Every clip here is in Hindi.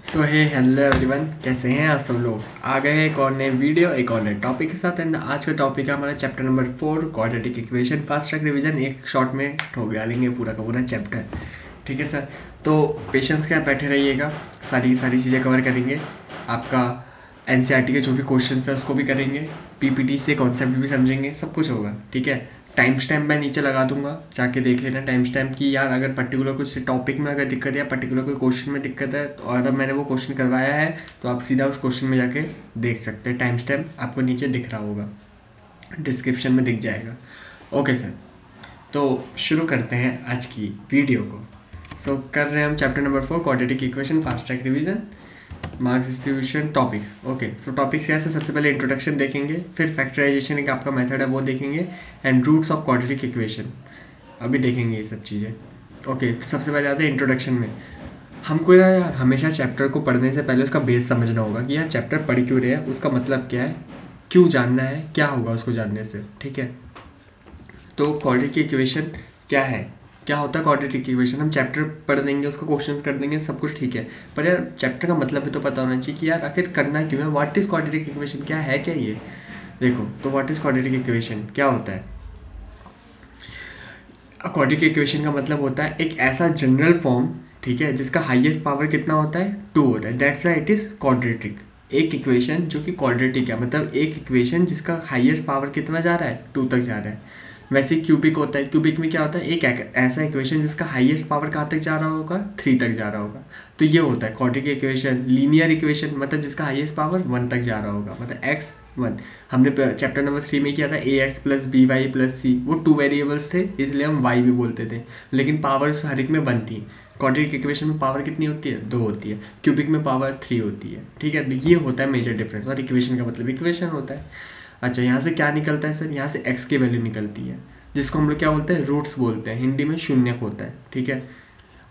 सो हे हेलो एवरीवन, कैसे हैं आप सब लोग। आ गए हैं एक और नए वीडियो एक और नए टॉपिक के साथ। एंड आज का टॉपिक है हमारा chapter number 4 quadratic equation. Fast track revision एक शॉट में ठोक डालेंगे पूरा का पूरा चैप्टर। ठीक है सर, तो पेशेंस के साथ बैठे रहिएगा। सारी की सारी चीज़ें कवर करेंगे। आपका एनसीईआरटी के जो भी क्वेश्चन है उसको भी करेंगे, पीपीटी से कॉन्सेप्ट भी समझेंगे, सब कुछ होगा। ठीक है, टाइम स्टैम्प मैं नीचे लगा दूंगा, जाके देख लेना टाइम स्टैम्प की। यार अगर पर्टिकुलर कुछ टॉपिक में अगर दिक्कत है या पर्टिकुलर कोई क्वेश्चन में दिक्कत है तो और मैंने वो क्वेश्चन करवाया है तो आप सीधा उस क्वेश्चन में जाके देख सकते हैं। टाइम स्टैम्प आपको नीचे दिख रहा होगा, डिस्क्रिप्शन में दिख जाएगा। ओके सर, तो शुरू करते हैं आज की वीडियो को। सो कर रहे हैं हम chapter number 4 quadratic equation fast track revision marks distribution topics. Okay, सो टॉपिक्स कैसे, सबसे पहले इंट्रोडक्शन देखेंगे, फिर फैक्टराइजेशन एक आपका मेथड है वो देखेंगे, and roots of quadratic equation अभी देखेंगे ये सब चीज़ें। ओके, तो सबसे पहले आते हैं इंट्रोडक्शन में। हमको यार हमेशा चैप्टर को पढ़ने से पहले उसका बेस समझना होगा कि यार चैप्टर पढ़ क्यों रहे हैं, उसका मतलब क्या है, क्यों जानना है, क्या होगा उसको जानने से। ठीक है, तो क्वाड्रेटिक इक्वेशन क्या है, क्या होता है क्वाड्रेटिक इक्वेशन। हम चैप्टर पढ़ देंगे, उसको क्वेश्चंस कर देंगे, सब कुछ ठीक है, पर यार चैप्टर का मतलब भी तो पता होना चाहिए कि यार आखिर करना क्यों है। व्हाट इज क्वाड्रेटिक इक्वेशन, क्या है क्या ये। देखो, तो व्हाट इज क्वाड्रेटिक इक्वेशन क्या होता है। क्वाड्रेटिक इक्वेशन का मतलब होता है एक ऐसा जनरल फॉर्म, ठीक है, जिसका हाईएस्ट पावर कितना होता है, 2 होता है। That's why it is quadratic. एक इक्वेशन जो कि क्वाड्रेटिक है, मतलब एक इक्वेशन जिसका हाईएस्ट पावर कितना जा रहा है, 2 तक जा रहा है। वैसे क्यूबिक होता है, क्यूबिक में क्या होता है, एक ऐसा इक्वेशन जिसका हाईएस्ट पावर कहाँ तक जा रहा होगा, 3 तक जा रहा होगा। तो ये होता है क्वाड्रेटिक इक्वेशन। लीनियर इक्वेशन मतलब जिसका हाईएस्ट पावर 1 तक जा रहा होगा, मतलब एक्स 1। हमने चैप्टर नंबर 3 में किया था a x plus b y plus c, वो 2 वेरिएबल्स थे इसलिए हम वाई भी बोलते थे, लेकिन पावर्स हर एक में 1 थी। क्वाड्रेटिक इक्वेशन में पावर कितनी होती है, 2 होती है। क्यूबिक में पावर 3 होती है। ठीक है, तो ये होता है मेजर डिफरेंस। और इक्वेशन का मतलब इक्वेशन होता है। अच्छा, यहाँ से क्या निकलता है सर, यहाँ से एक्स की वैल्यू निकलती है, जिसको हम लोग क्या बोलते हैं, रूट्स बोलते हैं, हिंदी में शून्यक होता है। ठीक है,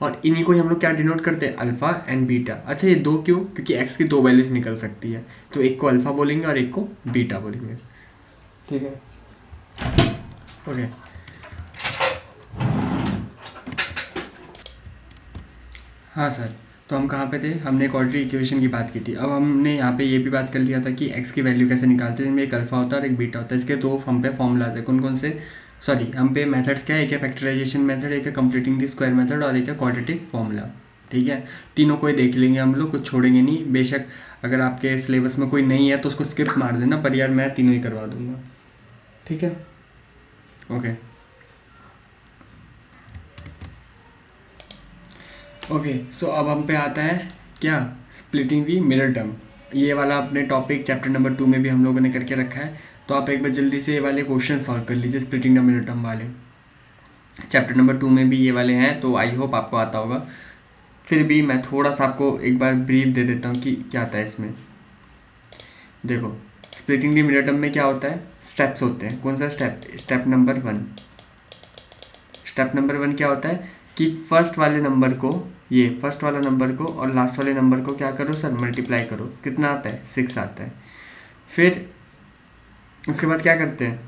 और इन्हीं को हम लोग क्या डिनोट करते हैं, अल्फा एंड बीटा। अच्छा, ये दो क्यों, क्योंकि एक्स की 2 वैल्यूज निकल सकती है, तो एक को अल्फा बोलेंगे और एक को बीटा बोलेंगे। ठीक है, ओके। हाँ सर, तो हम कहाँ पे थे, हमने क्वाड्रेटिक इक्वेशन की बात की थी। अब हमने यहाँ पे ये भी बात कर लिया था कि एक्स की वैल्यू कैसे निकालते हैं, जिनमें एक अल्फा होता है और एक बीटा होता है। इसके दो हम पे फॉर्मूलाज है, कौन कौन से, सॉरी हम पे मेथड्स क्या है, एक है फैक्टराइजेशन मेथड, एक है कंप्लीटिंग द स्क्वायर मेथड और एक है क्वाड्रेटिक फॉर्मूला। ठीक है, तीनों को ही देख लेंगे हम लोग, कुछ छोड़ेंगे नहीं। बेशक अगर आपके सिलेबस में कोई नहीं है तो उसको स्किप मार देना, पर यार मैं तीनों ही करवा दूंगा। ठीक है, ओके ओके। सो अब हम पे आता है क्या, स्प्लिटिंग दी मिरर टर्म। ये वाला अपने टॉपिक चैप्टर नंबर 2 में भी हम लोगों ने करके रखा है, तो आप एक बार जल्दी से ये वाले क्वेश्चन सॉल्व कर लीजिए, स्प्लिटिंग द मिरर टर्म वाले। चैप्टर नंबर 2 में भी ये वाले हैं, तो आई होप आपको आता होगा। फिर भी मैं थोड़ा सा आपको एक बार ब्रीफ दे देता हूँ कि क्या आता है इसमें। देखो, स्प्लिटिंग द मिरर टर्म में क्या होता है, स्टेप्स होते हैं। कौन सा step, step number 1। Step number 1 क्या होता है कि फर्स्ट वाले नंबर को, ये फर्स्ट वाला नंबर को और लास्ट वाले नंबर को क्या करो सर, मल्टीप्लाई करो। कितना आता है, 6 आता है। फिर उसके बाद क्या करते हैं,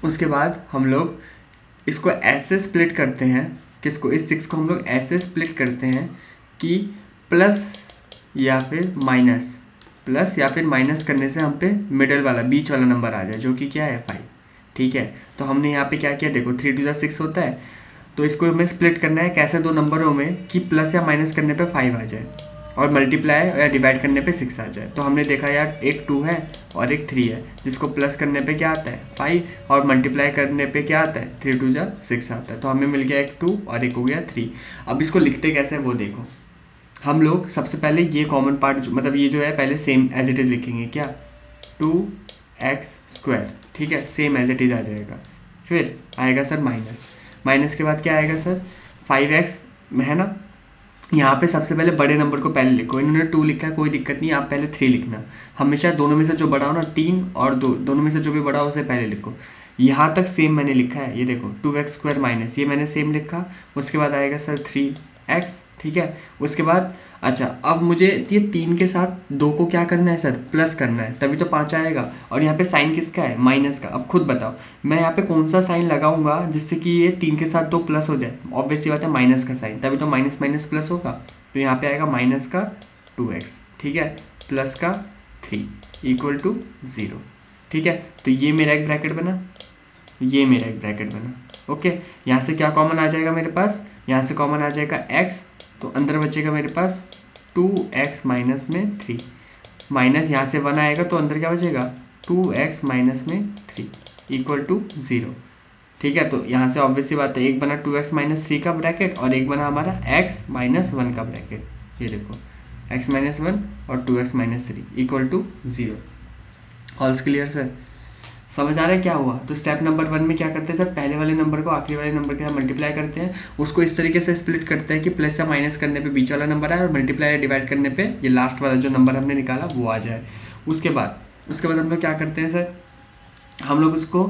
उसके बाद हम लोग इसको ऐसे स्प्लिट करते हैं, किसको, इस 6 को हम लोग ऐसे स्प्लिट करते हैं कि प्लस या फिर माइनस, प्लस या फिर माइनस करने से हम पे मिडल वाला बीच वाला नंबर आ जाए, जो कि क्या है, 5। ठीक है, तो हमने यहाँ पे क्या किया, देखो 3 टू 6 होता है, तो इसको हमें स्प्लिट करना है कैसे, दो नंबरों में कि प्लस या माइनस करने पे 5 आ जाए और मल्टीप्लाई या डिवाइड करने पे 6 आ जाए। तो हमने देखा यार एक 2 है और एक 3 है, जिसको प्लस करने पे क्या आता है, 5, और मल्टीप्लाई करने पे क्या आता है, 3 टू 6 आता है। तो हमें मिल गया एक 2 और एक हो गया 3। अब इसको लिखते कैसे है वो देखो। हम लोग सबसे पहले ये कॉमन पार्ट मतलब ये जो है पहले सेम एज इट इज़ लिखेंगे, क्या, 2x²। ठीक है, सेम एज इट इज़ आ जाएगा। फिर आएगा सर माइनस, माइनस के बाद क्या आएगा सर, 5x है ना। यहाँ पे सबसे पहले बड़े नंबर को पहले लिखो, इन्होंने 2 लिखा है कोई दिक्कत नहीं, आप पहले 3 लिखना। हमेशा दोनों में से जो बड़ा हो ना, 3 और 2 दोनों में से जो भी बड़ा हो उसे पहले लिखो। यहाँ तक सेम मैंने लिखा है, ये देखो 2x² माइनस, ये मैंने सेम लिखा। उसके बाद आएगा सर 3x। ठीक है, उसके बाद अच्छा, अब मुझे ये 3 के साथ 2 को क्या करना है सर, प्लस करना है, तभी तो 5 आएगा। और यहाँ पे साइन किसका है, माइनस का। अब खुद बताओ मैं यहाँ पे कौन सा साइन लगाऊंगा जिससे कि ये 3 के साथ 2 प्लस हो जाए। ऑब्वियस सी बात है माइनस का साइन, तभी तो माइनस माइनस प्लस होगा। तो यहाँ पे आएगा माइनस का 2x, ठीक है, प्लस का 3 इक्वल टू 0, ठीक है। तो ये मेरा एक ब्रैकेट बना, ये मेरा एक ब्रैकेट बना, ओके। यहाँ से क्या कॉमन आ जाएगा मेरे पास, यहाँ से कॉमन आ जाएगा x, तो अंदर बचेगा मेरे पास 2x माइनस में 3, माइनस यहाँ से 1 आएगा तो अंदर क्या बचेगा 2x माइनस में 3 इक्वल टू 0, ठीक है। तो यहाँ से ऑब्वियसली बात है, एक बना 2x माइनस 3 का ब्रैकेट और एक बना हमारा x माइनस 1 का ब्रैकेट, ये देखो x माइनस 1 और 2x minus 3 equal to 0। All's clear sir, समझ आ रहा है क्या हुआ। तो स्टेप नंबर 1 में क्या करते हैं सर, पहले वाले नंबर को आखिरी वाले नंबर के साथ मल्टीप्लाई करते हैं, उसको इस तरीके से स्प्लिट करते हैं कि प्लस या माइनस करने पे बीच वाला नंबर आए और मल्टीप्लाई या डिवाइड करने पे ये लास्ट वाला जो नंबर हमने निकाला वो आ जाए। उसके बाद हम लोग क्या करते हैं सर, हम लोग उसको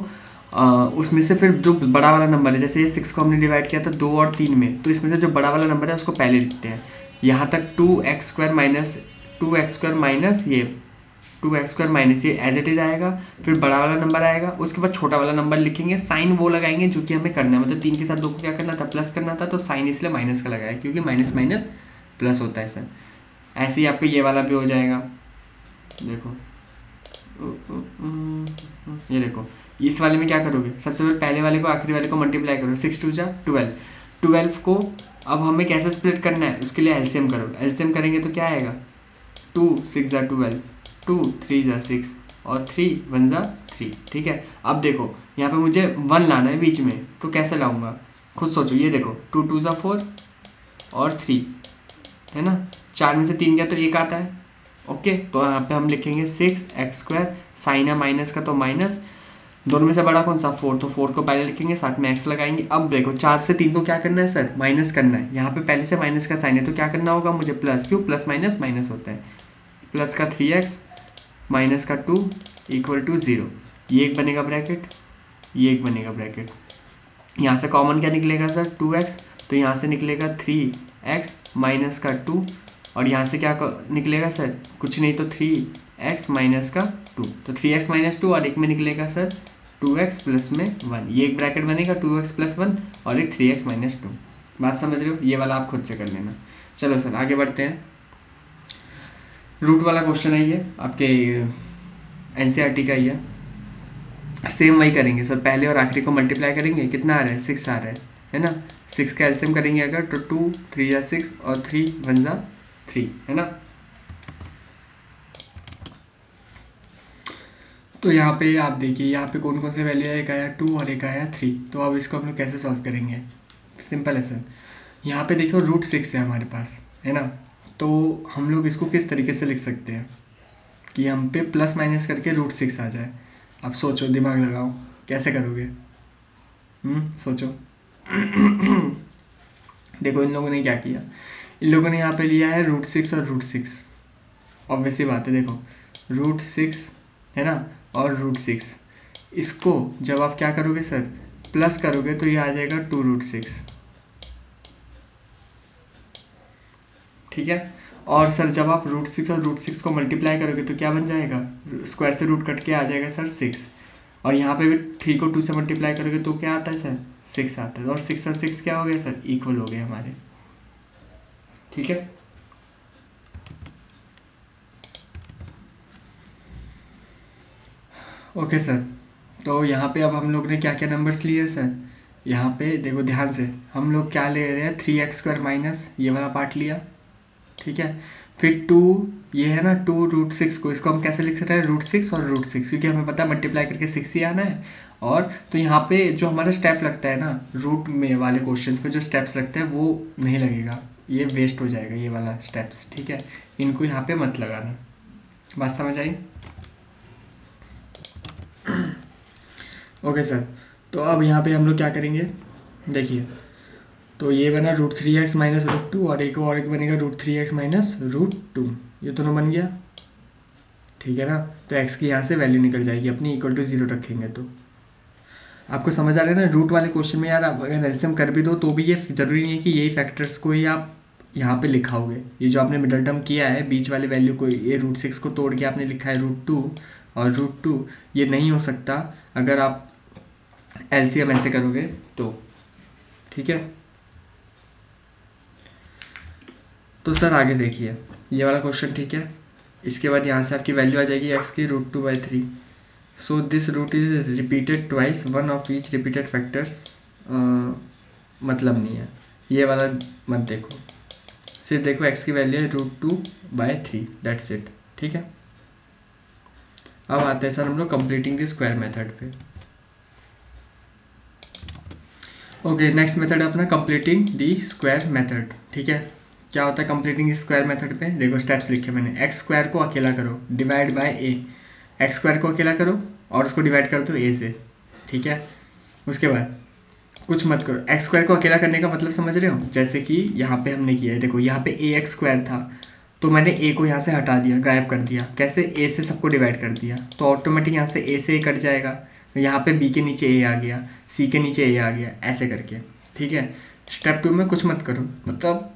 उसमें से फिर जो बड़ा वाला नंबर है, जैसे ये 6 को हमने डिवाइड किया था 2 और 3 में, तो इसमें से जो बड़ा वाला नंबर है उसको पहले लिखते हैं। यहाँ तक 2x² माइनस ये 2x² माइनस ये एज इट इज आएगा, फिर बड़ा वाला नंबर आएगा, उसके बाद छोटा वाला नंबर लिखेंगे, साइन वो लगाएंगे जो कि हमें करना है, मतलब 3 के साथ 2 को क्या करना था, प्लस करना था, तो साइन इसलिए माइनस का लगाया क्योंकि माइनस माइनस प्लस होता है सर। ऐसे ही आपको ये वाला भी हो जाएगा, देखो ये देखो, इस वाले में क्या करोगे, सबसे पहले वाले को आखिरी वाले को मल्टीप्लाई करो, 6 2 जा 12, 12 को अब हमें कैसे स्प्लिट करना है, उसके लिए एलसीएम करो, एलसीएम करेंगे तो क्या आएगा 2 6 जा 12, 2 3 जा 6 और 3 1 जा 3, ठीक है। अब देखो यहाँ पे मुझे 1 लाना है बीच में, तो कैसे लाऊंगा खुद सोचो, ये देखो 2 2 जा 4 और 3 है ना, 4 में से 3 गया तो 1 आता है, ओके। तो यहाँ पे हम लिखेंगे 6x², साइन है माइनस का तो माइनस, दोनों में से बड़ा कौन सा 4, तो 4 को पहले लिखेंगे, साथ में x लगाएंगे। अब देखो 4 से 3 को क्या करना है सर, माइनस करना है, यहाँ पे पहले से माइनस का साइन है तो क्या करना होगा मुझे प्लस, क्यों प्लस माइनस माइनस होता है, प्लस का 3x माइनस का 2 इक्वल टू 0, ये एक बनेगा ब्रैकेट, ये एक बनेगा ब्रैकेट। यहाँ से कॉमन क्या निकलेगा सर 2x, तो यहाँ से निकलेगा 3x माइनस का 2 और यहाँ से क्या निकलेगा सर, कुछ नहीं तो 3x माइनस का 2, तो 3x माइनस 2 और एक में निकलेगा सर 2x प्लस में 1, ये एक ब्रैकेट बनेगा 2x प्लस 1 और एक 3x माइनस 2। बात समझ रहे हो, ये वाला आप खुद से कर लेना। चलो सर आगे बढ़ते हैं, रूट वाला क्वेश्चन है ये आपके एनसीईआरटी का ही है, सेम वही करेंगे सर, पहले और आखिरी को मल्टीप्लाई करेंगे, कितना आ रहा है 6 आ रहा है ना, 6 का एलसीएम करेंगे अगर तो 2 3 जा 6 और 3 1 जा 3 है ना। तो यहाँ पे आप देखिए, यहाँ पे कौन कौन से वैल्यू है, एक आया 2 और एक आया 3, तो अब इसको हम लोग कैसे सॉल्व करेंगे, सिंपल है सर। यहाँ पे देखो √6 है हमारे पास है ना, तो हम लोग इसको किस तरीके से लिख सकते हैं कि हम पे प्लस माइनस करके √6 आ जाए। अब सोचो, दिमाग लगाओ, कैसे करोगे, सोचो। देखो इन लोगों ने क्या किया, इन लोगों ने यहाँ पे लिया है √6 और √6, ऑब्वियसली बात है, देखो √6 है ना और √6, इसको जब आप क्या करोगे सर प्लस करोगे तो ये आ जाएगा 2√6, ठीक है। और सर जब आप √6 और √6 को मल्टीप्लाई करोगे तो क्या बन जाएगा, स्क्वायर से रूट कट के आ जाएगा सर 6, और यहाँ पे भी 3 को 2 से मल्टीप्लाई करोगे तो क्या आता है सर 6 आता है, और 6 और 6 क्या हो गया सर इक्वल हो गए हमारे, ठीक है। ओके सर, तो यहाँ पे अब हम लोग ने क्या क्या नंबर्स लिए सर, यहाँ पे देखो ध्यान से, हम लोग क्या ले रहे हैं 3x² माइनस ये वाला पार्ट लिया, ठीक है। फिर 2 ये है ना 2√6 को, इसको हम कैसे लिख सकते हैं √6 और √6, क्योंकि हमें पता है मल्टीप्लाई करके 6 ही आना है। और तो यहाँ पे जो हमारा स्टेप लगता है ना रूट में वाले क्वेश्चन पे जो स्टेप्स लगते हैं वो नहीं लगेगा, ये वेस्ट हो जाएगा ये वाला स्टेप्स, ठीक है, इनको यहाँ पे मत लगाना। बात समझ आई। ओके सर, तो अब यहाँ पे हम लोग क्या करेंगे, देखिए तो ये बना √3x माइनस √2 और एक बनेगा √3x माइनस √2, ये दोनों बन गया, ठीक है ना। तो x की यहाँ से वैल्यू निकल जाएगी अपनी, इक्वल टू 0 रखेंगे तो आपको समझ आ रहा है ना। रूट वाले क्वेश्चन में यार आप अगर एलसीएम कर भी दो तो भी ये ज़रूरी नहीं है कि यही फैक्टर्स को ही आप यहाँ पे लिखाओगे, ये जो आपने मिडल टर्म किया है बीच वाले वैल्यू को, ये √6 को तोड़ के आपने लिखा है √2 और √2, ये नहीं हो सकता अगर आप एलसीएम ऐसे करोगे तो, ठीक है। तो सर आगे देखिए, ये वाला क्वेश्चन ठीक है। इसके बाद यहाँ से आपकी वैल्यू आ जाएगी x की √2/3। So this root is repeated twice, one of each repeated factors मतलब नहीं है, ये वाला मत देखो, सिर्फ देखो x की वैल्यू है √2/3, दैट्स इट। ठीक है, अब आते हैं सर हम लोग कंप्लीटिंग द स्क्वायर मेथड पे। ओके, नेक्स्ट मेथड है अपना कंप्लीटिंग द स्क्वायर मेथड। ठीक है, क्या होता है कंप्लीटिंग स्क्वायर मेथड पे? देखो स्टेप्स लिखे मैंने। एक्स स्क्वायर को अकेला करो, divide by A. X square को अकेला करो और उसको डिवाइड कर दो ए से। ठीक है, उसके बाद कुछ मत करो। एक्स स्क्वायर को अकेला करने का मतलब समझ रहे हो? जैसे कि यहाँ पे हमने किया है, देखो यहाँ पे ए एक्स स्क्वायर था, तो मैंने ए को यहाँ से हटा दिया, गायब कर दिया। कैसे? ए से सबको डिवाइड कर दिया, तो ऑटोमेटिक यहाँ से ए से ए कट जाएगा। यहाँ पे बी के नीचे ए आ गया, सी के नीचे ए आ गया, ऐसे करके। ठीक है, स्टेप 2 में कुछ मत करो, मतलब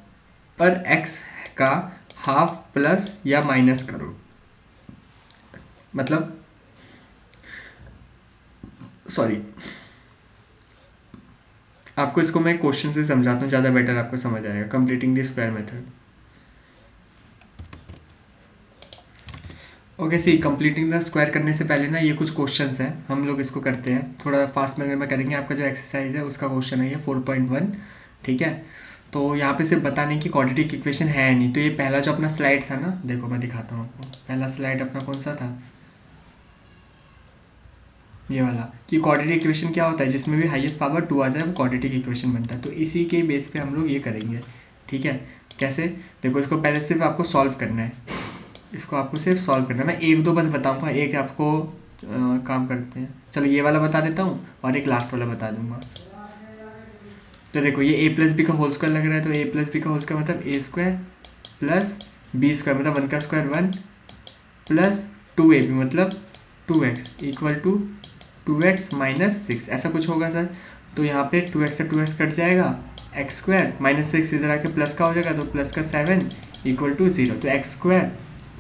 पर एक्स का हाफ प्लस या माइनस करो, मतलब सॉरी, आपको इसको मैं क्वेश्चन से समझाता हूँ, ज़्यादा बेटर आपको समझ आएगा। Completing the square method. Okay, see completing the square करने से पहले ना ये कुछ क्वेश्चंस हैं, हम लोग इसको करते हैं थोड़ा फास्ट मैनर में करेंगे। आपका जो एक्सरसाइज है उसका क्वेश्चन है ये 4.1। ठीक है, तो यहाँ पे सिर्फ बताने की क्वाड्रेटिक इक्वेशन है नहीं। तो ये पहला जो अपना स्लाइड था ना, देखो मैं दिखाता हूँ आपको। पहला स्लाइड अपना कौन सा था? ये वाला, कि क्वाड्रेटिक इक्वेशन क्या होता है, जिसमें भी हाईएस्ट पावर 2 आ जाए वो क्वाड्रेटिक इक्वेशन बनता है। तो इसी के बेस पे हम लोग ये करेंगे। ठीक है, कैसे? देखो इसको पहले सिर्फ आपको सॉल्व करना है, इसको आपको सिर्फ सॉल्व करना है। मैं एक दो बस बताऊंगा, एक आपको काम करते हैं। चलो ये वाला बता देता हूँ और एक लास्ट वाला बता दूंगा। तो देखो ये ए प्लस बी का होल स्क्वायर लग रहा है, तो ए प्लस बी का होल स्क्वायर मतलब ए स्क्वायर प्लस बी स्क्वायर मतलब 1 का स्क्वायर 1 प्लस 2ab मतलब 2x equal to 2x minus 6, ऐसा कुछ होगा सर। तो यहाँ पे 2x से 2x कट जाएगा, एक्स स्क्वायर माइनस 6 इधर आके प्लस का हो जाएगा, तो प्लस का 7 इक्वल टू 0। तो x square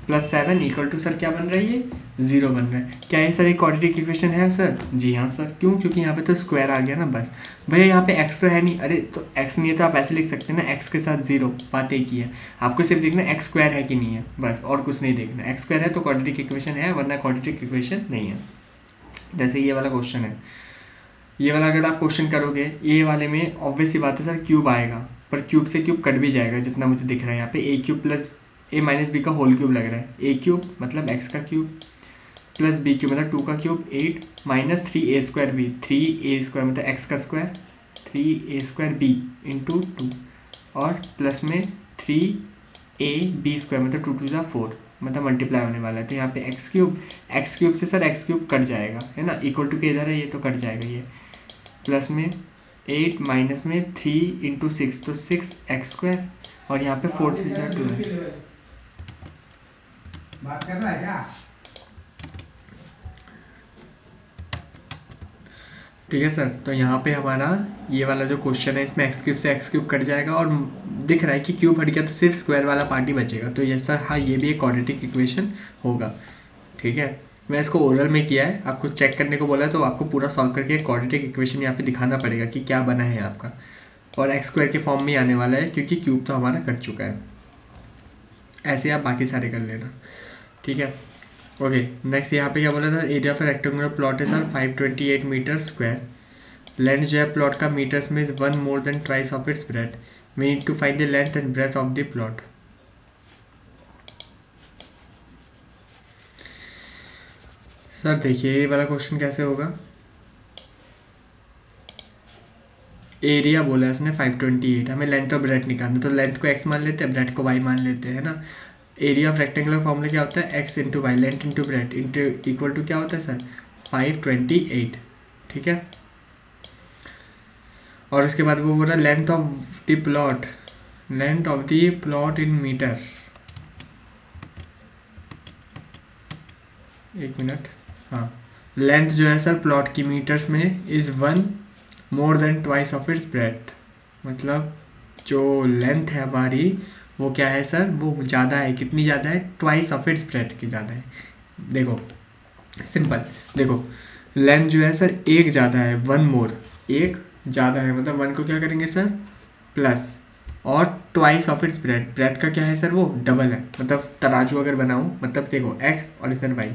plus 7 equal to sir क्या बन रहा है? ये 0 बन रहा है। क्या ये सर एक क्वाड्रेटिक इक्वेशन है सर? जी हाँ सर। क्यों? क्योंकि यहाँ पे तो स्क्वायर आ गया ना, बस। भैया यहाँ पे एक्स तो है नहीं, अरे तो एक्स नहीं है तो आप ऐसे लिख सकते हैं ना, एक्स के साथ 0, बात एक ही है। आपको सिर्फ देखना एक्स स्क्वायर है कि नहीं है, बस, और कुछ नहीं देखना। एक्स स्क्वायर है तो क्वाड्रेटिक इक्वेशन है, वरना क्वाड्रेटिक इक्वेशन नहीं है। जैसे ये वाला क्वेश्चन है, ये वाला अगर आप क्वेश्चन करोगे, ये वाले में ऑब्वियस सी बात है सर क्यूब आएगा, पर क्यूब से क्यूब कट भी जाएगा, जितना मुझे दिख रहा है यहाँ पे। A cube plus a minus b का होल क्यूब लग रहा है। ए क्यूब मतलब एक्स का क्यूब प्लस बी क्यूब मतलब 2 का cube 8 minus 3a square b, 3a square मतलब एक्स का square 3a square b into 2 और प्लस में 3ab स्क्वायर मतलब 2 2 4 मतलब मल्टीप्लाई होने वाला है। तो यहाँ पे एक्स क्यूब से सर एक्स क्यूब कट जाएगा, है ना, इक्वल टू के इधर है, ये तो कट जाएगा। ये प्लस में 8 माइनस में 3 इंटू 6 तो 6x स्क्वायर और यहाँ पे 4 3 जा 2 है। बात करना है क्या? ठीक है सर, तो यहाँ पे हमारा ये वाला जो क्वेश्चन है, इसमें एक्स क्यूब से एक्स क्यूब कट जाएगा और दिख रहा है कि क्यूब हट गया, तो सिर्फ स्क्वायर वाला पार्ट ही बचेगा। तो ये सर हाँ, ये भी एक क्वाड्रेटिक इक्वेशन होगा। ठीक है, मैं इसको ओरल में किया है, आपको चेक करने को बोला है, तो आपको पूरा सॉल्व करके क्वाड्रेटिक इक्वेशन यहाँ पे दिखाना पड़ेगा कि क्या बना है आपका, और एक्स स्क्वायर के फॉर्म में आने वाला है क्योंकि क्यूब तो हमारा कट चुका है। ऐसे आप बाकी सारे कर लेना। ठीक है, ओके। नेक्स्ट यहाँ पे क्या बोला था? एरिया ऑफ रेक्टेंगुलर प्लॉट है सर 528 मीटर स्क्वायर। लेंथ जो है प्लॉट का मीटर्स में is 1 more than twice of its breadth. We need to find the length and breadth of the plot. Sir देखिए ये वाला क्वेश्चन कैसे होगा। एरिया बोला है उसने 528, हमें लेंथ और ब्रेथ निकालना, तो लेंथ को x मान लेते हैं, ब्रेथ को y मान लेते हैं, है ना। एरिया ऑफ रेक्टेंगुलर फॉर्मूला क्या होता है? x into y, length into breadth into equal to क्या होता है सर? 528। ठीक है, और उसके बाद वो बोल रहा है length of the plot, length of the plot in metre. एक मिनट, हाँ, लेंथ जो है सर प्लॉट की मीटर्स में is 1 more than twice of its breadth, मतलब जो लेंथ है हमारी वो क्या है सर? वो ज़्यादा है। कितनी ज़्यादा है? ट्वाइस ऑफ इट्स ब्रेथ की ज़्यादा है। देखो सिंपल, देखो लेंथ जो है सर एक ज़्यादा है, 1 मोर, एक ज़्यादा है, मतलब 1 को क्या करेंगे सर? प्लस, और twice of its breadth. Breadth का क्या है सर, वो डबल है। मतलब तराजू अगर बनाऊँ, मतलब देखो x और इधर y।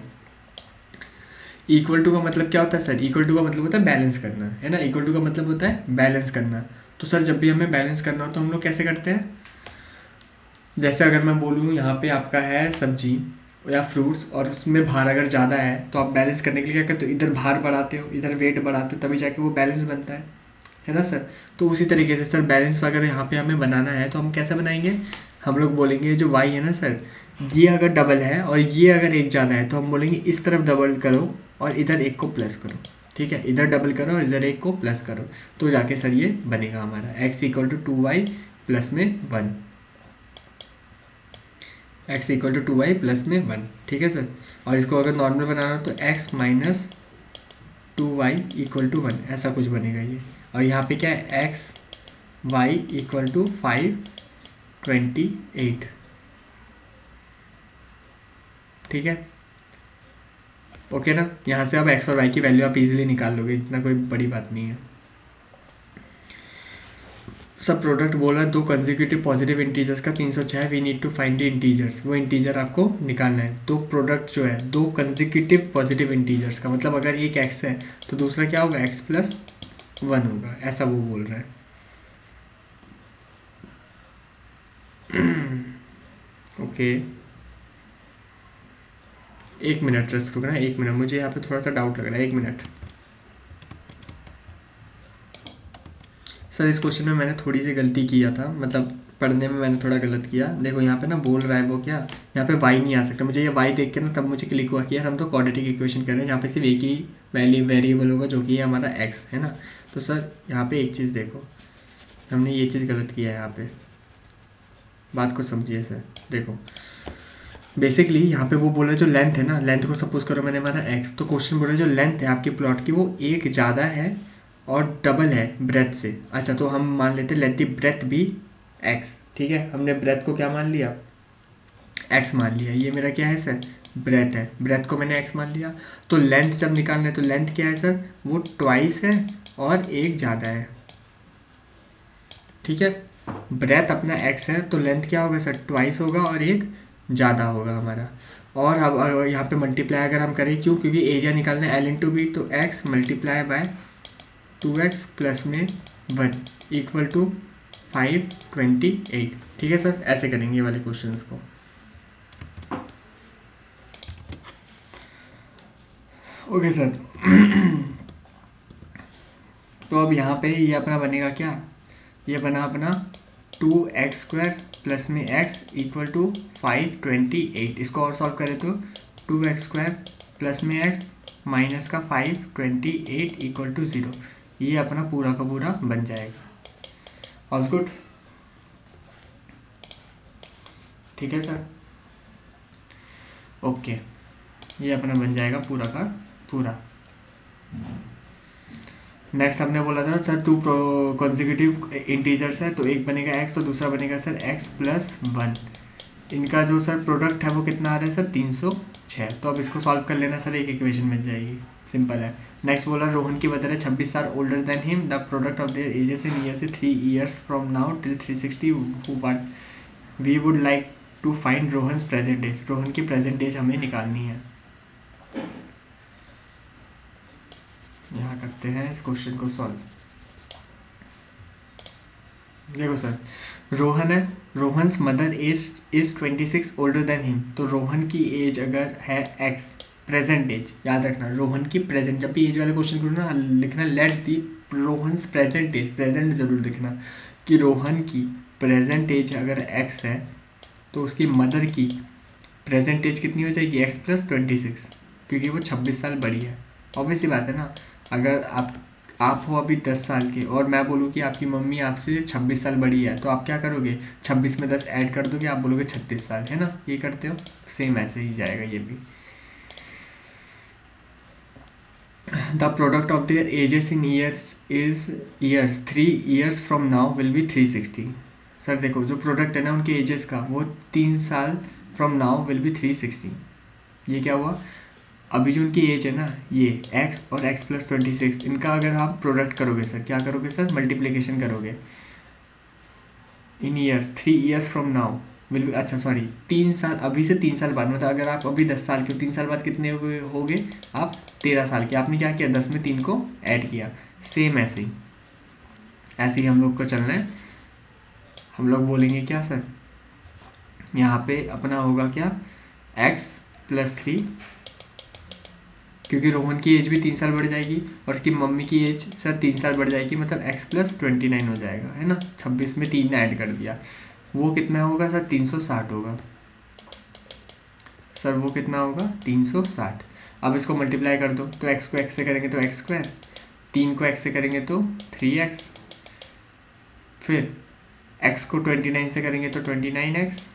इक्वल टू का मतलब क्या होता है सर, इक्वल टू का मतलब होता है बैलेंस करना, है ना। इक्वल टू का मतलब होता है बैलेंस करना। तो सर जब भी हमें बैलेंस करना हो तो हम लोग कैसे करते हैं, जैसे अगर मैं बोलूँ यहाँ पे आपका है सब्जी या फ्रूट्स और उसमें भार अगर ज़्यादा है तो आप बैलेंस करने के लिए क्या करते हो, इधर भार बढ़ाते हो, इधर वेट बढ़ाते हो, तभी जाके वो बैलेंस बनता है ना सर। तो उसी तरीके से सर बैलेंस अगर यहाँ पे हमें बनाना है तो हम कैसे बनाएंगे, हम लोग बोलेंगे जो y है ना सर, ये अगर डबल है और ये अगर एक ज़्यादा है तो हम बोलेंगे इस तरफ डबल करो और इधर एक को प्लस करो। ठीक है, इधर डबल करो और इधर एक को प्लस करो, तो जाके सर ये बनेगा हमारा x equal to 2y plus में 1। x equal to 2y plus में 1। ठीक है सर। और इसको अगर नॉर्मल बनाना हो तो x minus 2y equal to 1 ऐसा कुछ बनेगा ये। और यहाँ पे क्या है, x y इक्वल टू 528। ठीक है, ओके ना। यहाँ से अब x और y की वैल्यू आप इजीली निकाल लोगे, इतना कोई बड़ी बात नहीं है। सब प्रोडक्ट बोल रहा है दो कंसेक्यूटिव पॉजिटिव इंटीजर्स का 306, we need to find the integers. वो इंटीजर आपको निकालना है। दो प्रोडक्ट जो है दो कंसेक्यूटिव पॉजिटिव इंटीजर्स का मतलब अगर एक x है तो दूसरा क्या होगा, x प्लस 1 होगा, ऐसा वो बोल रहा है। ओके, एक मिनट रेस्ट रुकना, एक मिनट, मुझे यहाँ पे थोड़ा सा डाउट लग रहा है, एक मिनट। सर इस क्वेश्चन में मैंने थोड़ी सी गलती किया था, मतलब पढ़ने में मैंने थोड़ा गलत किया। देखो यहाँ पे ना बोल रहा है वो क्या, यहाँ पे y नहीं आ सकता। मुझे ये y देख के ना तब मुझे क्लिक हुआ कि यार हम तो क्वाड्रेटिक इक्वेशन कर रहे हैं, यहाँ पे सिर्फ एक ही वेरिएबल होगा जो कि है हमारा x, है ना। तो सर यहाँ पे एक चीज़ देखो, हमने ये चीज़ गलत किया है यहाँ पे, बात को समझिए सर। देखो बेसिकली यहाँ पे वो बोल रहा है जो लेंथ है ना, लेंथ को सपोज करो मैंने माना x, तो क्वेश्चन बोल रहा है जो लेंथ है आपकी प्लॉट की वो एक ज़्यादा है और डबल है ब्रेथ से। अच्छा तो हम मान लेते हैं let the breadth b x। ठीक है, हमने ब्रेथ को क्या मान लिया, x मान लिया। ये मेरा क्या है सर, ब्रेथ है, ब्रेथ को मैंने x मान लिया। तो लेंथ जब निकालना है तो लेंथ क्या है सर, वो ट्वाइस है और एक ज़्यादा है। ठीक है, ब्रेथ अपना x है तो लेंथ क्या होगा सर, ट्वाइस होगा और एक ज़्यादा होगा हमारा। और अब यहाँ पे मल्टीप्लाई अगर हम करें, क्यों, क्योंकि एरिया निकालना है l इंटू बी, तो x multiply by 2x plus में 1 इक्वल टू 528। ठीक है सर, ऐसे करेंगे ये वाले क्वेश्चंस को। Okay sir. तो अब यहाँ पे ये अपना बनेगा क्या, ये बना अपना 2x² प्लस में x इक्वल टू 528। इसको और सॉल्व करें तो 2x² प्लस में x माइनस का 528 इक्वल टू 0। ये अपना पूरा का पूरा बन जाएगा। ऑल गुड, ठीक है सर, ओके। ये अपना बन जाएगा पूरा का पूरा। नेक्स्ट हमने बोला था सर टू कॉन्जिक्यूटिव इंटीजर्स है, तो एक बनेगा x तो दूसरा बनेगा सर x प्लस 1। इनका जो सर प्रोडक्ट है वो कितना आ रहा है सर, 306। तो अब इसको सॉल्व कर लेना सर, एक इक्वेशन बन जाएगी, सिंपल है। नेक्स्ट बोला रोहन की मदर है 26 साल older than him, the product of their ages in year से 3 years from now till 360 what we would like to find Rohan's present age. Rohan की प्रेजेंट एज हमें निकालनी है। यहाँ करते हैं इस क्वेश्चन को सॉल्व। देखो सर, रोहन है, Rohan's mother age is 26 older than him. तो रोहन की एज अगर है x, प्रेजेंट एज याद रखना, रोहन की प्रेजेंट, जब भी एज वाले क्वेश्चन करो ना लिखना let the Rohan's present age, present जरूर लिखना कि रोहन की प्रेजेंट एज अगर x है तो उसकी मदर की प्रेजेंट एज कितनी हो जाएगी, x प्लस 26, क्योंकि वो 26 साल बड़ी है। ऑब्वियस सी बात है ना, अगर आप हो अभी 10 साल के और मैं बोलूँ कि आपकी मम्मी आपसे 26 साल बड़ी है, तो आप क्या करोगे, 26 में 10 ऐड कर दोगे, आप बोलोगे 36 साल, है ना। ये करते हो, सेम ऐसे ही जाएगा ये भी। The product of their ages in years is years 3 years from now will be 360। Sir देखो जो प्रोडक्ट है ना उनके एजेस का, वो 3 साल फ्रॉम नाउ विल बी 360। ये क्या हुआ, अभी जो उनकी एज है ना ये x और x प्लस 26, इनका अगर आप प्रोडक्ट करोगे सर, क्या करोगे सर, मल्टीप्लिकेशन करोगे। इन years 3 years from now will be, अच्छा सॉरी 3 साल, अभी से 3 साल बाद, मतलब अगर आप अभी 10 साल के हो, 3 साल बाद कितने होगे आप 13 साल के। आपने क्या किया, 10 में 3 को ऐड किया। सेम ऐसे ही हम लोग को चलना है। हम लोग बोलेंगे क्या सर, यहाँ पे अपना होगा क्या, x+3, क्योंकि रोहन की एज भी 3 साल बढ़ जाएगी और उसकी मम्मी की एज सर 3 साल बढ़ जाएगी, मतलब x+29 हो जाएगा, है ना। 26 में 3 ने ऐड कर दिया, वो कितना होगा सर, 360 होगा सर, वो कितना होगा 360। अब इसको मल्टीप्लाई कर दो, तो x को x से करेंगे तो x², 3 को x से करेंगे तो 3x, फिर x को 29 से करेंगे तो 29x,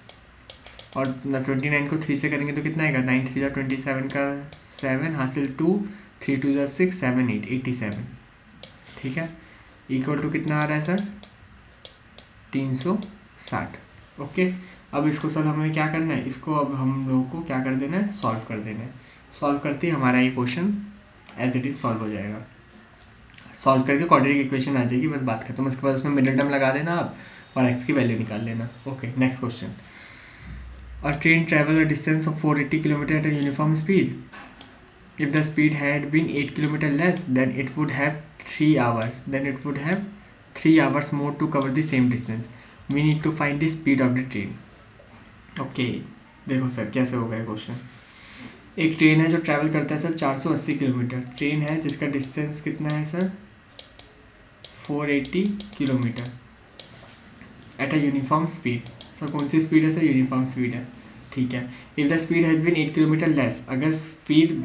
और 29 को 3 से करेंगे तो कितना आएगा, 9 3 27 का 7 हासिल 2, 3 2 6 7 8 87, ठीक है। इक्वल टू कितना आ रहा है सर, 360। ओके, अब इसको सर हमें क्या करना है, इसको अब हम लोगों को क्या कर देना है, सॉल्व कर देना है। सॉल्व करते ही हमारा ये question as it is solve हो जाएगा। सॉल्व करके क्वाड्रेटिक इक्वेशन आ जाएगी, बस बात खत्म। उसके बाद उसमें मिडिल टर्म लगा देना आप और एक्स की वैल्यू निकाल लेना। Okay, next question. A train travel a distance of 480 km at a uniform speed. If the speed had been 8 km less, then it would have 3 hours. Then it would have 3 hours more to cover the same distance. We need to find the speed of the train. Okay, देखो सर कैसे होगा ये क्वेश्चन। एक ट्रेन है जो ट्रैवल करता है सर 480 किलोमीटर। ट्रेन है जिसका डिस्टेंस कितना है sir, 480 kilometre at a uniform speed. Sir कौन सी स्पीड है सर, यूनिफॉर्म स्पीड है, ठीक है। If the speed has been 8 kilometre less, अगर स्पीड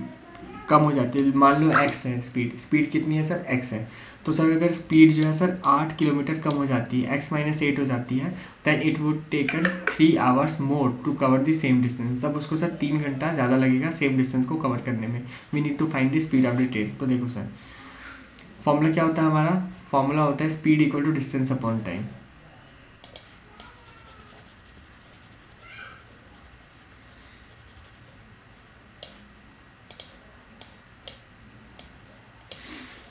कम हो जाती है, मान लो x है, स्पीड कितनी है सर, x है, तो सर अगर स्पीड जो है सर 8 किलोमीटर कम हो जाती है, x-8 हो जाती है, then it would taken 3 hours more to cover the same distance. अब उसको सर 3 घंटा ज़्यादा लगेगा सेम डिस्टेंस को कवर करने में। We need to find the speed of the train. तो देखो सर फॉर्मूला क्या होता है हमारा, फॉर्मूला होता है speed equal to distance upon time.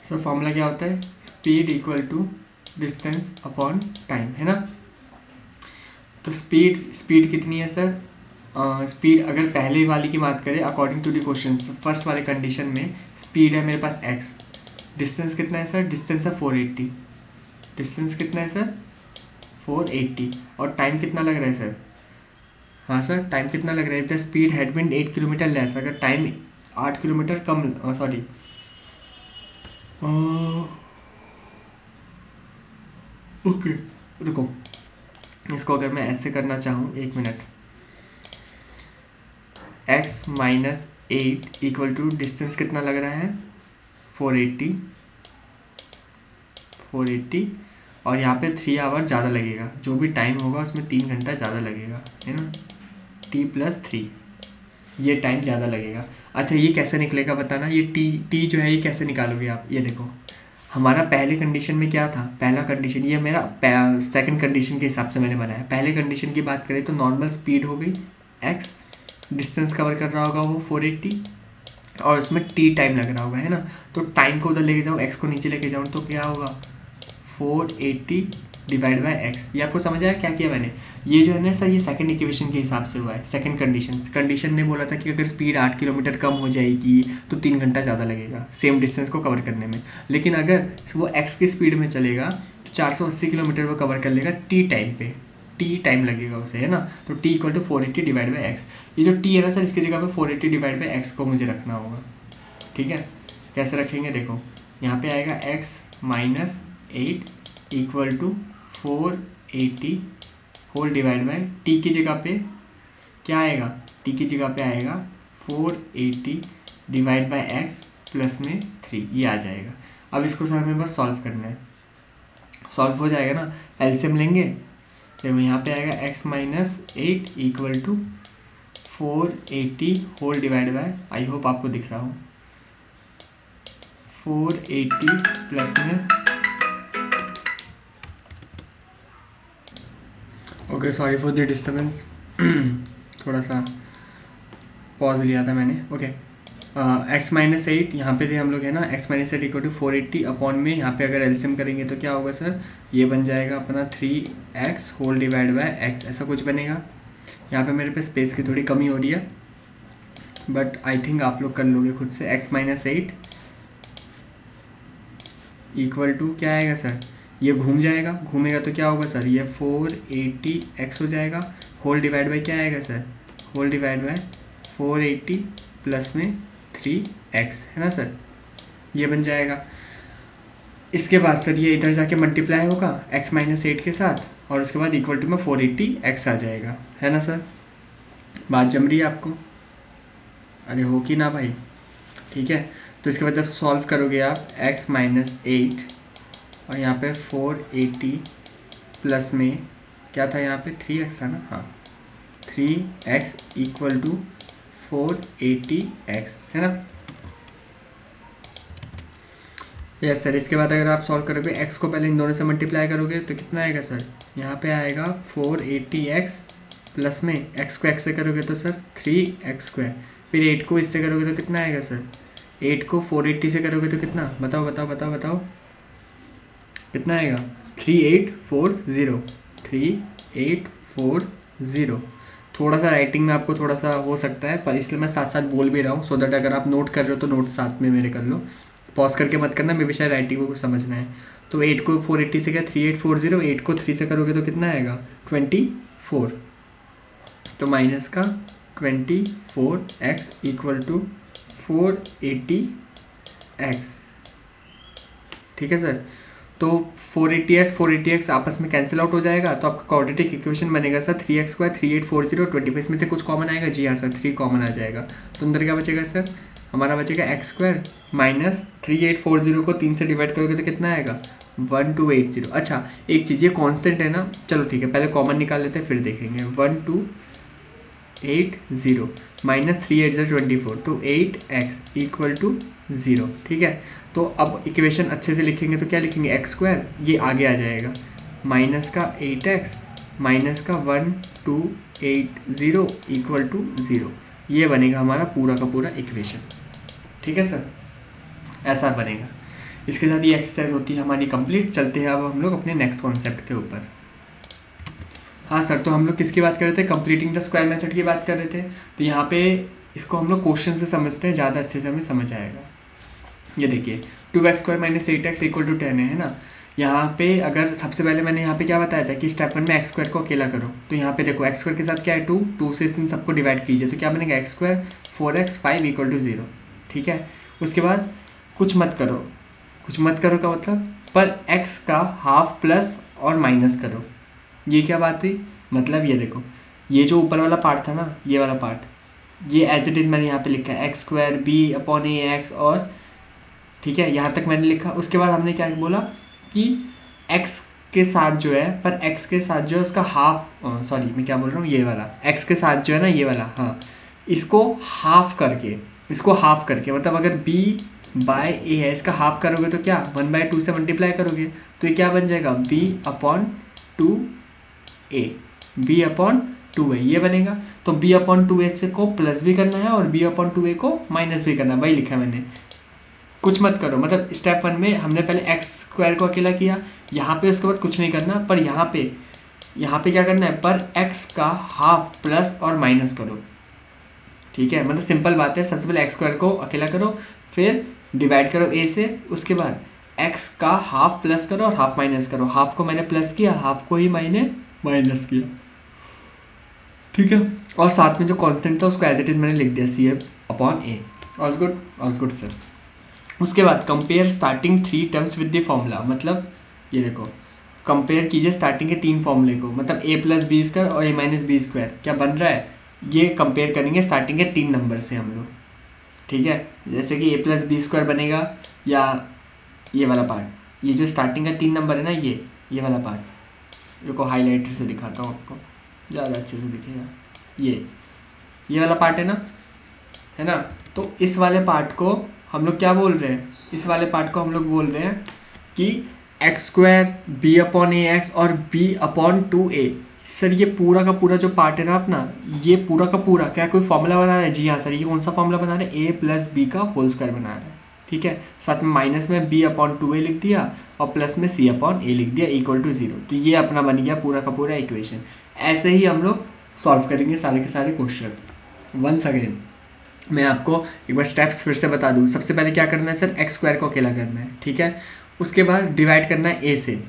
Sir formula क्या होता है, speed equal to distance upon time, है ना। तो स्पीड कितनी है सर, स्पीड अगर पहले वाली की बात करें according to the question, first वाले कंडीशन में स्पीड है मेरे पास x, डिस्टेंस कितना है सर, डिस्टेंस है 480, डिस्टेंस कितना है सर 480, और टाइम कितना लग रहा है सर, हाँ सर टाइम कितना लग रहा है, if the speed had been 8 kilometre less, अगर टाइम 8 किलोमीटर कम, सॉरी ओके रुको, इसको अगर मैं ऐसे करना चाहूँ, 1 minute, x-8 equal to distance कितना लग रहा है 480, और यहाँ पे 3 आवर ज़्यादा लगेगा, जो भी टाइम होगा उसमें 3 घंटा ज़्यादा लगेगा, है ना, t+3 ये टाइम ज़्यादा लगेगा। अच्छा ये कैसे निकलेगा बताना, ये टी जो है ये कैसे निकालोगे आप, ये देखो हमारा पहले कंडीशन में क्या था, पहला कंडीशन, ये मेरा सेकंड कंडीशन के हिसाब से मैंने बनाया। पहले कंडीशन की बात करें तो नॉर्मल स्पीड हो गई x, डिस्टेंस कवर कर रहा होगा वो 480, और उसमें टी टाइम लग रहा होगा, है ना। तो टाइम को उधर लेके जाओ, x को नीचे लेके जाओ, तो क्या होगा 480 डिवाइड बाई एक्स। ये आपको समझ आया क्या किया मैंने, ये जो है ना सर ये सेकंड इक्वेशन के हिसाब से हुआ है। सेकंड कंडीशन ने बोला था कि अगर स्पीड 8 किलोमीटर कम हो जाएगी तो 3 घंटा ज़्यादा लगेगा सेम डिस्टेंस को कवर करने में, लेकिन अगर वो एक्स की स्पीड में चलेगा तो 480 किलोमीटर वो कवर कर लेगा टी टाइम पे, टी टाइम लगेगा उसे, है ना। तो t equal to 480 divide by x. ये जो टी है ना सर इसकी जगह पे 480 डिवाइड बाई एक्स को मुझे रखना होगा, ठीक है। कैसे रखेंगे देखो, यहाँ पे आएगा x-8 equal to 480 whole divide by t की जगह पे क्या आएगा, टी की जगह पे आएगा 480 डिवाइड बाई एक्स प्लस में 3, ये आ जाएगा। अब इसको सर हमें बस सॉल्व करना है, सॉल्व हो जाएगा ना, एलसीएम लेंगे, देखो यहाँ पे आएगा x-8 equal to 480 whole divide by, I hope आपको दिख रहा हो, 480 प्लस में, okay sorry for the disturbance, थोड़ा सा पॉज लिया था मैंने, ओके एक्स माइनस एट यहाँ पे थे हम लोग है ना, x minus eight equal to 480 upon में यहाँ पे अगर एलसीएम करेंगे तो क्या होगा सर, ये बन जाएगा अपना 3x whole divide bye x, ऐसा कुछ बनेगा। यहाँ पे मेरे पे स्पेस की थोड़ी कमी हो रही है बट आई थिंक आप लोग कर लोगे खुद से। X minus eight equal to क्या आएगा सर, ये घूम जाएगा, घूमेगा तो क्या होगा सर, ये 480x हो जाएगा होल डिवाइड बाय क्या आएगा sir, whole divide by 480 plus में 3x है ना सर, ये बन जाएगा। इसके बाद सर ये इधर जाके मल्टीप्लाई होगा x माइनस एट के साथ और उसके बाद इक्वल टू में 480x आ जाएगा, है ना सर। बात जम रही है आपको, अरे हो कि ना भाई, ठीक है। तो इसके बाद जब सॉल्व करोगे आप x माइनस एट और यहाँ पे 480 प्लस में क्या था, यहाँ पे 3x था ना, हाँ 3x इक्वल टू 480x है ना। Yes sir. इसके बाद अगर आप सॉल्व करोगे x को पहले इन दोनों से मल्टीप्लाई करोगे तो कितना आएगा सर, यहाँ पे आएगा 480x प्लस में x को x से करोगे तो सर 3x स्क्वायर, फिर 8 को इससे करोगे तो कितना आएगा सर, 8 को 480 से करोगे तो कितना, बताओ बताओ बताओ बताओ कितना आएगा, 3840 3840। थोड़ा सा राइटिंग में आपको थोड़ा सा हो सकता है पर इसलिए मैं साथ साथ बोल भी रहा हूँ सो दैट अगर आप नोट कर रहे हो तो नोट साथ में मेरे कर लो, पॉज करके मत करना, मे भी शायद राइटिंग को कुछ समझना है। तो 8 को 480 से क्या 3840, 8 को 3 से करोगे तो कितना आएगा 24, तो माइनस का 24x इक्वल टू 480x, ठीक है सर। तो 480x आपस में कैंसिल आउट हो जाएगा तो आपका क्वाड्रेटिक इक्वेशन बनेगा सर 3x स्क्वायर 3840 25, इसमें से कुछ कॉमन आएगा, जी हाँ सर 3 कॉमन आ जाएगा, तो अंदर क्या बचेगा सर, हमारा बचेगा एक्स स्क्वायर माइनस 3840 को 3 से डिवाइड करोगे तो कितना आएगा 1280। अच्छा एक चीज़ ये कांस्टेंट है ना, चलो ठीक है पहले कॉमन निकाल लेते हैं फिर देखेंगे। 1280 माइनस 3 8 24 तो 8x इक्वल टू 0, ठीक है। तो अब इक्वेशन अच्छे से लिखेंगे तो क्या लिखेंगे, एक्स स्क्वायर ये आगे आ जाएगा माइनस का 8x माइनस का 1280 इक्वल टू 0, ये बनेगा हमारा पूरा का पूरा इक्वेशन, ठीक है सर, ऐसा बनेगा। इसके साथ ये एक्सरसाइज होती है हमारी कंप्लीट। चलते हैं अब हम लोग अपने नेक्स्ट कॉन्सेप्ट के ऊपर। हाँ सर, तो हम लोग किसकी बात कर रहे थे, कंप्लीटिंग द स्क्वायर मेथड की बात कर रहे थे। तो यहाँ पे इसको हम लोग क्वेश्चन से समझते हैं, ज़्यादा अच्छे से हमें समझ आएगा। ये देखिए 2x square minus 8x equal to 10 है ना। यहाँ पे अगर सबसे पहले मैंने यहाँ पे क्या बताया था कि स्टेप 1 में एक्स स्क्वायर को अकेला करो, तो यहाँ पे देखो एक्स स्क्वायर के साथ क्या है 2 से इन सबको डिवाइड कीजिए तो क्या बनेगा x square 4x 5 equal to 0, ठीक है। उसके बाद कुछ मत करो, कुछ मत करो का मतलब पर x का हाफ प्लस और माइनस करो, ये क्या बात हुई, मतलब ये देखो ये जो ऊपर वाला पार्ट था ना, ये वाला पार्ट ये एज इट इज़ मैंने यहाँ पे लिखा है एक्स स्क्वायर बी अपॉन ए एक्स, और ठीक है यहाँ तक मैंने लिखा। उसके बाद हमने क्या बोला कि x के साथ जो है, पर x के साथ जो है उसका हाफ, सॉरी मैं क्या बोल रहा हूँ, ये वाला x के साथ जो है ना ये वाला, हाँ इसको हाफ करके, इसको हाफ करके मतलब अगर b बाय ए है इसका हाफ करोगे तो क्या 1/2 से मल्टीप्लाई करोगे तो ये क्या बन जाएगा b upon 2a, b upon 2a ये बनेगा। तो b अपॉन 2a से को प्लस भी करना है और b अपॉन 2a को माइनस भी करना है, वही लिखा है मैंने। कुछ मत करो, मतलब स्टेप 1 में हमने पहले एक्स स्क्वायर को अकेला किया, यहाँ पे उसके बाद कुछ नहीं करना, पर यहाँ पे क्या करना है, पर x का हाफ प्लस और माइनस करो, ठीक है। मतलब सिंपल बात है, सबसे पहले एक्स स्क्वायर को अकेला करो फिर डिवाइड करो a से, उसके बाद x का हाफ प्लस करो और हाफ माइनस करो, हाफ को मैंने प्लस किया हाफ को ही मैंने माइनस किया, ठीक है। और साथ में जो कॉन्स्टेंट था उसको एज इट इज मैंने लिख दिया c upon a। All good sir. उसके बाद compare starting 3 terms with the formula, मतलब ये देखो कंपेयर कीजिए स्टार्टिंग के 3 फॉर्मूले को, मतलब a प्लस बी स्क्वायर और a माइनस बी स्क्वायर क्या बन रहा है, ये कंपेयर करेंगे स्टार्टिंग के 3 नंबर से हम लोग, ठीक है। जैसे कि a प्लस बी स्क्वायर बनेगा, या ये वाला पार्ट, ये जो स्टार्टिंग का 3 नंबर है ना, ये वाला पार्ट, रुको हाईलाइटर से दिखाता हूँ आपको ज़्यादा अच्छे से दिखेगा, ये वाला पार्ट है ना। तो इस वाले पार्ट को हम लोग क्या बोल रहे हैं, इस वाले पार्ट को हम लोग बोल रहे हैं कि एक्स स्क्वायर बी अपॉन ए एक्स और बी अपॉन 2a सर ये पूरा का पूरा जो पार्ट है ना अपना, ये पूरा का पूरा क्या कोई फॉर्मूला बना रहा है? जी हाँ सर, ये कौन सा फॉर्मूला बना रहे हैं? ए प्लस बी का होल स्क्वायर बना रहे हैं, ठीक है। साथ में माइनस में बी अपॉन 2a लिख दिया और प्लस में सी अपॉन ए लिख दिया इक्वल टू 0। तो ये अपना बन गया पूरा का पूरा इक्वेशन। ऐसे ही हम लोग सॉल्व करेंगे सारे के सारे क्वेश्चन। वंस अगेन मैं आपको एक बार स्टेप्स फिर से बता दूँ। सबसे पहले क्या करना है सर? एक्स स्क्वायर को अकेला करना है, ठीक है। उसके बाद डिवाइड करना है ए से।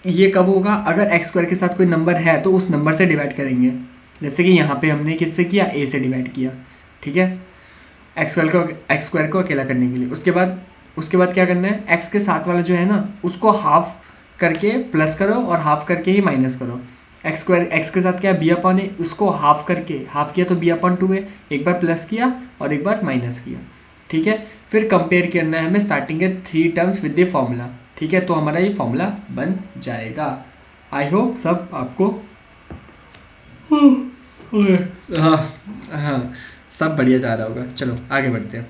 ये कब होगा? अगर एक्स स्क्वायर के साथ कोई नंबर है तो उस नंबर से डिवाइड करेंगे। जैसे कि यहाँ पे हमने किससे किया? ए से डिवाइड किया, ठीक है, एक्स स्क्वायर को अकेला करने के लिए। उसके बाद क्या करना है? एक्स के साथ वाला जो है ना, उसको हाफ करके प्लस करो और हाफ करके ही माइनस करो। एक्स स्क्वायर एक्स के साथ क्या है? बी अपॉन ए, उसको हाफ करके, हाफ किया तो बी अपॉन 2 है, एक बार प्लस किया और एक बार माइनस किया, ठीक है। फिर कंपेयर करना है हमें स्टार्टिंग के 3 टर्म्स विद द फॉर्मूला, ठीक है। तो हमारा ये फॉर्मूला बन जाएगा। आई होप सब आपको हाँ हाँ सब बढ़िया जा रहा होगा। चलो आगे बढ़ते हैं।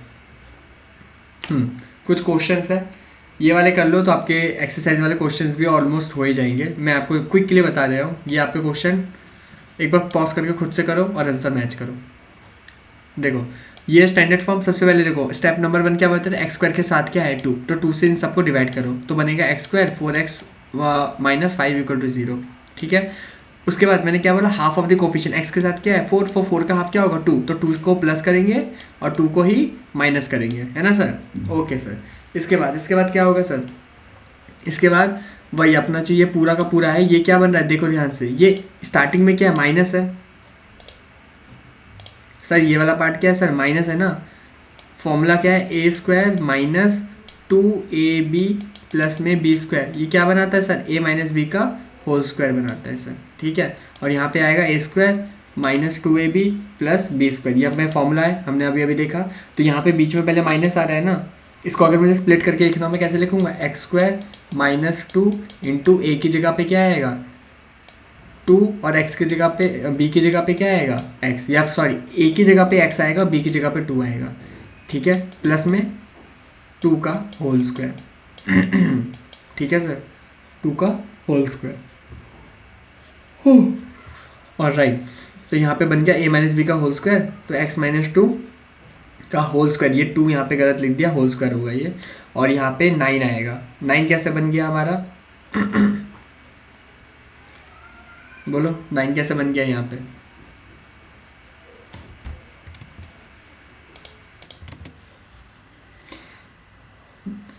कुछ क्वेश्चंस है, ये वाले कर लो तो आपके एक्सरसाइज वाले क्वेश्चंस भी ऑलमोस्ट हो ही जाएंगे। मैं आपको क्विकली बता दे रहा हूँ। ये आपके क्वेश्चन एक बार पॉज करके खुद से करो और आंसर मैच करो। देखो ये स्टैंडर्ड फॉर्म। सबसे पहले देखो स्टेप नंबर 1 क्या बताता है? एक्स स्क्वायर के साथ क्या है? 2, तो 2 से इन सबको डिवाइड करो तो बनेगा x square 4x minus 5 equal to 0, ठीक है। उसके बाद मैंने क्या बोला? Half of the coefficient. X के साथ क्या है? 4, 4 का हाफ क्या होगा? 2, तो 2 को प्लस करेंगे और 2 को ही माइनस करेंगे, है ना सर? Okay sir. इसके बाद क्या होगा सर? इसके बाद वही अपना जो ये पूरा का पूरा है, ये क्या बन रहा है? देखो ध्यान से, ये स्टार्टिंग में क्या है? माइनस है सर। ये वाला पार्ट क्या है सर? माइनस है ना। फॉर्मूला क्या है? A square minus 2ab plus में बी स्क्वायर। ये क्या बनाता है सर? ए माइनस बी का होल स्क्वायर बनाता है सर, ठीक है। और यहाँ पे आएगा a square minus 2ab plus b square. ये अपना फॉर्मूला है, हमने अभी अभी देखा। तो यहाँ पे बीच में पहले माइनस आ रहा है ना, इसको अगर मुझे स्प्लिट करके लिखना हो मैं कैसे लिखूँगा? एक्स स्क्वायर माइनस 2 इंटू ए की जगह पे क्या आएगा? 2 और x की जगह पे b की जगह पे क्या आएगा? x, या सॉरी a की जगह पे x आएगा, b की जगह पे 2 आएगा, ठीक है। प्लस में 2 का होल स्क्वायर ठीक है सर, 2 का होल स्क्वायर। और राइट, तो यहाँ पे बन गया a माइनस बी का होल स्क्वायर, तो x माइनस 2 का होल स्क्वायर। ये 2 यहाँ पे गलत लिख दिया, होल स्क्वायर होगा ये। और यहाँ पे 9 आएगा। 9 कैसे बन गया हमारा? बोलो 9 कैसे बन गया यहाँ पे?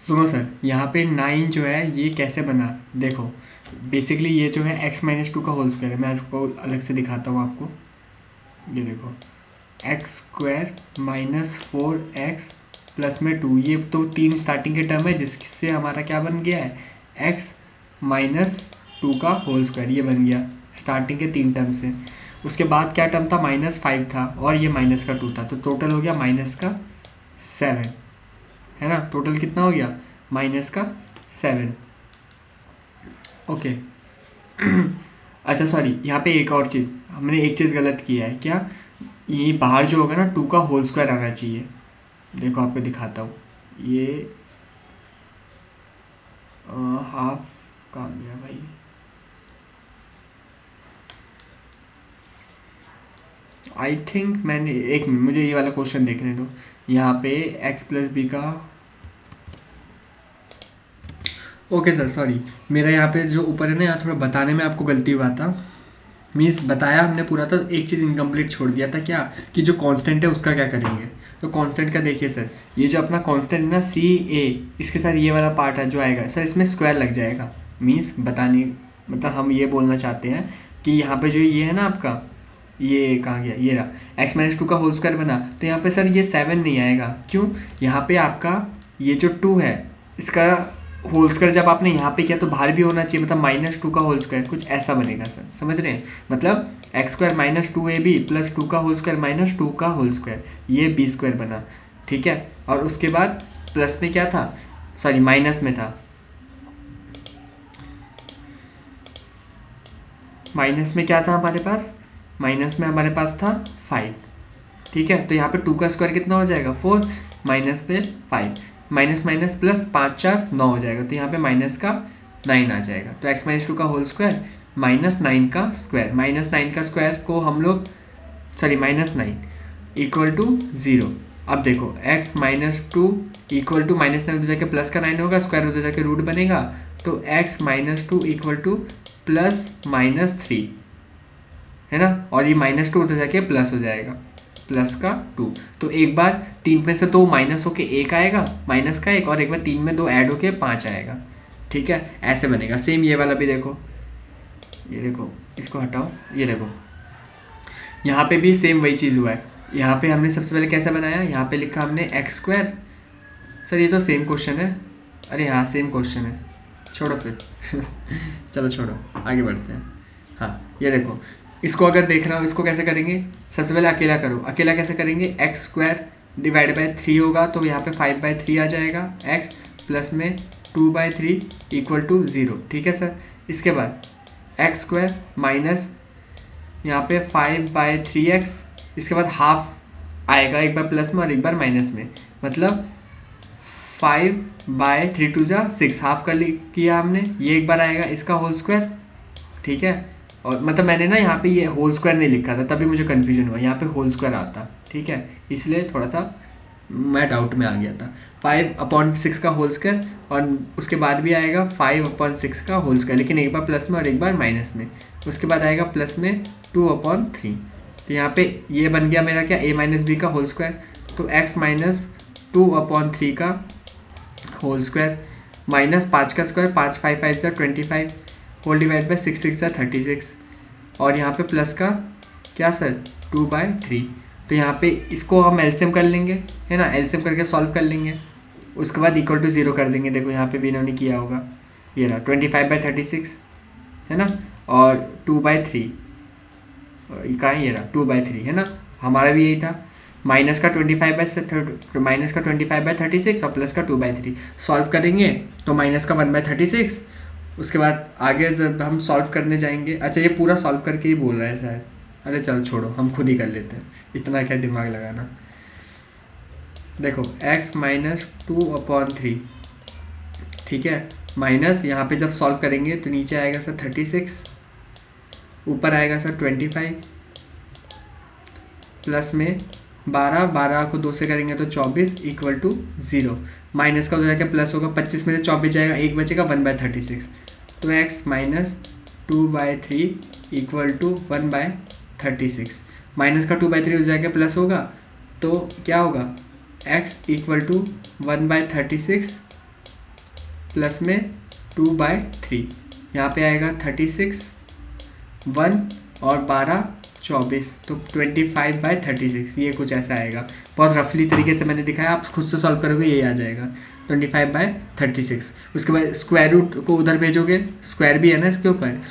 सुनो सर, यहाँ पे 9 जो है ये कैसे बना? देखो बेसिकली ये जो है x माइनस 2 का होल स्क्वायर है। मैं इसको अलग से दिखाता हूँ आपको। ये देखो x square minus 4x plus में 2, ये तो 3 स्टार्टिंग के टर्म है जिससे हमारा क्या बन गया है? x माइनस 2 का होल स्क्वायर, ये बन गया स्टार्टिंग के 3 टर्म से। उसके बाद क्या टर्म था? -5 था और ये माइनस का 2 था, तो टोटल हो गया माइनस का 7, है ना। टोटल कितना हो गया? माइनस का 7। ओके अच्छा सॉरी, यहाँ पे एक और चीज़, हमने एक चीज़ गलत किया है। क्या? ये बाहर जो होगा ना 2 का होल स्क्वायर आना चाहिए। देखो आपको दिखाता हूँ, ये हाफ कहाँ गया भाई? आई थिंक मैंने, एक मिनट मुझे ये वाला क्वेश्चन देखने दो। यहाँ पे x प्लस बी का, ओके सर सॉरी, मेरा यहाँ पे जो ऊपर है ना, यहाँ थोड़ा बताने में आपको गलती हुआ था। मीन्स बताया हमने पूरा, तो एक चीज़ इनकम्प्लीट छोड़ दिया था। क्या? कि जो कांस्टेंट है उसका क्या करेंगे। तो कांस्टेंट का देखिए सर, ये जो अपना कांस्टेंट है ना CA, इसके साथ ये वाला पार्ट है जो आएगा सर, इसमें स्क्वायर लग जाएगा। मीन्स बताने, मतलब हम ये बोलना चाहते हैं कि यहाँ पे जो ये है ना आपका, ये कहाँ गया? ये रहा, x माइनस 2 का होल स्क्वायर बना। तो यहाँ पे सर ये 7 नहीं आएगा। क्यों? यहाँ पे आपका ये जो 2 है इसका होल स्क्वायर जब आपने यहाँ पे किया तो बाहर भी होना चाहिए, मतलब -2 का होल स्क्वायर, कुछ ऐसा बनेगा सर, समझ रहे हैं? मतलब x square minus 2ab plus 2 का होल स्क्वायर माइनस 2 का होल स्क्वायर, ये b स्क्वायर बना, ठीक है। और उसके बाद प्लस में क्या था? सॉरी माइनस में था, माइनस में क्या था हमारे पास? माइनस में हमारे पास था 5, ठीक है। तो यहाँ पे 2 का स्क्वायर कितना हो जाएगा? 4, माइनस पे 5, माइनस प्लस 5 4 9 हो जाएगा, तो यहाँ पे माइनस का 9 आ जाएगा। तो x माइनस 2 का होल स्क्वायर -9 का स्क्वायर, -9 का स्क्वायर को हम लोग -9 इक्वल टू 0। अब देखो x -2 इक्वल टू -9 उधर जाके प्लस का 9 होगा, स्क्वायर उधर जाके रूट बनेगा, तो x -2 इक्वल टू +-3 है ना, और ये -2 उधर जाके प्लस हो जाएगा, प्लस का 2। तो एक बार 3 में से 2 माइनस होके 1 आएगा, माइनस का 1, और एक बार 3 में 2 ऐड होके 5 आएगा। ठीक है, ऐसे बनेगा। सेम ये वाला भी देखो, ये देखो, इसको हटाओ, ये देखो यहाँ पे भी सेम वही चीज़ हुआ है। यहाँ पे हमने सबसे पहले कैसे बनाया, यहाँ पे लिखा हमने x²। सर ये तो सेम क्वेश्चन है, अरे हाँ सेम क्वेश्चन है, छोड़ो फिर चलो छोड़ो, आगे बढ़ते हैं। हाँ ये देखो, इसको अगर देख रहा हो, इसको कैसे करेंगे, सबसे पहले अकेला करो। अकेला कैसे करेंगे, x² डिवाइड बाय 3 होगा, तो यहाँ पे 5/3 आ जाएगा, x प्लस में 2/3 इक्वल टू 0। ठीक है सर, इसके बाद x² माइनस यहाँ पे 5/3x, इसके बाद हाफ आएगा, एक बार प्लस में और एक बार माइनस में, मतलब 5/3 2 जा 6, हाफ कर किया हमने, ये एक बार आएगा, इसका होल स्क्वायर। ठीक है, और मतलब मैंने ना यहाँ पे ये होल स्क्वायर नहीं लिखा था, तभी मुझे कन्फ्यूजन हुआ, यहाँ पे होल स्क्वायर आता। ठीक है, इसलिए थोड़ा सा मैं डाउट में आ गया था। 5/6 का होल स्क्वायर, और उसके बाद भी आएगा 5/6 का होल स्क्वायर, लेकिन एक बार प्लस में और एक बार माइनस में। उसके बाद आएगा प्लस में 2/3। तो यहाँ पे ये बन गया मेरा क्या, a-b का होल स्क्वायर। तो x - 2/3 का होल स्क्वायर माइनस 5 का स्क्वायर, 5 5 5 ज़ा 25 होल डिवाइड बाई 6 6 ज़ा 36, और यहाँ पे प्लस का क्या सर 2/3। तो यहाँ पे इसको हम एलसीएम कर लेंगे, है ना, एलसीएम करके सॉल्व कर लेंगे, उसके बाद इक्वल टू 0 कर देंगे। देखो यहाँ पे भी इन्होंने किया होगा, ये रहा 25/36 है ना, और 2/3 कहाँ है, ये रहा 2/3 है ना, हमारा भी यही था। माइनस का 25/36 और प्लस का 2/3 सॉल्व करेंगे, तो माइनस का 1/36। उसके बाद आगे जब हम सॉल्व करने जाएंगे, अच्छा ये पूरा सॉल्व करके ही बोल रहा है शायद, अरे चलो छोड़ो, हम खुद ही कर लेते हैं, इतना क्या दिमाग लगाना। देखो x - 2/3, ठीक है, माइनस यहाँ पे जब सॉल्व करेंगे तो नीचे आएगा सर 36, ऊपर आएगा सर 25, प्लस में 12 को 2 से करेंगे तो 24 इक्वल टू 0। माइनस का उधर जाके प्लस होगा, 25 में से 24 जाएगा, एक बचेगा 1/36। तो x - 2/3 इक्वल टू 1/36। माइनस का 2/3 उधर जाके प्लस होगा, तो क्या होगा, x इक्वल टू 1/36 प्लस में 2/3। यहाँ पे आएगा 36 1 और 12 24, तो 25/36, ये कुछ ऐसा आएगा। बहुत रफली तरीके से मैंने दिखाया, आप खुद से सॉल्व करोगे ये आ जाएगा 25/36। उसके बाद स्क्वायर रूट को उधर भेजोगे, स्क्वायर भी है ना इसके ऊपर,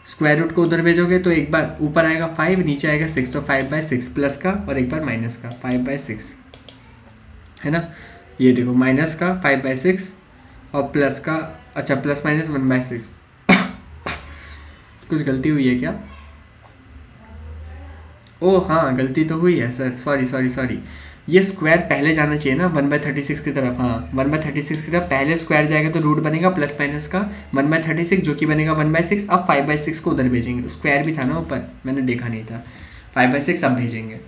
स्क्वायर रूट को उधर भेजोगे तो एक बार ऊपर आएगा 5, नीचे आएगा 6, तो 5/6 प्लस का और एक बार माइनस का 5/6 है ना। ये देखो माइनस का 5/6 और प्लस का, अच्छा प्लस माइनस 1/6 कुछ गलती हुई है क्या, ओ हाँ गलती तो हुई है सर, सॉरी, ये स्क्वायर पहले जाना चाहिए ना 1/36 की तरफ। हाँ 1/36 की तरफ पहले स्क्वायर जाएगा तो रूट बनेगा प्लस माइनस का 1/36 जो कि बनेगा 1/6। अब 5/6 को उधर भेजेंगे, स्क्वायर भी था ना ऊपर, मैंने देखा नहीं था, 5/6 अब भेजेंगे।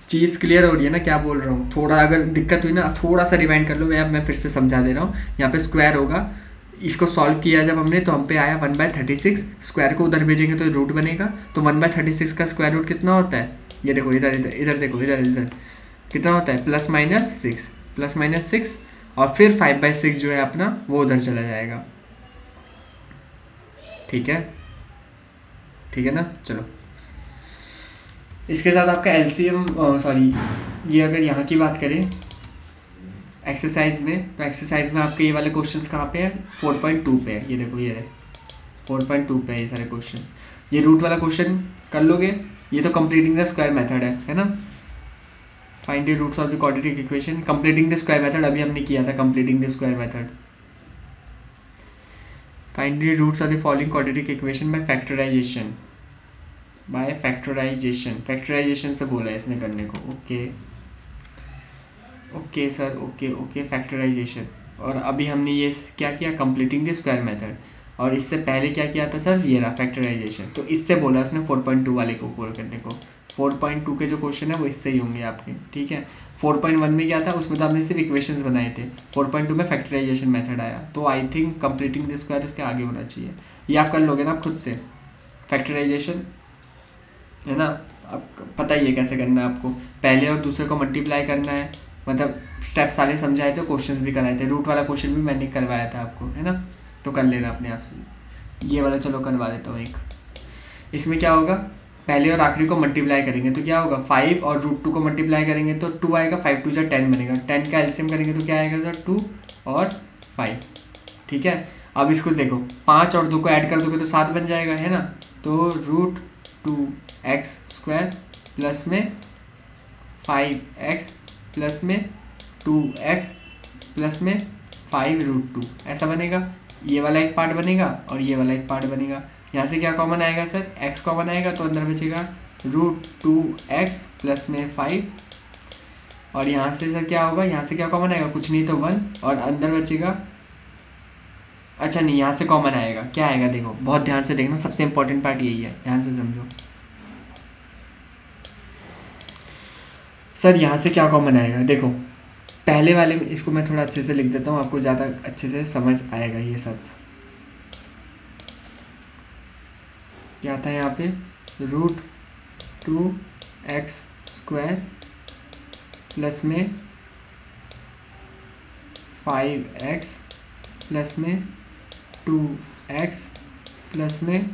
चीज़ क्लियर हो रही है ना क्या बोल रहा हूँ, थोड़ा अगर दिक्कत हुई ना थोड़ा सा रिवाइंड कर लो, मैं फिर से समझा दे रहा हूँ। यहाँ पे स्क्वायर होगा, इसको सॉल्व किया जब हमने तो हम पे आया 1/36, स्क्वायर को उधर भेजेंगे तो रूट बनेगा, तो 1/36 का स्क्वायर रूट कितना होता है, ये देखो इधर देखो, इधर कितना होता है, +-6 और फिर 5/6 जो है अपना वो उधर चला जाएगा। ठीक है ना, चलो इसके साथ आपका एलसीएम, सॉरी ये अगर यहाँ की बात करें एक्सरसाइज में, तो एक्सरसाइज में आपके ये वाले क्वेश्चंस कहाँ पे हैं, 4.2 पे है, ये देखो ये रहे 4.2 पे है ये सारे क्वेश्चन। ये रूट वाला क्वेश्चन कर लोगे, ये तो कंप्लीटिंग द स्क्वायर मेथड है ना, find the roots of the quadratic equation. Completing the square method अभी हमने किया था, completing the square method. Find the roots of the following quadratic equation by factorisation, factorisation से बोला है इसने करने को। Okay sir, okay factorisation. और अभी हमने ये क्या किया, कंप्लीटिंग द स्क्वायर मेथड। और इससे पहले क्या किया था सर, ये रहा फैक्टराइजेशन। तो इससे बोला उसने 4.2 वाले को पूरा करने को। 4.2 के जो क्वेश्चन है वो इससे ही होंगे आपके, ठीक है। 4.1 में क्या था, उसमें तो हमने सिर्फ इक्वेशंस बनाए थे। 4.2 में फैक्टराइजेशन मेथड आया, तो I think completing the square उसके आगे होना चाहिए। ये आप कर लोगे ना खुद से, फैक्टराइजेशन है ना, अब पता ही है कैसे करना है आपको। पहले और दूसरे को मल्टीप्लाई करना है, मतलब स्टेप सारे समझाए थे, क्वेश्चंस भी कराए थे। रूट वाला क्वेश्चन भी मैंने करवाया था आपको, है ना, तो कर लेना अपने आप से। ये वाला चलो करवा देता हूँ एक। इसमें क्या होगा, पहले और आखिरी को मल्टीप्लाई करेंगे तो क्या होगा, 5 और √2 को मल्टीप्लाई करेंगे तो 2 आएगा, 5 2 जा 10 बनेगा। 10 का एलसीएम करेंगे तो क्या आएगा सर, 2 और 5, ठीक है। अब इसको देखो, 5 और 2 को ऐड कर दोगे तो 7 बन जाएगा, है ना। तो √2x² प्लस में 5x प्लस में 2x प्लस में 5√2 ऐसा बनेगा। ये वाला एक पार्ट बनेगा और ये वाला एक पार्ट बनेगा। यहाँ से क्या कॉमन आएगा सर, x कॉमन आएगा, तो अंदर बचेगा √2x प्लस में 5। और यहाँ से सर क्या होगा, यहाँ से क्या कॉमन आएगा, कुछ नहीं तो 1, और अंदर बचेगा, अच्छा नहीं, यहाँ से कॉमन आएगा, क्या आएगा देखो, बहुत ध्यान से देखना, सबसे इंपॉर्टेंट पार्ट यही है, ध्यान से समझो सर। यहाँ से क्या कॉमन आएगा देखो, पहले वाले में, इसको मैं थोड़ा अच्छे से लिख देता हूँ, आपको ज़्यादा अच्छे से समझ आएगा ये सब। क्या था यहाँ पे, √2x² प्लस में 5x प्लस में 2x प्लस में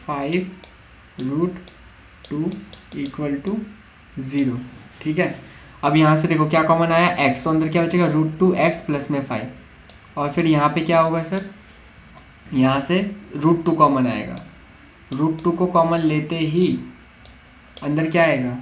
5√2 इक्वल टू 0, ठीक है। अब यहाँ से देखो क्या कॉमन आया, x, तो अंदर क्या बचेगा, √2x प्लस में 5। और फिर यहाँ पे क्या होगा सर, यहाँ से √2 कॉमन आएगा, √2 को कॉमन लेते ही अंदर क्या आएगा,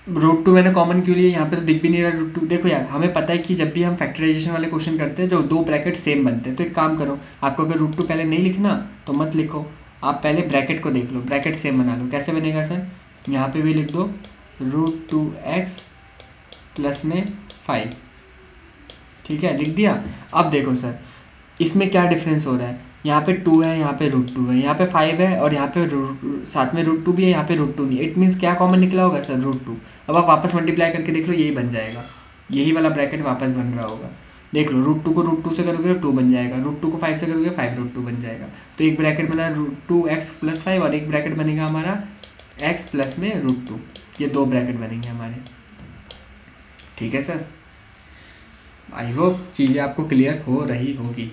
√2 मैंने कॉमन क्यों लिया, यहाँ पे तो दिख भी नहीं रहा √2। देखो यार, हमें पता है कि जब भी हम फैक्टराइजेशन वाले क्वेश्चन करते हैं जो दो ब्रैकेट सेम बनते हैं, तो एक काम करो, आपको अगर √2 पहले नहीं लिखना तो मत लिखो, आप पहले ब्रैकेट को देख लो, ब्रैकेट सेम बना लो। कैसे बनेगा सर, यहाँ पे भी लिख दो √2x प्लस में 5, ठीक है, लिख दिया। अब देखो सर, इसमें क्या डिफरेंस हो रहा है, यहाँ पे 2 है, यहाँ पे √2 है, यहाँ पे 5 है, और यहाँ पे साथ में √2 भी है, यहाँ पे √2 नहीं है। इट मीन्स क्या कॉमन निकला होगा सर, √2। अब आप वापस मल्टीप्लाई करके देख लो, यही बन जाएगा, यही वाला ब्रैकेट वापस बन रहा होगा। देख लो, √2 को √2 से करोगे तो 2 बन जाएगा, √2 को 5 से करोगे 5√2 बन जाएगा। तो एक ब्रैकेट बना √2x प्लस 5, और एक ब्रैकेट बनेगा हमारा x प्लस में √2। ये दो ब्रैकेट बनेंगे हमारे, ठीक है सर। आई होप चीज़ें आपको क्लियर हो रही होगी।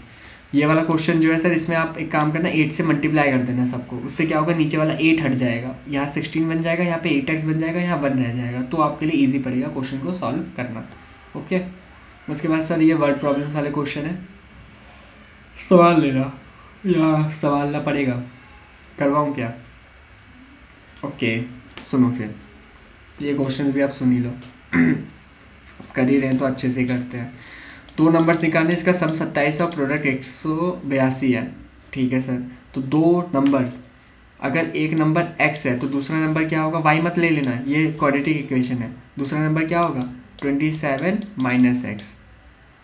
ये वाला क्वेश्चन जो है सर, इसमें आप एक काम करना, 8 से मल्टीप्लाई कर देना सबको, उससे क्या होगा, नीचे वाला 8 हट जाएगा, यहाँ 16 बन जाएगा, यहाँ पे 8x बन जाएगा, यहाँ 1 रह जाएगा, तो आपके लिए ईजी पड़ेगा क्वेश्चन को सॉल्व करना। ओके, उसके बाद सर ये वर्ड प्रॉब्लम्स वाले क्वेश्चन है, सवाल लेना या सवालना पड़ेगा, करवाऊँ क्या? ओके, सुनो फिर, ये क्वेश्चन भी आप सुन ही लो कर ही रहे हैं तो अच्छे से करते हैं। 2 नंबर्स निकालने, इसका सम 27 और प्रोडक्ट 182 है, ठीक है सर। तो 2 नंबर्स, अगर एक नंबर x है तो दूसरा नंबर क्या होगा, y मत ले लेना, ये क्वाड्रेटिक इक्वेशन है। दूसरा नंबर क्या होगा, 27 माइनस x,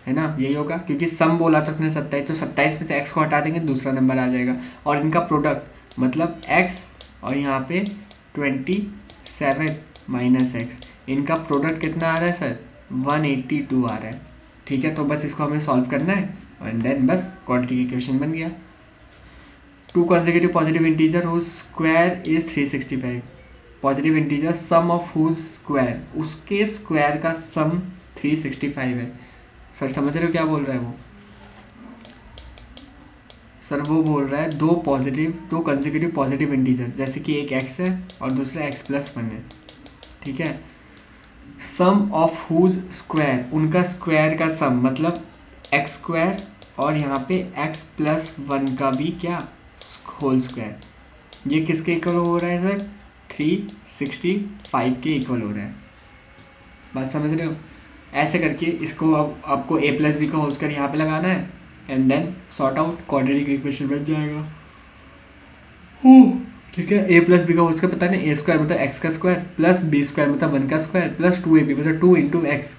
है ना, यही होगा, क्योंकि सम बोला था उसने 27, तो 27 में से x को हटा देंगे, दूसरा नंबर आ जाएगा। और इनका प्रोडक्ट मतलब x, और यहाँ पे 27 माइनस x, इनका प्रोडक्ट कितना आ रहा है सर, 182 आ रहा है, ठीक है। तो बस इसको हमें सॉल्व करना है, एंड देन बस क्वाड्रेटिक इक्वेशन बन गया। 2 consecutive positive integer whose square is 365, positive integer sum of whose square, उसके स्क्वायर का सम 365 है। सर समझ रहे हो क्या बोल रहा है वो, सर वो बोल रहा है दो कंसेक्यूटिव पॉजिटिव इंटीजर, जैसे कि एक x है और दूसरा x प्लस 1 है, ठीक है। सम ऑफ हुज स्क्वायर, उनका स्क्वायर का सम मतलब x², और यहाँ पे x प्लस 1 का भी क्या, होल स्क्वायर, ये किसके इक्वल हो रहा है सर, 365 के इक्वल हो रहा है। बात समझ रहे हो, ऐसे करके इसको अब आपको a प्लस बी का होल स्क्वायर यहाँ पे लगाना है, and then sort out, quadratic equation बन जाएगा। ठीक है। ए प्लस बी का होल स्क्वायर पता नहीं, ए स्क्वायर मतलब एक्स का स्क्वायर प्लस बी स्क्वायर मतलब 1 का स्क्वायर प्लस 2ab मतलब 2 इंटू एक्स।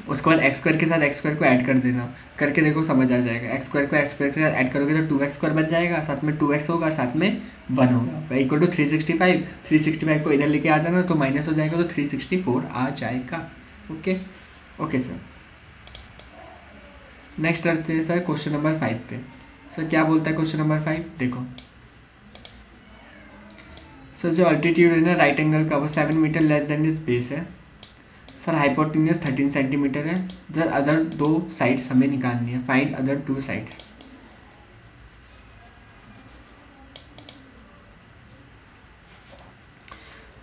उसके बाद एक्स स्क्वायर के साथ एक्स स्क्वायर को ऐड कर देना, करके देखो समझ आ जाएगा। एक्स स्क्वायर को एक्स स्क्वायर के साथ ऐड करोगे तो 2x स्क्वायर बन जाएगा, साथ में 2x होगा, साथ में 1 होगा, इक्वल टू 365। 365 को इधर लेके आ जाना तो माइनस हो जाएगा, तो 364 आ जाएगा। Okay okay sir. नेक्स्ट करते हैं सर क्वेश्चन नंबर 5 पे। सर क्या बोलता है क्वेश्चन नंबर 5, देखो सर जो अल्टीट्यूड है ना राइट एंगल का वो 7 metre less than this base है। सर हाइपोटेन्यूज 13 सेंटीमीटर है। सर अदर 2 साइड्स हमें निकालनी है, फाइंड अदर 2 साइड्स।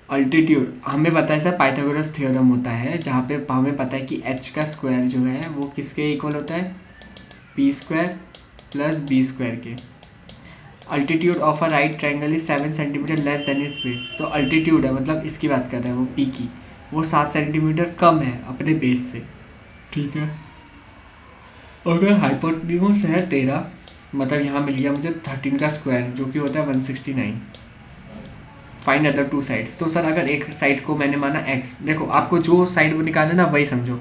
अल्टीट्यूड हमें पता है सर, पाइथागोरस थ्योरम होता है जहाँ पे हमें पता है कि h का स्क्वायर जो है वो किसके इक्वल होता है, p square plus b square के। Altitude of a right triangle is 7 centimetre less than its base. तो अल्टीट्यूड है मतलब इसकी बात कर रहे हैं वो p की, वो 7 सेंटीमीटर कम है अपने बेस से। ठीक है। अगर हाइपोटेन्यूज है 13, मतलब यहाँ मिल गया मुझे 13 का स्क्वायर जो कि होता है 169। Find other 2 sides. तो सर अगर एक साइड को मैंने माना x, देखो आपको जो साइड वो निकालना ना वही समझो।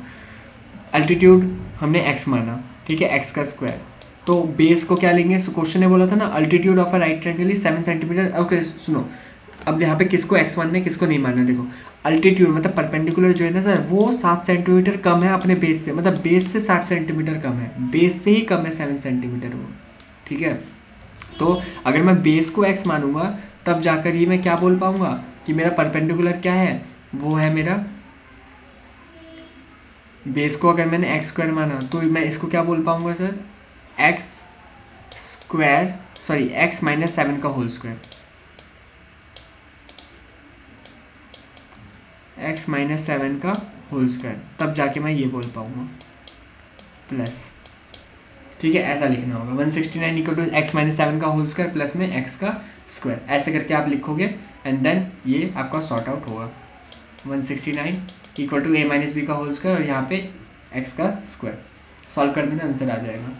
अल्टीट्यूड हमने x माना, ठीक है, x का स्क्वायर। तो बेस को क्या लेंगे, क्वेश्चन ने बोला था ना altitude of a right triangle is 7 centimetre. Okay सुनो, अब यहाँ पे किसको x मानना है किसको नहीं मानना है। देखो अल्टीट्यूड मतलब परपेंडिकुलर जो है ना सर वो 7 सेंटीमीटर कम है अपने बेस से, मतलब बेस से 60 सेंटीमीटर कम है, बेस से ही कम है 7 सेंटीमीटर वो। ठीक है। तो अगर मैं बेस को x मानूंगा तब जाकर ही मैं क्या बोल पाऊंगा कि मेरा परपेंडिकुलर क्या है, वो है मेरा बेस को। अगर मैंने एक्स स्क्वायर माना तो मैं इसको क्या बोल पाऊंगा sir, x square sorry x minus 7 का होल स्क्वायर, एक्स माइनस 7 का होल स्क्वायर, तब जाके मैं ये बोल पाऊंगा प्लस। ठीक है, ऐसा लिखना होगा 169 इक्वल टू एक्स माइनस 7 का होल स्क्वायर प्लस में एक्स का स्क्वायर, ऐसे करके आप लिखोगे एंड देन ये आपका सॉर्ट आउट होगा। 169 equal to a minus b का होल स्क्वायर और यहाँ पे एक्स का स्क्वायर, सॉल्व कर देना आंसर आ जाएगा।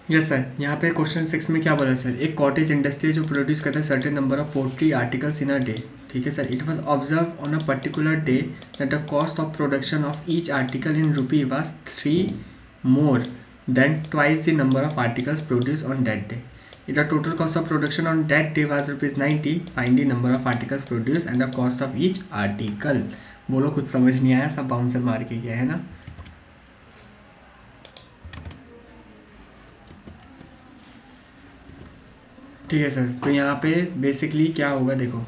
यस सर, यहाँ पे क्वेश्चन 6 में क्या बोला सर, एक कॉटेज इंडस्ट्री जो प्रोड्यूस करता है certain number of poultry articles in a day. ठीक है sir, it was observe on a particular day that the cost of production of each article in rupee was 3 more than twice the number of articles produce on that day. The total cost of production on that day was ₹90. Find the number of articles produced and the cost of each article. बोलो कुछ समझ नहीं आया, सब बाउंसर मार के गया है ना। ठीक है सर, तो यहाँ पे बेसिकली क्या होगा देखो,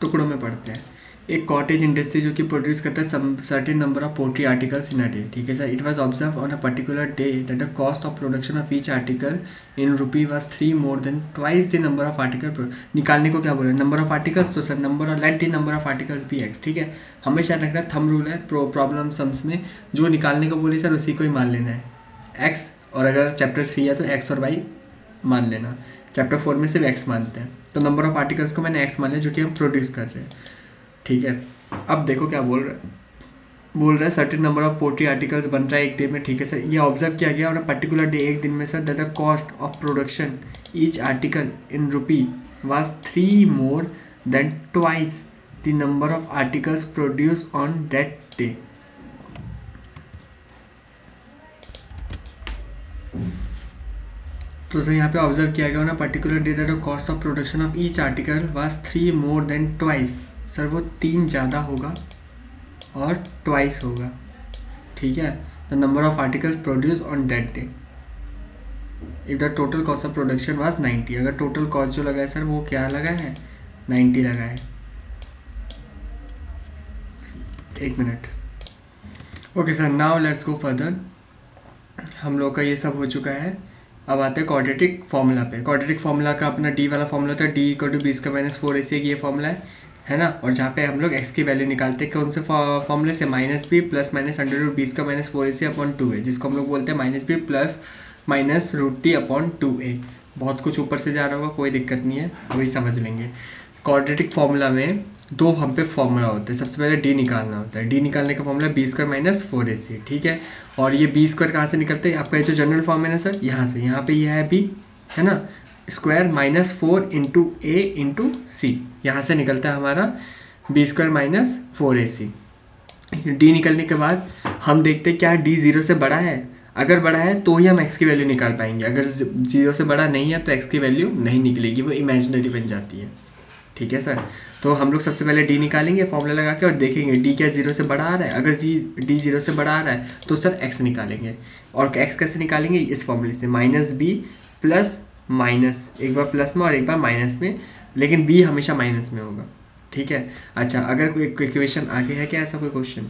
टुकड़ों में पढ़ते हैं। एक कॉटेज इंडस्ट्री जो कि प्रोड्यूस करता है certain number of poultry articles in a day. ठीक है sir, it was observe on a particular day that the cost of production of each article in rupee was 3 more than twice the number of article. निकालने को क्या बोले, नंबर ऑफ आर्टिकल्स, तो सर नंबर और let the number of articles be x. ठीक है, हमेशा रखना थंब रूल है प्रॉब्लम सम्स में, जो निकालने को बोले सर उसी को ही मान लेना है एक्स, और अगर चैप्टर 3 है तो एक्स और वाई मान लेना। चैप्टर 4 में सिर्फ एक्स मानते हैं, तो नंबर ऑफ आर्टिकल्स को मैंने एक्स मान लिया जो कि हम प्रोड्यूस कर रहे हैं। ठीक है, अब देखो क्या बोल रहा है certain number of poultry articles बन रहा है एक डे में। ठीक है सर, ये ऑब्जर्व किया गया और पर्टिकुलर डे एक दिन में sir that the cost of production each article in rupee was 3 more than twice the number of articles produce on that day. तो सर यहाँ पे ऑब्जर्व किया गया ना particular day that the cost of production of each article was 3 more than twice. Sir वो 3 ज़्यादा होगा और ट्वाइस होगा। ठीक है, the number of articles produce on that day if the total cost of production was 90। अगर टोटल कॉस्ट जो लगा है सर वो क्या लगा है, 90 लगा है। एक minute. Okay sir, now let's go further. हम लोग का ये सब हो चुका है। अब आते हैं क्वाड्रेटिक फार्मूला पे। क्वाड्रेटिक फार्मूला का अपना डी वाला फार्मूला होता है, d equal to b square minus 4ac, ये फार्मूला है ना। और जहाँ पे हम लोग x की वैल्यू निकालते हैं कौन से फॉर्मूले से, minus b plus minus under root b square minus 4ac upon 2a, जिसको हम लोग बोलते हैं minus b plus minus root t upon 2a। बहुत कुछ ऊपर से जा रहा होगा, कोई दिक्कत नहीं है, अभी समझ लेंगे। क्वाड्रेटिक फार्मूला में दो हम पे फॉर्मूला होते हैं। सबसे पहले डी निकालना होता है, डी निकालने का formula B square minus 4ac, ठीक है। और ये बी स्क्वायर कहाँ से निकलते हैं, आपका जो जनरल फॉर्म है ना सर, यहाँ से, यहाँ पे ये है बी, है ना, स्क्वायर माइनस 4 इंटू ए इंटू सी, यहाँ से निकलता है हमारा B square minus 4ac। D निकलने के बाद हम देखते हैं क्या डी 0 से बड़ा है। अगर बड़ा है तो ही हम x की वैल्यू निकाल पाएंगे, अगर 0 से बड़ा नहीं है तो x की वैल्यू नहीं निकलेगी, वो इमेजिनरी बन जाती है, ठीक है सर। तो हम लोग सबसे पहले डी निकालेंगे फॉर्मूला लगा के और देखेंगे डी क्या 0 से बड़ा आ रहा है। अगर डी 0 से बड़ा आ रहा है तो सर x निकालेंगे। और x कैसे निकालेंगे, इस फॉर्मूले से, माइनस बी प्लस माइनस, एक बार प्लस में और एक बार माइनस में, लेकिन b हमेशा माइनस में होगा, ठीक है। अच्छा, अगर कोई इक्वेशन आगे है क्या, ऐसा कोई क्वेश्चन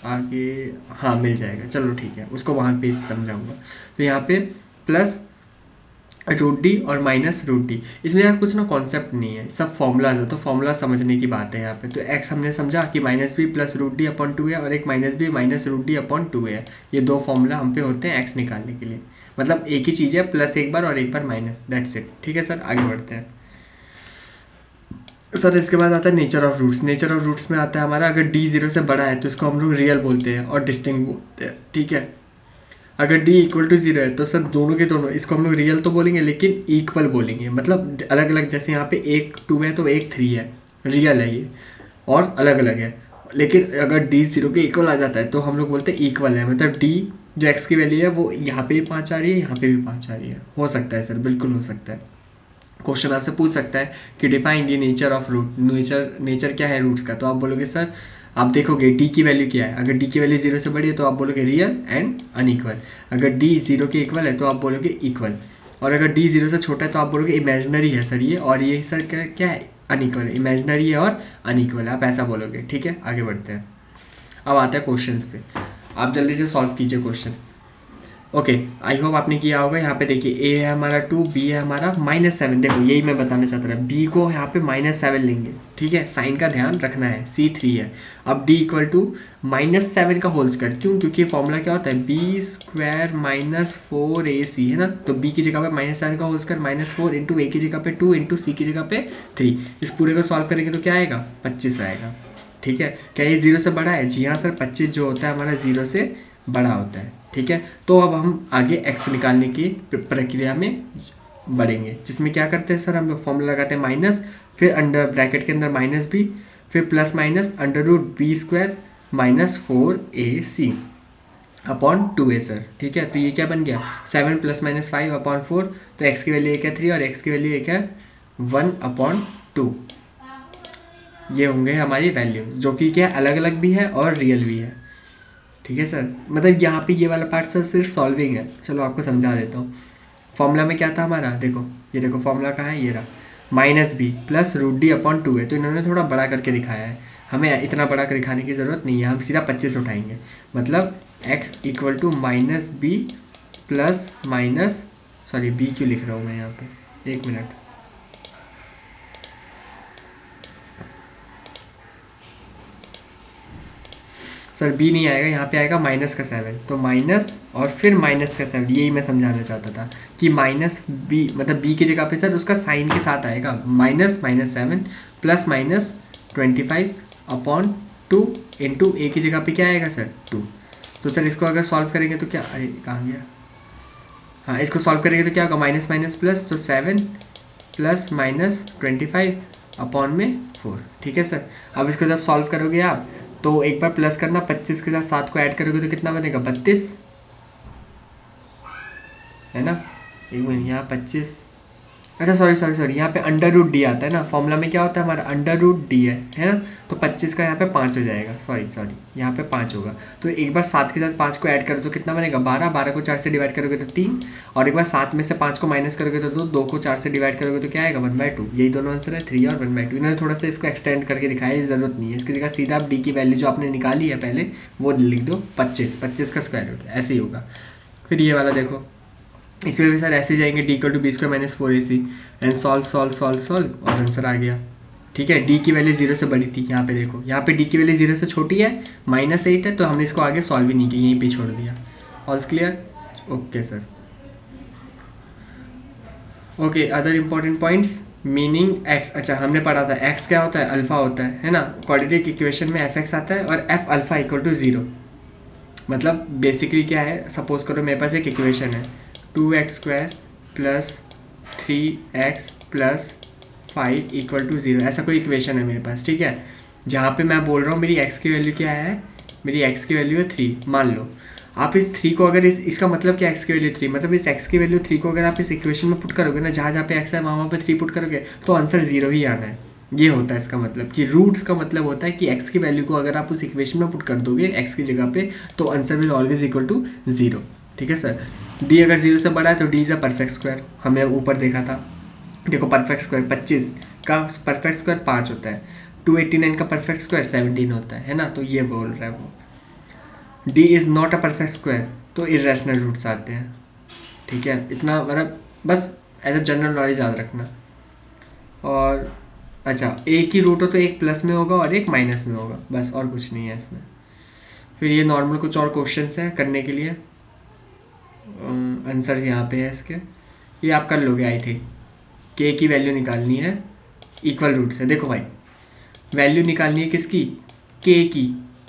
आगे, हाँ मिल जाएगा, चलो ठीक है, उसको वहाँ पे समझाऊंगा। तो यहाँ पे प्लस रूट डी और माइनस रूट डी, इसमें यार कुछ ना कॉन्सेप्ट नहीं है, सब फॉर्मूलाज है, तो फॉर्मूला समझने की बात है यहाँ पे। तो एक्स हमने समझा कि minus b plus root d upon 2 है, और एक minus b minus root d upon 2 है। ये दो फॉर्मूला हम पे होते हैं एक्स निकालने के लिए, मतलब एक ही चीज़ है, प्लस एक बार और एक बार माइनस, दैट्स इट, ठीक है सर। आगे बढ़ते हैं सर। इसके बाद आता है nature of roots. Nature of roots में आता है हमारा, अगर डी 0 से बड़ा है तो इसको हम लोग रियल बोलते हैं और डिस्टिंक्ट बोलते हैं, ठीक है। अगर d इक्वल टू 0 है तो सर दोनों के दोनों, इसको हम लोग रियल तो बोलेंगे लेकिन इक्वल बोलेंगे, मतलब अलग अलग, जैसे यहाँ पे एक 2 है तो एक 3 है, रियल है ये, और अलग अलग है। लेकिन अगर d 0 के इक्वल आ जाता है तो हम लोग बोलते हैं इक्वल है, मतलब d जो x की वैल्यू है वो यहाँ पे भी 5 आ रही है, यहाँ पे भी 5 आ रही है। हो सकता है सर, बिल्कुल हो सकता है। क्वेश्चन आपसे पूछ सकता है कि define the nature of root, nature क्या है रूट्स का, तो आप बोलोगे सर, आप देखोगे डी की वैल्यू क्या है। अगर डी की वैल्यू 0 से बड़ी है तो आप बोलोगे रियल एंड अनइक्वल। अगर डी 0 के इक्वल है तो आप बोलोगे इक्वल। और अगर डी 0 से छोटा है तो आप बोलोगे इमेजिनरी है सर ये, और ये सर क्या है, अनइक्वल है, इमेजिनरी है और अनइक्वल है, आप ऐसा बोलोगे, ठीक है। आगे बढ़ते हैं, अब आते हैं क्वेश्चन पे। आप जल्दी से सॉल्व कीजिए क्वेश्चन। ओके, आई होप आपने किया होगा। यहाँ पे देखिए ए है हमारा 2, बी है हमारा -7। देखो यही मैं बताना चाहता था, बी को यहाँ पे -7 लेंगे, ठीक है, साइन का ध्यान रखना है, C3 है। अब d इक्वल टू -7 का होल स्क्वायर, क्यों, क्योंकि फॉर्मूला क्या होता है, बी स्क्वायर माइनस 4ac, है ना। तो b की जगह पे -7 का होल स्क्वायर -4 इंटू a की जगह पे 2 इंटू c की जगह पे 3। इस पूरे को सॉल्व करेंगे तो क्या आएगा, 25 आएगा, ठीक है। क्या ये 0 से बड़ा है, जी हाँ सर, 25 जो होता है हमारा 0 से बड़ा होता है, ठीक है। तो अब हम आगे x निकालने की प्रक्रिया में बढ़ेंगे, जिसमें क्या करते हैं सर, हम लोग फॉर्मूला लगाते हैं माइनस, फिर अंडर ब्रैकेट के अंदर -b, फिर plus minus under root b square minus 4ac upon 2a sir, ठीक है। तो ये क्या बन गया, 7 प्लस माइनस 5 अपॉन 4। तो x की वैल्यू एक है 3 और x की वैल्यू एक है 1/2। ये होंगे हमारी वैल्यूज, जो कि क्या अलग अलग भी है और रियल भी है, ठीक है सर। मतलब यहाँ पे ये वाला पार्ट सर सिर्फ सॉल्विंग है, चलो आपको समझा देता हूँ। फॉर्मूला में क्या था हमारा, देखो ये देखो फॉर्मूला कहाँ है, ये रहा, -b plus root d upon 2 है। तो इन्होंने थोड़ा बड़ा करके दिखाया है, हमें इतना बड़ा कर दिखाने की ज़रूरत नहीं है, हम सीधा 25 उठाएंगे। मतलब x equal to -b plus minus, sorry b क्यों लिख रहा हूँ मैं यहाँ पे, एक मिनट, सर b नहीं आएगा, यहाँ पे आएगा -7। तो माइनस और फिर -7, यही मैं समझाना चाहता था कि -b, मतलब b की जगह पे सर उसका साइन के साथ आएगा, -7 plus minus 25 upon 2 into a की जगह पे क्या आएगा सर, 2। तो सर इसको अगर सॉल्व करेंगे तो क्या, अरे कहाँ गया, हाँ इसको सॉल्व करेंगे तो क्या होगा, माइनस माइनस प्लस, तो 7 प्लस माइनस 25 अपॉन में 4, ठीक है सर। अब इसको जब सॉल्व करोगे आप तो एक बार प्लस करना, 25 के साथ 7 को ऐड करोगे तो कितना बनेगा, 32, है ना। एक मिनट, यहाँ 25 अच्छा सॉरी, यहाँ पे अंडर रूट डी आता है ना, फॉर्मूला में क्या होता है हमारा, अंडर रूट डी है ना, तो 25 का यहाँ पे 5 हो जाएगा, सॉरी यहाँ पे 5 होगा। तो एक बार 7 के साथ 5 को ऐड करो तो कितना बनेगा 12, 12 को 4 से डिवाइड करोगे तो 3, और एक बार 7 में से 5 को माइनस करोगे तो 2, 2 को 4 से डिवाइड करोगे तो क्या आएगा 1/2। यही दोनों आंसर है 3 और 1/2। इन्होंने थोड़ा सा इसको एक्सटेंड करके दिखाया, ये ज़रूरत नहीं है, इसकी जगह सीधा आप डी की वैल्यू जो आपने निकाली है पहले वो लिख दो 25 का स्क्वायर रूट, ऐसे ही होगा। फिर ये वाला देखो, इसमें भी सर ऐसे जाएंगे, d equal to b square minus 4ac and solve और आंसर आ गया। ठीक है, डी की वैल्यू 0 से बड़ी थी, यहाँ पे देखो, यहाँ पे डी की वैल्यू 0 से छोटी है, -8 है, तो हमने इसको आगे सॉल्व ही नहीं किया, यहीं पे छोड़ दिया। All clear? Okay sir. Okay, other important points, meaning x, अच्छा हमने पढ़ा था एक्स क्या होता है, अल्फा होता है ना, क्वाड्रेटिक इक्वेशन में एफ एक्स आता है और एफ अल्फा इक्वल टू 0। मतलब बेसिकली क्या है, सपोज करो मेरे पास एक इक्वेशन है 2x² plus 3x plus 5 equal to 0, ऐसा कोई इक्वेशन है मेरे पास, ठीक है, जहाँ पे मैं बोल रहा हूँ मेरी x की वैल्यू क्या है, मेरी x की वैल्यू है 3 मान लो। आप इस 3 को अगर इसका मतलब क्या, x की वैल्यू 3, मतलब इस x की वैल्यू 3 को अगर आप इस इक्वेशन में पुट करोगे ना, जहाँ जहाँ पे x है वहाँ पे 3 पुट करोगे तो आंसर 0 ही आना है। ये होता है इसका मतलब, कि रूट्स का मतलब होता है कि x की वैल्यू को अगर आप उस इक्वेशन में पुट कर दोगे x की जगह पे तो answer will always equal to 0। ठीक है सर। d अगर 0 से बड़ा है तो d is a perfect square, हमने ऊपर देखा था। देखो परफेक्ट स्क्वायर 25 का परफेक्ट स्क्वायर 5 होता है, 289 का परफेक्ट स्क्वायर 17 होता है ना, तो ये बोल रहा है वो। d is not a perfect square, तो इरेशनल रूट्स आते हैं। ठीक है, इतना मतलब बस एज अ जनरल नॉलेज याद रखना। और अच्छा, एक ही रूट हो तो एक प्लस में होगा और एक माइनस में होगा, बस और कुछ नहीं है इसमें। फिर ये नॉर्मल कुछ और क्वेश्चंस हैं करने के लिए, आंसर यहाँ पे है इसके, ये आप कर लोगे आई थिंक। के की वैल्यू निकालनी है इक्वल रूट से, देखो भाई वैल्यू निकालनी है किसकी, के की,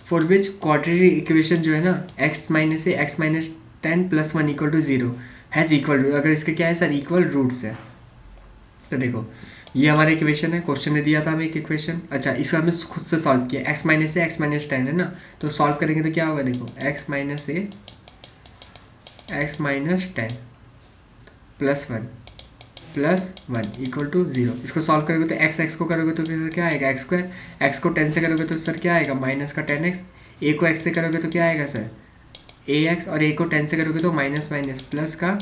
फॉर विच क्वाड्रेटिक इक्वेशन जो है ना x minus a x minus 10 plus 1 equal to 0 has equal root, अगर इसके क्या है सर इक्वल रूट्स है। तो देखो ये हमारा इक्वेशन है, क्वेश्चन ने दिया था हमें एक इक्वेशन, अच्छा इसको हमने खुद से सॉल्व किया, x minus a x minus 10 है ना, तो सॉल्व करेंगे तो क्या होगा, देखो x minus a x minus 10 plus 1 plus 1 equal to 0, इसको सॉल्व करोगे तो x को करोगे तो क्या आएगा एक्स स्क्वायर, एक्स को 10 से करोगे तो सर क्या आएगा माइनस का 10x, a को x से करोगे तो क्या आएगा सर ax, और a को 10 से करोगे तो माइनस माइनस प्लस का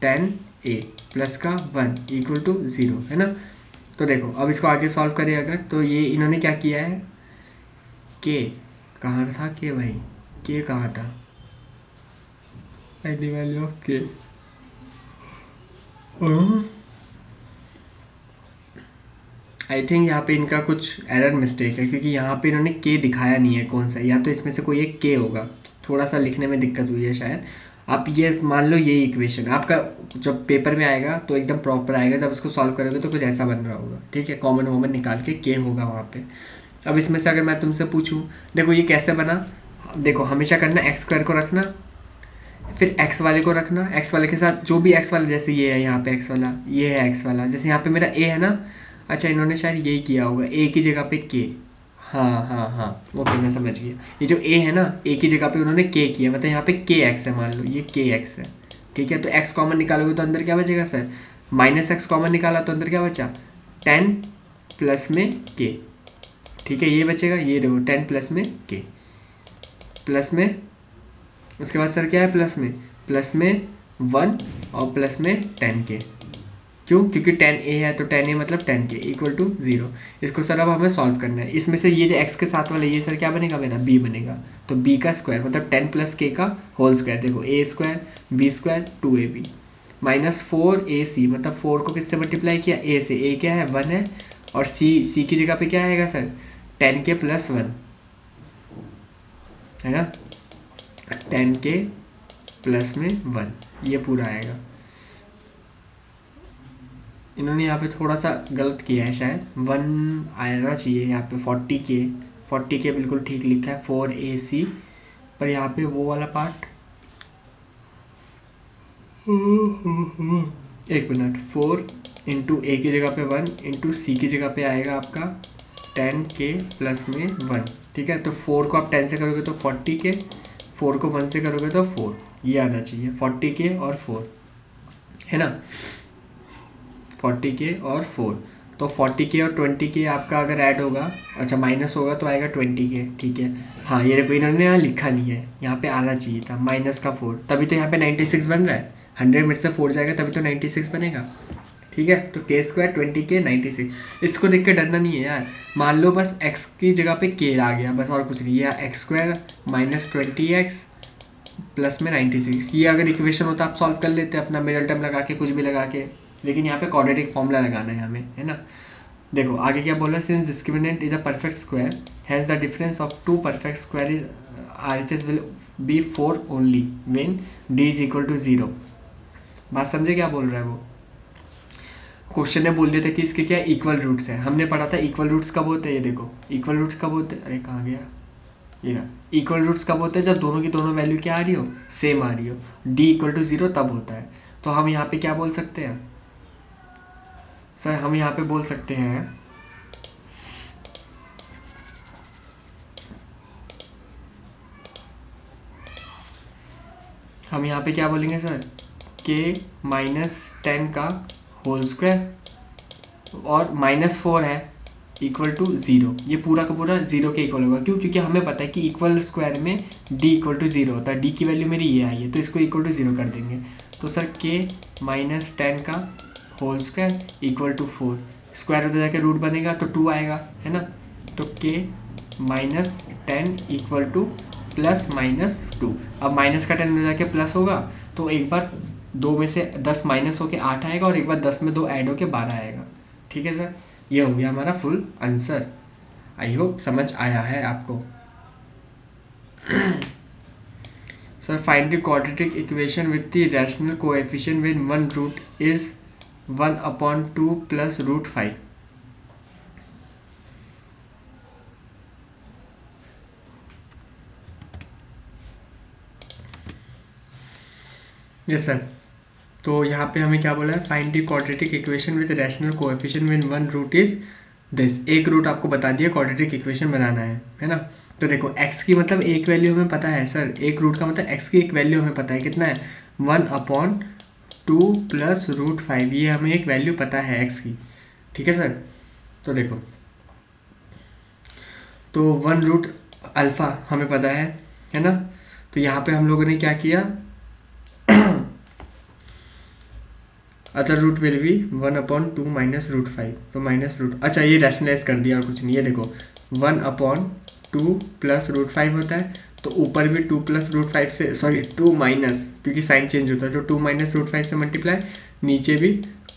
10a प्लस का 1 इक्वल टू 0, है ना। तो देखो अब इसको आगे सॉल्व करें अगर, तो ये इन्होंने क्या किया है, के कहाँ था, के भाई के कहाँ था, आइडियल वैल्यू ऑफ के, आई थिंक यहाँ पे इनका कुछ एरर मिस्टेक है, क्योंकि यहाँ पे इन्होंने के दिखाया नहीं है कौन सा, या तो इसमें से कोई एक के होगा, थोड़ा सा लिखने में दिक्कत हुई है शायद। आप ये मान लो ये इक्वेशन आपका जब पेपर में आएगा तो एकदम प्रॉपर आएगा, जब इसको सॉल्व करोगे तो कुछ ऐसा बन रहा होगा, ठीक है, कॉमन वॉमन निकाल के के होगा वहाँ पे। अब इसमें से अगर मैं तुमसे पूछूँ, देखो ये कैसे बना, देखो हमेशा करना एक्स स्क्वायर को रखना, फिर एक्स वाले को रखना, एक्स वाले के साथ जो भी एक्स वाला, जैसे ये है यहाँ पे एक्स वाला, ये है एक्स वाला, जैसे यहाँ पे मेरा ए है ना, अच्छा इन्होंने शायद यही किया होगा, ए की जगह पे के, हाँ ओके मैं समझ गया, ये जो ए है ना ए की जगह पे उन्होंने के किया, मतलब यहाँ पे के एक्स है, मान लो ये के एक्स है, ठीक है, तो एक्स कॉमन निकालोगे तो अंदर क्या बचेगा सर, माइनस एक्स कॉमन निकाला तो अंदर क्या बचा 10 प्लस में के, ठीक है, ये बचेगा, ये देखो 10 प्लस में के, प्लस में उसके बाद सर क्या है प्लस में 1 और प्लस में 10 के, क्यों, क्योंकि 10a है तो 10a मतलब 10k इक्वल टू 0। इसको सर अब हमें सॉल्व करना है, इसमें से ये जो x के साथ वाला ये सर क्या बनेगा मेरा b बनेगा, तो b का स्क्वायर मतलब 10 प्लस k का होल स्क्वायर, देखो a square b square 2ab minus 4ac, मतलब 4 को किससे मल्टीप्लाई किया a से, a क्या है 1 है, और c की जगह पे क्या आएगा सर 10k प्लस 1, है ना, 10k प्लस में 1, ये पूरा आएगा। इन्होंने यहाँ पे थोड़ा सा गलत किया है, शायद 1 आना चाहिए यहाँ पे 40k बिल्कुल ठीक लिखा है 4ac, पर यहाँ पे वो वाला पार्ट, एक मिनट, 4 इंटू ए की जगह पे 1 इंटू सी की जगह पे आएगा आपका 10k प्लस में 1, ठीक है, तो 4 को आप 10 से करोगे तो 40k, 4 को 1 से करोगे तो 4, ये आना चाहिए 40k और 4, है ना। 40k और 4, तो 40k और 20k आपका अगर ऐड होगा, अच्छा माइनस होगा तो आएगा 20k, ठीक है। हाँ ये देखो इन्होंने यहाँ लिखा नहीं है, यहाँ पे आना चाहिए था माइनस का 4, तभी तो यहाँ पे 96 बन रहा है। 100 में से 4 जाएगा तभी तो 96 बनेगा, ठीक है। तो k स्क्वायर 20k 96, इसको देख के डरना नहीं है यार। मान लो बस x की जगह पे k आ गया, बस और कुछ नहीं, या x square minus 20x plus में 96, ये अगर इक्वेशन होता आप सॉल्व कर लेते अपना मिडल टर्म लगा के, कुछ भी लगा के, लेकिन यहाँ पे क्वाड्रेटिक फॉर्मूला लगाना है हमें, है ना। देखो आगे क्या बोल रहा है, since discriminant is a perfect square has the difference of two perfect square is RHS will be 4 only when d is equal to 0। बात समझे क्या बोल रहा है वो। क्वेश्चन ने बोल दिया था कि इसके क्या इक्वल रूट्स है, हमने पढ़ा था इक्वल रूट्स कब होते हैं, ये देखो इक्वल रूट्स कब होते हैं, अरे कहाँ गया ये, इक्वल रूट्स कब होते हैं, जब दोनों की दोनों वैल्यू क्या आ रही हो, सेम आ रही हो, d इक्वल टू 0 तब होता है। तो हम यहाँ पे क्या बोल सकते हैं सर, हम यहाँ पे बोल सकते हैं हम यहाँ पे क्या बोलेंगे सर, k -10 का होल स्क्वायर और -4 है इक्वल टू 0, ये पूरा का पूरा 0 के इक्वल होगा। क्यों, क्योंकि हमें पता है कि इक्वल स्क्वायर में d इक्वल टू 0 होता है, d की वैल्यू मेरी ये आई है तो इसको इक्वल टू 0 कर देंगे। तो सर k -10 का whole square equal to 4, square उधर जाके रूट बनेगा तो 2 आएगा, है ना। तो k -10 इक्वल टू +-2, अब माइनस का 10 में जाके प्लस होगा तो एक बार 2 में से 10 माइनस होके 8 आएगा और एक बार 10 में 2 ऐड होके 12 आएगा, ठीक है सर। ये हो गया हमारा फुल आंसर। आई होप समझ आया है आपको। Sir find the quadratic equation with the rational coefficient when one root is 1/2 plus √5। Yes sir, तो यहाँ पे हमें क्या बोला है, find the quadratic equation with rational coefficient when one root is this, एक रूट आपको बता दिया, क्वाड्रेटिक इक्वेशन बनाना है ना। तो देखो x की मतलब एक वैल्यू हमें पता है सर, एक रूट का मतलब x की एक वैल्यू हमें पता है, कितना है 1/2 प्लस √5, ये हमें एक वैल्यू पता है x की, ठीक है सर। तो देखो, तो 1 रूट अल्फ़ा हमें पता है ना। तो यहाँ पे हम लोगों ने क्या किया, other root will be 1/2 minus √5, तो माइनस रूट, अच्छा ये रैशनलाइज कर दिया और कुछ नहीं। ये देखो 1/2 प्लस √5 होता है, तो ऊपर भी 2 प्लस √5 से, सॉरी 2 माइनस, क्योंकि साइन चेंज होता है तो 2 माइनस √5 से मल्टीप्लाई, नीचे भी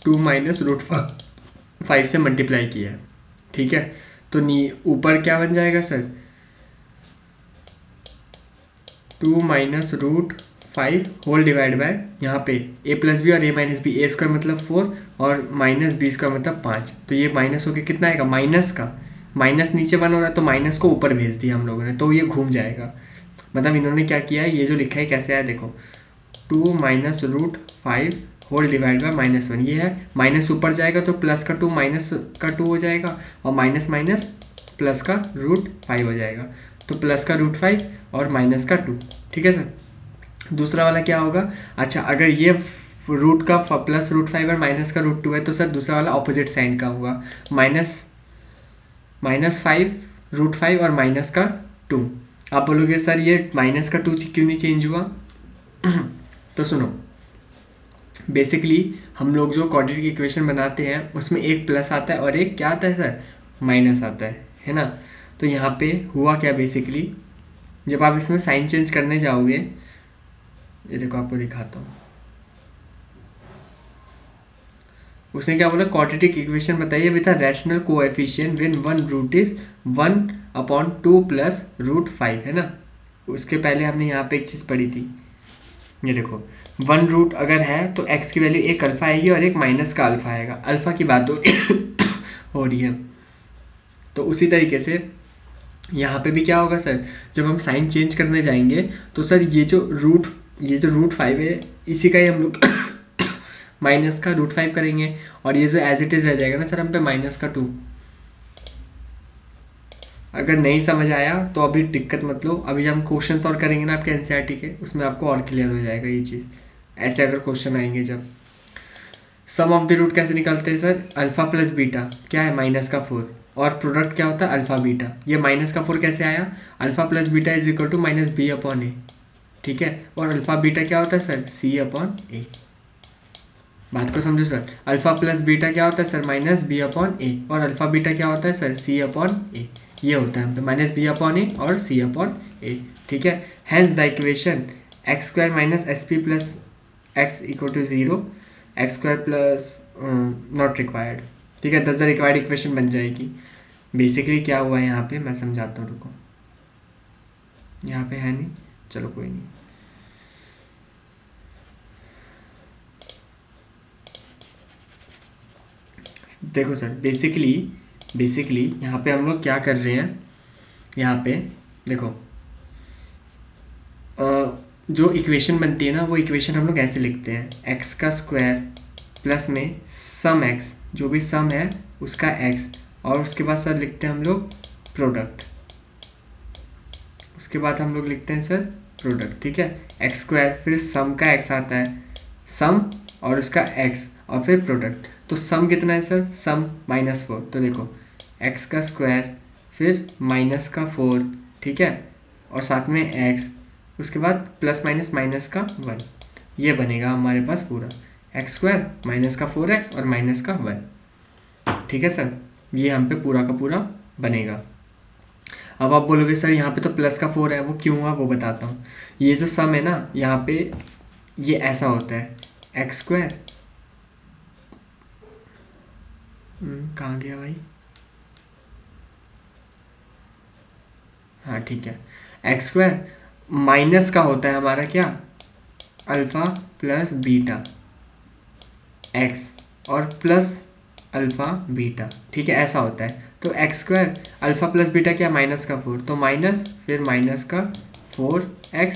2 माइनस √5 से मल्टीप्लाई किया है, ठीक है। तो ऊपर क्या बन जाएगा sir, 2 minus √5 whole divide by, यहाँ पे a प्लस बी और a minus b, a square मतलब 4 और माइनस बी स्क्वायर मतलब 5, तो ये माइनस होके कितना आएगा, माइनस का माइनस नीचे 1 हो रहा है तो माइनस को ऊपर भेज दिया हम लोगों ने, तो ये घूम जाएगा। मतलब इन्होंने क्या किया है, ये जो लिखा है कैसे आया देखो, 2 माइनस √5 होल डिवाइड बाय -1, ये है, माइनस ऊपर जाएगा तो प्लस का 2 माइनस का 2 हो जाएगा और माइनस माइनस प्लस का √5 हो जाएगा, तो प्लस का √5 और माइनस का 2, ठीक है सर। दूसरा वाला क्या होगा, अच्छा अगर ये रूट का प्लस √5 और माइनस का √2 है तो सर दूसरा वाला ऑपोजिट साइन का होगा, -5 √5 और माइनस का 2। आप बोलोगे सर ये माइनस का 2 क्यों नहीं चेंज हुआ, तो सुनो, बेसिकली हम लोग जो क्वाड्रेटिक इक्वेशन बनाते हैं उसमें एक प्लस आता है और एक क्या आता है सर, माइनस आता है ना। तो यहाँ पे हुआ क्या, बेसिकली जब आप इसमें साइन चेंज करने जाओगे, ये देखो आपको दिखाता हूँ, उसने क्या बोला, क्वाड्रेटिक इक्वेशन बताइए with a rational coefficient when one root is 1/2 plus √5, है ना। उसके पहले हमने यहाँ पे एक चीज़ पढ़ी थी, ये देखो 1 रूट अगर है तो x की वैल्यू एक अल्फ़ा आएगी और एक माइनस का अल्फ़ा आएगा, अल्फ़ा की बात हो रही है। तो उसी तरीके से यहाँ पे भी क्या होगा सर, जब हम साइन चेंज करने जाएंगे तो सर ये जो √5 है इसी का ही हम लोग माइनस का √5 करेंगे और ये जो एज इट इज़ रह जाएगा ना सर हम पे माइनस का 2। अगर नहीं समझ आया तो अभी दिक्कत मत लो, अभी हम क्वेश्चन और करेंगे ना आपके एनसीईआरटी के, उसमें आपको और क्लियर हो जाएगा ये चीज़, ऐसे अगर क्वेश्चन आएंगे जब। सम ऑफ द रूट कैसे निकालते हैं सर? अल्फा प्लस बीटा क्या है? माइनस का 4, और प्रोडक्ट क्या होता है? Alpha beta. ये माइनस का 4 कैसे आया? Alpha plus beta is equal to minus b upon a, ठीक है। और अल्फा बीटा क्या होता है सर? सी अपॉन ए। बात को समझो सर, अल्फा प्लस बीटा क्या होता है सर? माइनस बी अपॉन ए, और अल्फा बीटा क्या होता है सर? सी अपॉन ए। ये होता है माइनस बी अपॉन ए और सी अपॉन ए, ठीक है। Hence the equation x square minus s p plus x equal to 0, x square plus not required, ठीक है। दस द रिक्वायर्ड इक्वेशन बन जाएगी। बेसिकली क्या हुआ है यहाँ पे मैं समझाता हूँ, रुको। यहाँ पे है नहीं, चलो कोई नहीं। देखो सर, बेसिकली यहाँ पे हम लोग क्या कर रहे हैं, यहाँ पे देखो, जो इक्वेशन बनती है ना, वो इक्वेशन हम लोग ऐसे लिखते हैं, एक्स का स्क्वायर प्लस में सम एक्स, जो भी सम है उसका एक्स, और उसके बाद सर लिखते हैं हम लोग प्रोडक्ट, उसके बाद हम लोग लिखते हैं सर प्रोडक्ट, ठीक है। एक्स स्क्वायर फिर सम का एक्स आता है, सम और उसका एक्स और फिर प्रोडक्ट। तो सम कितना है सर? सम -4, तो देखो एक्स का स्क्वायर फिर -4, ठीक है, और साथ में एक्स, उसके बाद प्लस माइनस माइनस का 1, ये बनेगा हमारे पास पूरा एक्स स्क्वायर माइनस का 4x और माइनस का 1, ठीक है सर। ये हम पे पूरा का पूरा बनेगा। अब आप बोलोगे सर यहाँ पे तो प्लस का 4 है, वो क्यों हुआ वो बताता हूँ। ये जो सम है ना, यहाँ पे ये ऐसा होता है, एक्स स्क्वायर, कहाँ गया भाई? हाँ ठीक है, एक्स स्क्वायर माइनस का होता है हमारा क्या? अल्फ़ा प्लस बीटा एक्स और प्लस अल्फ़ा बीटा, ठीक है, ऐसा होता है। तो x square alpha plus beta क्या? -4, तो माइनस फिर माइनस का 4x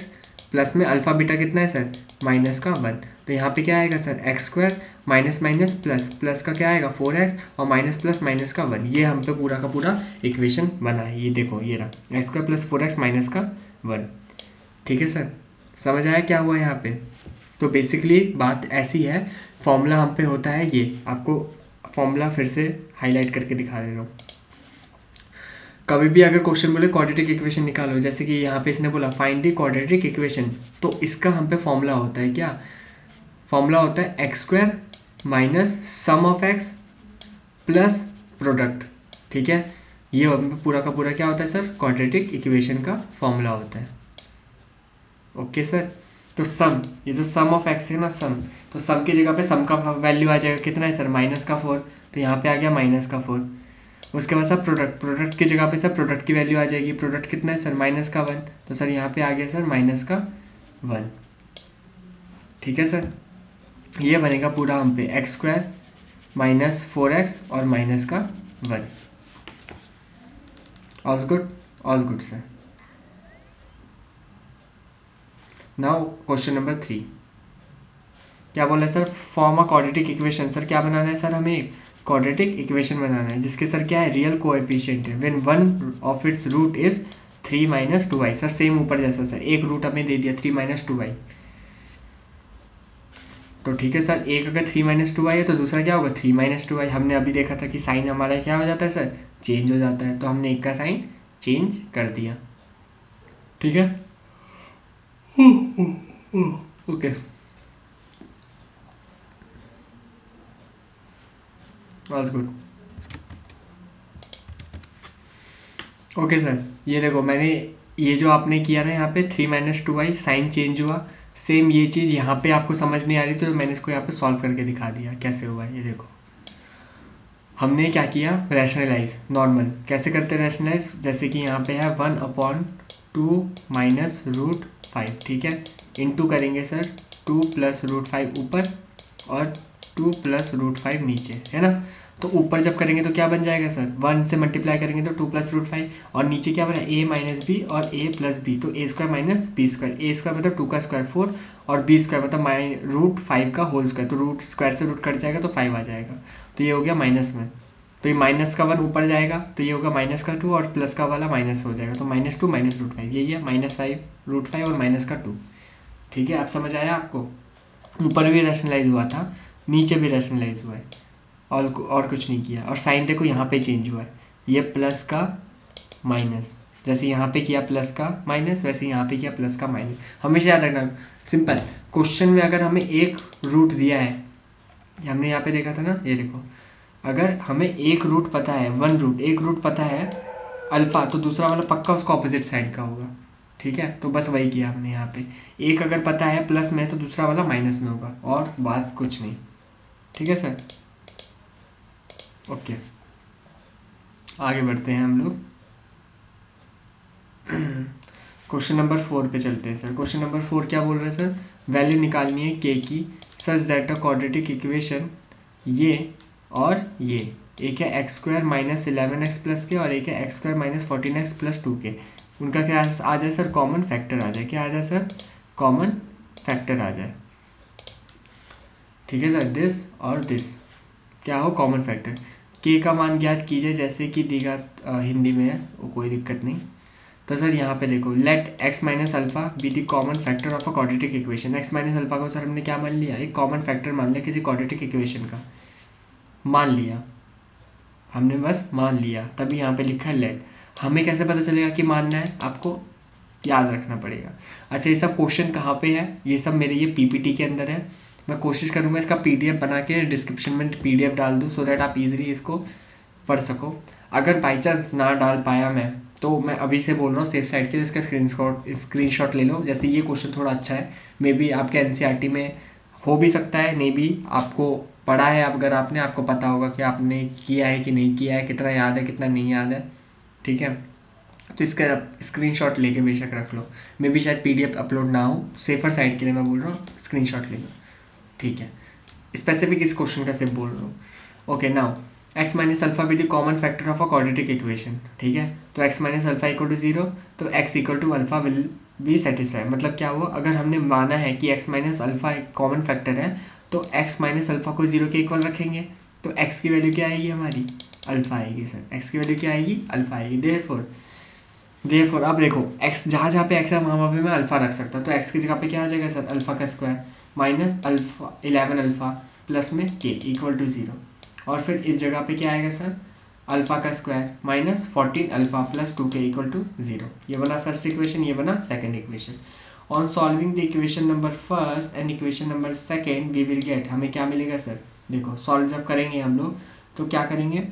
प्लस में अल्फ़ा बीटा कितना है सर? -1। तो यहाँ पे क्या आएगा sir? X square minus minus plus, plus का क्या आएगा? 4x और माइनस प्लस माइनस का 1। ये हम पे पूरा का पूरा इक्वेशन बना है। ये देखो, ये रहा x square plus 4x minus का 1, ठीक है सर। समझ आया क्या हुआ यहाँ पे? तो बेसिकली बात ऐसी है, फॉर्मूला हम पे होता है ये, आपको फॉर्मूला फिर से हाईलाइट करके दिखा दे रहा हूँ। कभी भी अगर क्वेश्चन बोले क्वाड्रेटिक इक्वेशन निकालो, जैसे कि यहाँ पे इसने बोला फाइंड द क्वाड्रेटिक इक्वेशन, तो इसका हम पे फॉर्मूला होता है क्या? फॉर्मूला होता है x square minus sum of x plus product, ठीक है। ये हम पे पूरा का पूरा क्या होता है सर? क्वाड्रेटिक इक्वेशन का फॉर्मूला होता है। ओके सर, तो सम, ये जो सम ऑफ एक्स है ना, सम, तो सम की जगह पे सम का वैल्यू आ जाएगा कितना है सर? -4, तो यहाँ पे आ गया -4। उसके बाद सर प्रोडक्ट की जगह पे सर प्रोडक्ट की वैल्यू आ जाएगी। प्रोडक्ट कितना है सर? -1, तो सर यहाँ पे आ गया सर -1, ठीक है सर। ये बनेगा पूरा हम पे एक्स स्क्वायर -4x और -1। All good sir. Now question number 3 क्या बोला है sir? Form a quadratic equation. Sir क्या बनाना है सर? हमें एक क्वाड्रेटिक इक्वेशन बनाना है जिसके सर क्या है? रियल कोएफिशिएंट है when one of its root is 3 - 2y। Sir same ऊपर जैसा सर, एक रूट हमें दे दिया 3 - 2y, तो ठीक है सर। एक अगर 3 - 2y है तो दूसरा क्या होगा? 3 - 2y। हमने अभी देखा था कि साइन हमारा क्या हो जाता है सर? चेंज हो जाता है, तो हमने एक का साइन चेंज कर दिया, ठीक है। Okay, was good. Okay sir, ये देखो मैंने ये जो आपने किया ना यहाँ पे 3 - 2y साइन चेंज हुआ, सेम ये चीज़ यहाँ पे आपको समझ नहीं आ रही तो मैंने इसको यहाँ पे सॉल्व करके दिखा दिया कैसे हुआ है। ये देखो हमने क्या किया? रैशनलाइज नॉर्मल कैसे करते हैं रैशनलाइज? जैसे कि यहाँ पे है 1/2 माइनस √5, ठीक है, इनटू करेंगे सर 2 + √5 ऊपर और 2 + √5 नीचे, है ना। तो ऊपर जब करेंगे तो क्या बन जाएगा सर? 1 से मल्टीप्लाई करेंगे तो 2 + √5, और नीचे क्या बना? a - b और a + b, तो a² - b²। a² मतलब 2 का स्क्वायर 4 और b² मतलब √5 का होल स्क्वायर, तो रूट स्क्वायर से रूट कट जाएगा तो 5 आ जाएगा, तो ये हो गया -1। तो ये माइनस का 1 ऊपर जाएगा तो ये होगा -2 और प्लस का वाला माइनस हो जाएगा, तो -2 - √5, यही है -5 √5 और -2, ठीक है। आप समझ आया आपको? ऊपर भी रैशनलाइज हुआ था नीचे भी रैशनलाइज हुआ है, और कुछ नहीं किया। और साइन देखो यहाँ पे चेंज हुआ है, ये प्लस का माइनस, जैसे यहाँ पे किया प्लस का माइनस वैसे यहाँ पे किया प्लस का माइनस। हमेशा याद रखना, सिंपल क्वेश्चन में अगर हमें एक रूट दिया है, हमने यहाँ पे देखा था ना, ये देखो, अगर हमें एक रूट पता है, वन रूट, एक रूट पता है अल्फ़ा, तो दूसरा वाला पक्का उसका ऑपोजिट साइड का होगा। ठीक है, तो बस वही किया हमने यहाँ पे। एक अगर पता है प्लस में तो दूसरा वाला माइनस में होगा, और बात कुछ नहीं। ठीक है सर, ओके आगे बढ़ते हैं हम लोग। क्वेश्चन नंबर 4 पे चलते हैं सर। क्वेश्चन नंबर 4 क्या बोल रहे हैं सर? वैल्यू निकालनी है के की such that a quadratic equation, ये और ये, एक है x square minus 11x plus के और एक है x square minus 14x plus 2 के, उनका क्या आ जाए सर? कॉमन फैक्टर आ जाए। क्या आ जाए सर? कॉमन फैक्टर आ जाए। ठीक है सर, दिस और दिस क्या हो? Common factor. के का मान ज्ञात कीजिए जैसे कि दिगा हिंदी में है, वो कोई दिक्कत नहीं। तो सर यहाँ पे देखो, let x minus alpha be the common factor of a quadratic equation. x minus alpha को सर हमने क्या मान लिया? एक कॉमन फैक्टर मान लिया किसी क्वाड्रेटिक इक्वेशन का, मान लिया हमने, बस मान लिया, तभी यहाँ पे लिखा है लेट। हमें कैसे पता चलेगा कि मानना है? आपको याद रखना पड़ेगा। अच्छा, ये सब क्वेश्चन कहाँ पे है? ये सब मेरे ये पीपीटी के अंदर है। मैं कोशिश करूँगा इसका पीडीएफ बना के डिस्क्रिप्शन में पीडीएफ डाल दूँ, सो दैट आप इजीली इसको पढ़ सको। अगर बाई चांस ना डाल पाया मैं, तो मैं अभी से बोल रहा हूँ सेफ साइड के लिए, इसका स्क्रीनशॉट ले लो। जैसे ये क्वेश्चन थोड़ा अच्छा है, मे बी आपके एनसीईआरटी में हो भी सकता है, नहीं भी। आपको पढ़ा है, अगर आपने, आपको पता होगा कि आपने किया है कि नहीं किया है, कितना याद है कितना नहीं याद है। ठीक है, तो इसका स्क्रीनशॉट लेके बेशक रख लो। मे बी शायद पीडीएफ अपलोड ना हो, सेफर साइड के लिए मैं बोल रहा हूँ, स्क्रीनशॉट ले लो। ठीक है, स्पेसिफिक इस क्वेश्चन का सिर्फ बोल रहा हूँ। Okay, now x minus alpha with the common factor of a quadratic equation. ठीक है, तो x minus alpha equal to 0, तो x इक्वल टू अल्फा विल बी सेटिस्फाई। मतलब क्या हुआ? अगर हमने माना है कि x माइनस अल्फा एक कॉमन फैक्टर है, तो x माइनस अल्फा को 0 के इक्वल रखेंगे, तो x की वैल्यू क्या आएगी हमारी? अल्फा आएगी सर। x की वैल्यू क्या आएगी? अल्फा आएगी। देयरफॉर अब देखो, x जहाँ जहाँ पे x है वहाँ पे मैं अल्फा रख सकता हूँ, तो x की जगह पे क्या आ जाएगा सर? अल्फा का square minus alpha 11 alpha plus में k इक्वल टू 0। और फिर इस जगह पे क्या आएगा सर? अल्फा का square minus 14 alpha plus 2k equal to 0। ये बना फर्स्ट इक्वेशन, ये बना second equation. On solving the equation number first and equation number second we will get, हमें क्या मिलेगा सर? देखो, सॉल्व जब करेंगे हम लोग तो क्या करेंगे?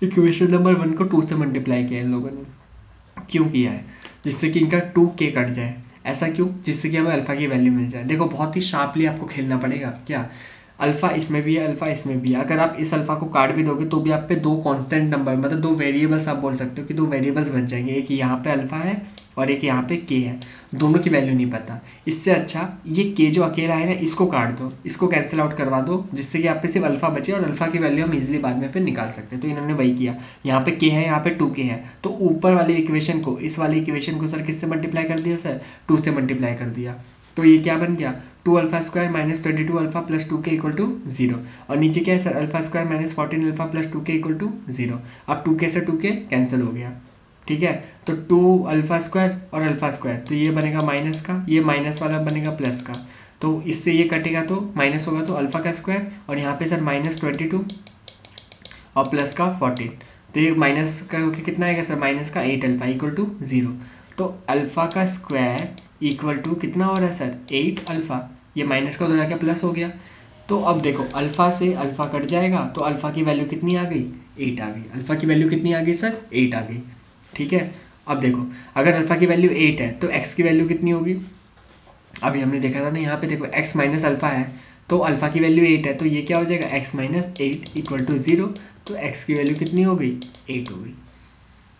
इक्वेशन नंबर 1 को 2 से मल्टीप्लाई किया इन लोगों ने। क्यों किया है? जिससे कि इनका 2k कट जाए। ऐसा क्यों? जिससे कि हमें अल्फा की वैल्यू मिल जाए। देखो, बहुत ही शार्पली आपको खेलना पड़ेगा। क्या? अल्फा इसमें भी है, अल्फा इसमें भी है। अगर आप इस अल्फा को काट भी दोगे तो भी आप पे दो कांस्टेंट नंबर, मतलब दो वेरिएबल्स, आप बोल सकते हो कि दो वेरिएबल्स बन जाएंगे। एक यहाँ पे अल्फा है और एक यहाँ पे के है, दोनों की वैल्यू नहीं पता। इससे अच्छा ये के जो अकेला है ना, इसको काट दो, इसको कैंसिल आउट करवा दो, जिससे कि आप पे सिर्फ अल्फा बचे और अल्फा की वैल्यू हम इजीली बाद में फिर निकाल सकते हैं। तो इन्होंने वही किया। यहाँ पे के है, यहाँ पे 2k है, तो ऊपर वाली इक्वेशन को, इस वाली इक्वेशन को सर किससे मल्टीप्लाई कर दिया सर? 2 से मल्टीप्लाई कर दिया। तो ये क्या बन गया? 2 alpha square minus 22 alpha plus 2k equal to 0। और नीचे क्या है sir? Alpha square minus 14 alpha plus 2k equal to 0। अब 2k से 2k कैंसिल हो गया। ठीक है, तो 2 अल्फा स्क्वायर और अल्फा स्क्वायर, तो ये बनेगा माइनस का, ये माइनस वाला बनेगा प्लस का। तो इससे ये कटेगा तो माइनस होगा, तो अल्फा का स्क्वायर और यहाँ पे सर माइनस 22 और प्लस का 14, तो ये माइनस का होकर कितना आएगा सर? माइनस का 8 अल्फा इक्वल टू 0। तो अल्फा का स्क्वायर इक्वल टू कितना हो रहा है सर? 8 अल्फा। ये माइनस का तो जाके प्लस हो गया। तो अब देखो, अल्फा से अल्फा कट जाएगा, तो अल्फा की वैल्यू कितनी आ गई? 8 आ गई। अल्फा की वैल्यू कितनी आ गई सर? 8 आ गई। ठीक है, अब देखो, अगर अल्फा की वैल्यू 8 है तो एक्स की वैल्यू कितनी होगी? अभी हमने देखा था ना, यहाँ पे देखो x माइनस अल्फा है, तो अल्फा की वैल्यू 8 है, तो ये क्या हो जाएगा? x minus 8 equal to 0। तो x की वैल्यू कितनी हो गई? 8 हो गई।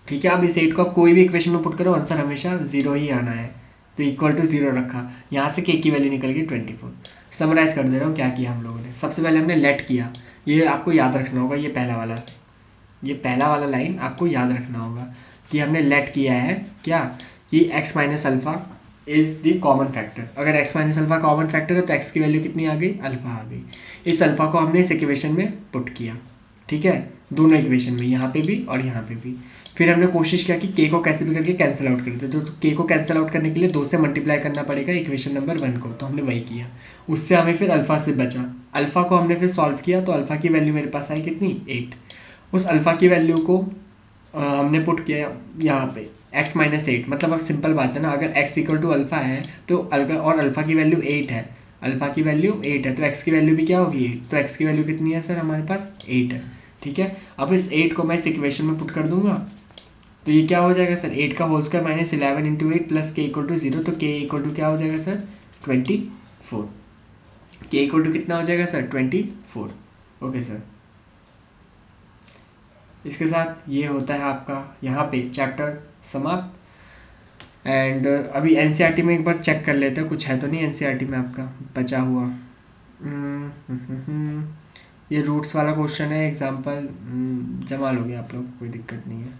ठीक है, अब इस 8 को आप कोई भी इक्वेशन में पुट करो, आंसर हमेशा 0 ही आना है। तो इक्वल टू 0 रखा, यहाँ से k की वैल्यू निकल गई 24। समराइज कर दे रहा हूँ क्या किया हम लोगों ने। सबसे पहले हमने लेट किया, ये आपको याद रखना होगा, ये पहला वाला लाइन आपको याद रखना होगा कि हमने लेट किया है क्या? कि x minus alpha is the common factor. अगर x minus alpha common factor है तो x की वैल्यू कितनी आ गई? अल्फा आ गई। इस अल्फा को हमने इस इक्वेशन में पुट किया। ठीक है, दोनों इक्वेशन में, यहाँ पे भी और यहाँ पे भी। फिर हमने कोशिश किया कि के को कैसे भी करके कैंसिल आउट कर देते, तो के को कैंसिल आउट करने के लिए 2 से मल्टीप्लाई करना पड़ेगा इक्वेशन नंबर 1 को, तो हमने वही किया। उससे हमें फिर अल्फ़ा से बचा, अल्फ़ा को हमने फिर सॉल्व किया, तो अल्फ़ा की वैल्यू मेरे पास आई कितनी 8। उस अल्फ़ा की वैल्यू को हमने पुट किया यहाँ पे x माइनस 8, मतलब अब सिंपल बात है ना, अगर x इक्वल टू अल्फ़ा है तो और अल्फ़ा की वैल्यू 8 है, अल्फ़ा की वैल्यू 8 है, तो x की वैल्यू भी क्या होगी 8, तो x की वैल्यू कितनी है सर हमारे पास 8 है। ठीक है, अब इस 8 को मैं इस इक्वेशन में पुट कर दूंगा, तो ये क्या हो जाएगा सर 8 का whole square minus 11 into 8 plus k equal to 0, तो के इक्वल टू क्या हो जाएगा सर 24, के इक्वल टू कितना हो जाएगा सर 24। ओके सर, इसके साथ ये होता है आपका यहाँ पे चैप्टर समाप्त। एंड अभी एनसीईआरटी में एक बार चेक कर लेते हैं कुछ है तो नहीं एनसीईआरटी में आपका बचा हुआ। ये रूट्स वाला क्वेश्चन है, एग्जांपल जमा लोगे आप लोग, कोई दिक्कत नहीं है।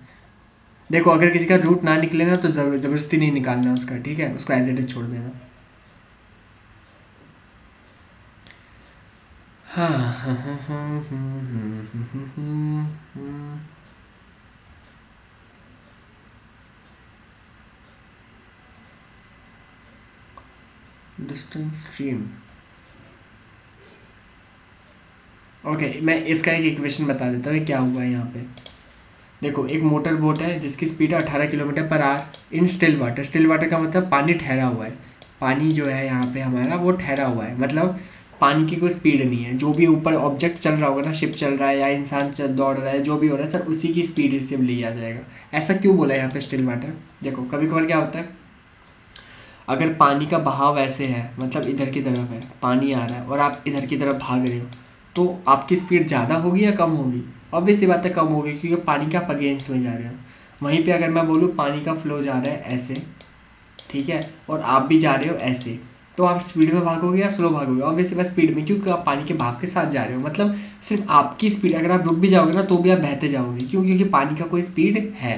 देखो अगर किसी का रूट ना निकले ना तो ज़बरदस्ती नहीं निकालना उसका, ठीक है, उसको एज इट इज छोड़ देना। डिस्टेंस स्ट्रीम, ओके मैं इसका एक इक्वेशन बता देता हूँ क्या हुआ है यहाँ पे। देखो एक मोटर बोट है जिसकी स्पीड है 18 kilometre per hour in still water, still water का मतलब पानी ठहरा हुआ है, पानी जो है यहाँ पे हमारा वो ठहरा हुआ है, मतलब पानी की कोई स्पीड नहीं है, जो भी ऊपर ऑब्जेक्ट चल रहा होगा ना, शिप चल रहा है या इंसान चल दौड़ रहा है, जो भी हो रहा है सर उसी की स्पीड से लिया जाएगा। ऐसा क्यों बोला है यहाँ पे स्टिल वाटर, देखो कभी कभार क्या होता है, अगर पानी का बहाव ऐसे है, मतलब इधर की तरफ है पानी आ रहा है और आप इधर की तरफ भाग रहे हो, तो आपकी स्पीड ज़्यादा होगी या कम होगी, ऑब्वियस सी बात है कम होगी, क्योंकि पानी के आप अगेंस्ट में जा रहे हो। वहीं पे अगर मैं बोलूँ पानी का फ्लो जा रहा है ऐसे, ठीक है, और आप भी जा रहे हो ऐसे, तो आप स्पीड में भागोगे या स्लो भागोगे, ऑब्वियस सी बात स्पीड में, क्योंकि आप पानी के भाव के साथ जा रहे हो, मतलब सिर्फ आपकी स्पीड, अगर आप रुक भी जाओगे ना तो भी आप बहते जाओगे, क्यों, क्योंकि पानी का कोई स्पीड है।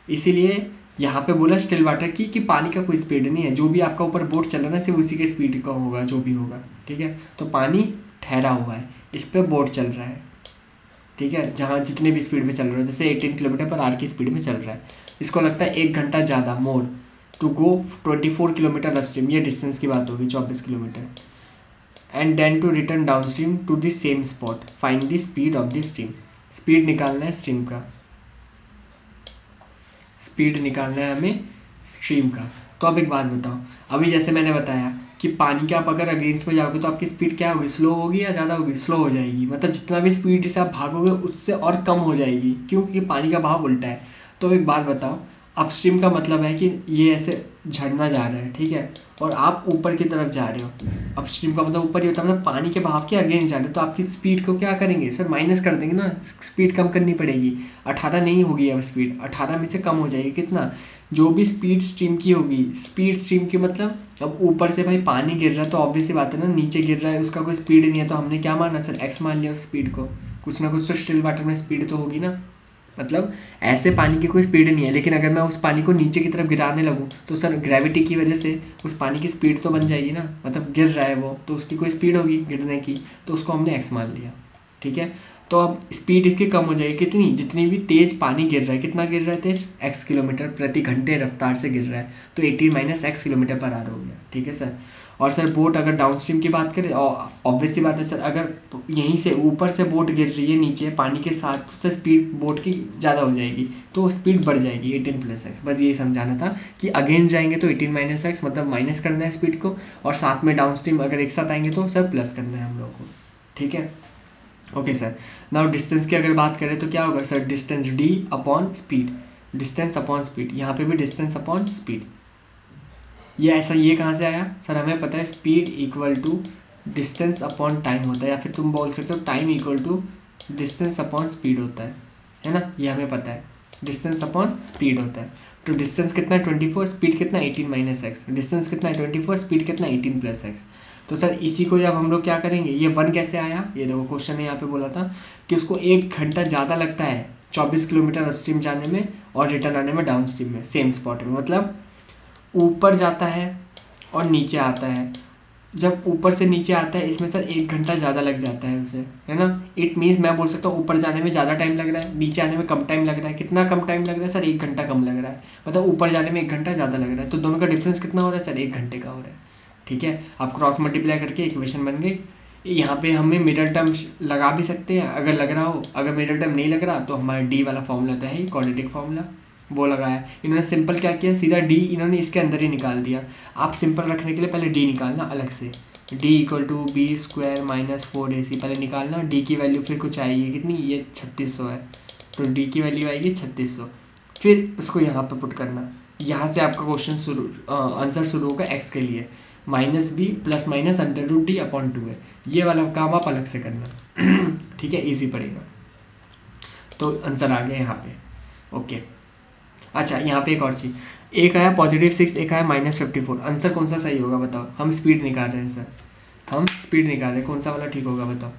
इसीलिए यहाँ पे बोला स्टिल वाटर की कि पानी का कोई स्पीड नहीं है, जो भी आपका ऊपर बोट चल रहा है ना सिर्फ उसी के स्पीड का होगा जो भी होगा, ठीक है। तो पानी ठहरा हुआ है, इस पर बोट चल रहा है, ठीक है, जहाँ जितने भी स्पीड में चल रहा है, जैसे 18 किलोमीटर पर आवर की स्पीड में चल रहा है, इसको लगता है 1 घंटा ज़्यादा more to go 24 kilometre upstream, ये डिस्टेंस की बात होगी 24 kilometre, and then to return downstream to the same spot, find the speed of the stream, speed निकालना है स्ट्रीम का, स्पीड निकालना है हमें स्ट्रीम का। तो अब एक बात बताओ, अभी जैसे मैंने बताया कि पानी के आप अगर अगेंस्ट में जाओगे तो आपकी स्पीड क्या होगी, स्लो होगी या ज़्यादा होगी, स्लो हो जाएगी, मतलब जितना भी स्पीड से आप भागोगे उससे और कम हो जाएगी, क्योंकि पानी का बहाव उल्टा है। तो अब एक बात बताओ, अपस्ट्रीम का मतलब है कि ये ऐसे झरना जा रहा है, ठीक है, और आप ऊपर की तरफ जा रहे हो, अपस्ट्रीम का मतलब ऊपर ही होता है, मतलब पानी के बहाव के अगेंस्ट जा रहे हो, तो आपकी स्पीड को क्या करेंगे सर माइनस कर देंगे ना, स्पीड कम करनी पड़ेगी, 18 नहीं होगी अब स्पीड, 18 में से कम हो जाएगी कितना, जो भी स्पीड स्ट्रीम की होगी, स्पीड स्ट्रीम की मतलब अब ऊपर से भाई पानी गिर रहा है तो ऑब्वियस सी बात है ना, नीचे गिर रहा है उसका कोई स्पीड नहीं है, तो हमने क्या माना सर एक्स मान लिया उस स्पीड को, कुछ ना कुछ तो स्टिल वाटर में स्पीड तो होगी ना, मतलब ऐसे पानी की कोई स्पीड नहीं है, लेकिन अगर मैं उस पानी को नीचे की तरफ गिराने लगूँ तो सर ग्रेविटी की वजह से उस पानी की स्पीड तो बन जाएगी ना, मतलब गिर रहा है वो तो उसकी कोई स्पीड होगी गिरने की, तो उसको हमने एक्स मान लिया, ठीक है। तो अब स्पीड इसकी कम हो जाएगी कितनी, जितनी भी तेज पानी गिर रहा है, कितना गिर रहा है तेज, एक्स किलोमीटर प्रति घंटे रफ्तार से गिर रहा है, तो 18 minus x kilometre per hour हो गया, ठीक है सर। और सर बोट अगर डाउन स्ट्रीम की बात करें, ऑब्वियस सी बात है सर, अगर यहीं से ऊपर से बोट गिर रही है नीचे पानी के साथ, तो सर स्पीड बोट की ज़्यादा हो जाएगी, तो स्पीड बढ़ जाएगी 18 प्लस एक्स, बस यही समझाना था कि अगेंस्ट जाएंगे तो 18 माइनस एक्स मतलब माइनस करना है स्पीड को, और साथ में डाउन स्ट्रीम अगर एक साथ आएंगे तो सर प्लस करना है हम लोग को, ठीक है। ओके सर, नाउ डिस्टेंस की अगर बात करें तो क्या होगा sir, distance D upon speed, distance upon speed, यहाँ पे भी डिस्टेंस अपॉन स्पीड, ये ऐसा ये कहाँ से आया सर, हमें पता है speed equal to distance upon time होता है, या फिर तुम बोल सकते हो time equal to distance upon speed होता है ना, ये हमें पता है डिस्टेंस अपॉन स्पीड होता है। तो डिस्टेंस कितना है 24, स्पीड कितना 18 माइनस एक्स, डिस्टेंस कितना है 24, स्पीड कितना 18 प्लस एक्स। तो सर इसी को जब हम लोग क्या करेंगे, ये 1 कैसे आया, ये देखो क्वेश्चन ने यहाँ पे बोला था कि उसको 1 घंटा ज़्यादा लगता है 24 किलोमीटर अपस्ट्रीम जाने में और रिटर्न आने में डाउन स्ट्रीम में सेम स्पॉट में, मतलब ऊपर जाता है और नीचे आता है, जब ऊपर से नीचे आता है इसमें सर 1 घंटा ज़्यादा लग जाता है उसे, है ना। इट मीन्स मैं बोल सकता हूँ ऊपर जाने में ज़्यादा टाइम लग रहा है, नीचे आने में कम टाइम लग रहा है। कितना कम टाइम लग रहा है सर? 1 घंटा कम लग रहा है। मतलब ऊपर जाने में 1 घंटा ज़्यादा लग रहा है, तो दोनों का डिफरेंस कितना हो रहा है सर? 1 घंटे का हो रहा है। ठीक है, आप क्रॉस मल्टीप्लाई करके इक्वेशन बन गई। यहाँ पे हमें मिडल टर्म लगा भी सकते हैं अगर लग रहा हो। अगर मिडल टर्म नहीं लग रहा तो हमारा डी वाला फॉर्मूला होता है क्वाड्रेटिक फॉर्मूला, वो लगाया। इन्होंने सिंपल क्या किया, सीधा डी इन्होंने इसके अंदर ही निकाल दिया। आप सिंपल रखने के लिए पहले डी निकालना अलग से, d equal to b square minus 4ac पहले निकालना। डी की वैल्यू फिर कुछ आएगी कितनी, ये 3600 है, तो डी की वैल्यू आएगी 3600। फिर उसको यहाँ पे पुट करना। यहाँ से आपका क्वेश्चन शुरू आंसर शुरू होगा एक्स के लिए। Minus b plus minus under root d upon 2 है। ये वाला काम आप अलग से करना। ठीक है, इजी पड़ेगा। तो आंसर आ गया यहाँ पे। ओके, अच्छा यहाँ पे एक और चीज़, एक आया +6, एक आया -54। आंसर कौन सा सही होगा बताओ? हम स्पीड निकाल रहे हैं सर, हम स्पीड निकाल रहे हैं, कौन सा वाला ठीक होगा बताओ?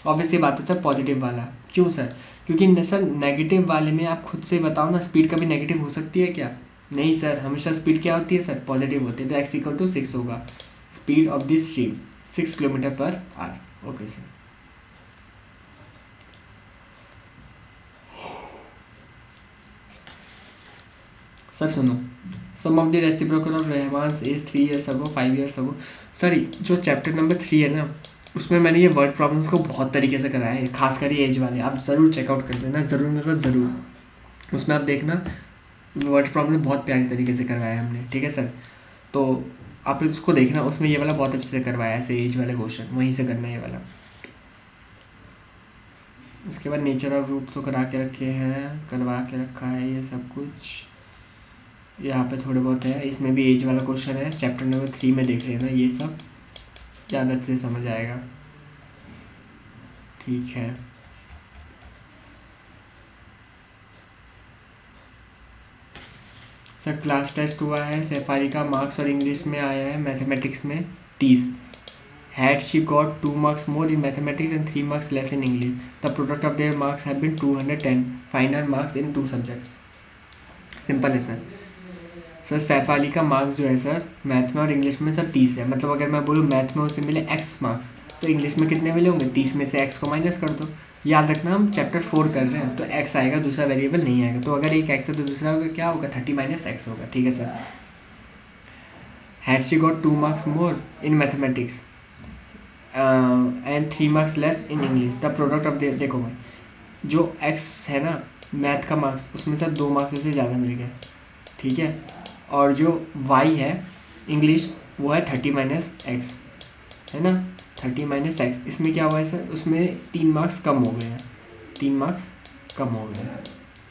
ऑब्वियसली बात है सर, पॉजिटिव वाला। क्यों सर? क्योंकि सर नेगेटिव वाले में आप खुद से बताओ ना, स्पीड कभी नेगेटिव हो सकती है क्या? नहीं सर, हमेशा स्पीड क्या होती है सर? पॉजिटिव होती है। तो x = 6 होगा। Speed of this stream 6 km/h। Okay sir. Sir सुनो, sum of the reciprocal of Rehman's is 3 years ago 5 years ago। Sir जो चैप्टर नंबर 3 है ना, उसमें मैंने ये वर्ड प्रॉब्लम्स को बहुत तरीके से कराया है, खासकर ये एज वाले। आप ज़रूर चेकआउट कर लेना, ज़रूर मतलब ज़रूर। उसमें आप देखना वर्ड प्रॉब्लम बहुत प्यारी तरीके से करवाया है हमने। ठीक है सर, तो आप उसको देखना, उसमें ये वाला बहुत अच्छे से करवाया है, ऐसे एज वाले क्वेश्चन वहीं से करना है ये वाला। उसके बाद नेचर ऑफ रूट तो करा के रखे हैं, करवा के रखा है ये सब कुछ। यहाँ पे थोड़े बहुत है, इसमें भी एज वाला क्वेश्चन है, चैप्टर नंबर 3 में देख लेना, ये सब ज़्यादा अच्छे से समझ आएगा। ठीक है, सर क्लास टेस्ट हुआ है, सैफारी का मार्क्स और इंग्लिश में आया है मैथमेटिक्स में 30। Had she got 2 marks more in mathematics and 3 marks less in English, the product of their marks have been 210, find her marks in 2 subjects। Simple है सर। सर सैफ अली का मार्क्स जो है सर मैथ में और इंग्लिश में सर 30 है। मतलब अगर मैं बोलूँ मैथ में उसे मिले x मार्क्स, तो इंग्लिश में कितने मिले होंगे? 30 में से x को माइनस कर दो। याद रखना हम चैप्टर 4 कर रहे हैं, तो x आएगा, दूसरा वेरिएबल नहीं आएगा। तो अगर एक x है तो दूसरा होगा क्या होगा? 30 - x होगा। ठीक है sir. Had she got 2 marks more in mathematics and 3 marks less in English, the product of देखो भाई, जो x है ना मैथ का मार्क्स, उसमें सर 2 marks उसे ज़्यादा मिल गया। ठीक है, और जो y है इंग्लिश, वो है 30 - x, है ना। 30 - x, इसमें क्या हुआ है सर? उसमें 3 marks कम हो गए हैं, 3 marks कम हो गए हैं।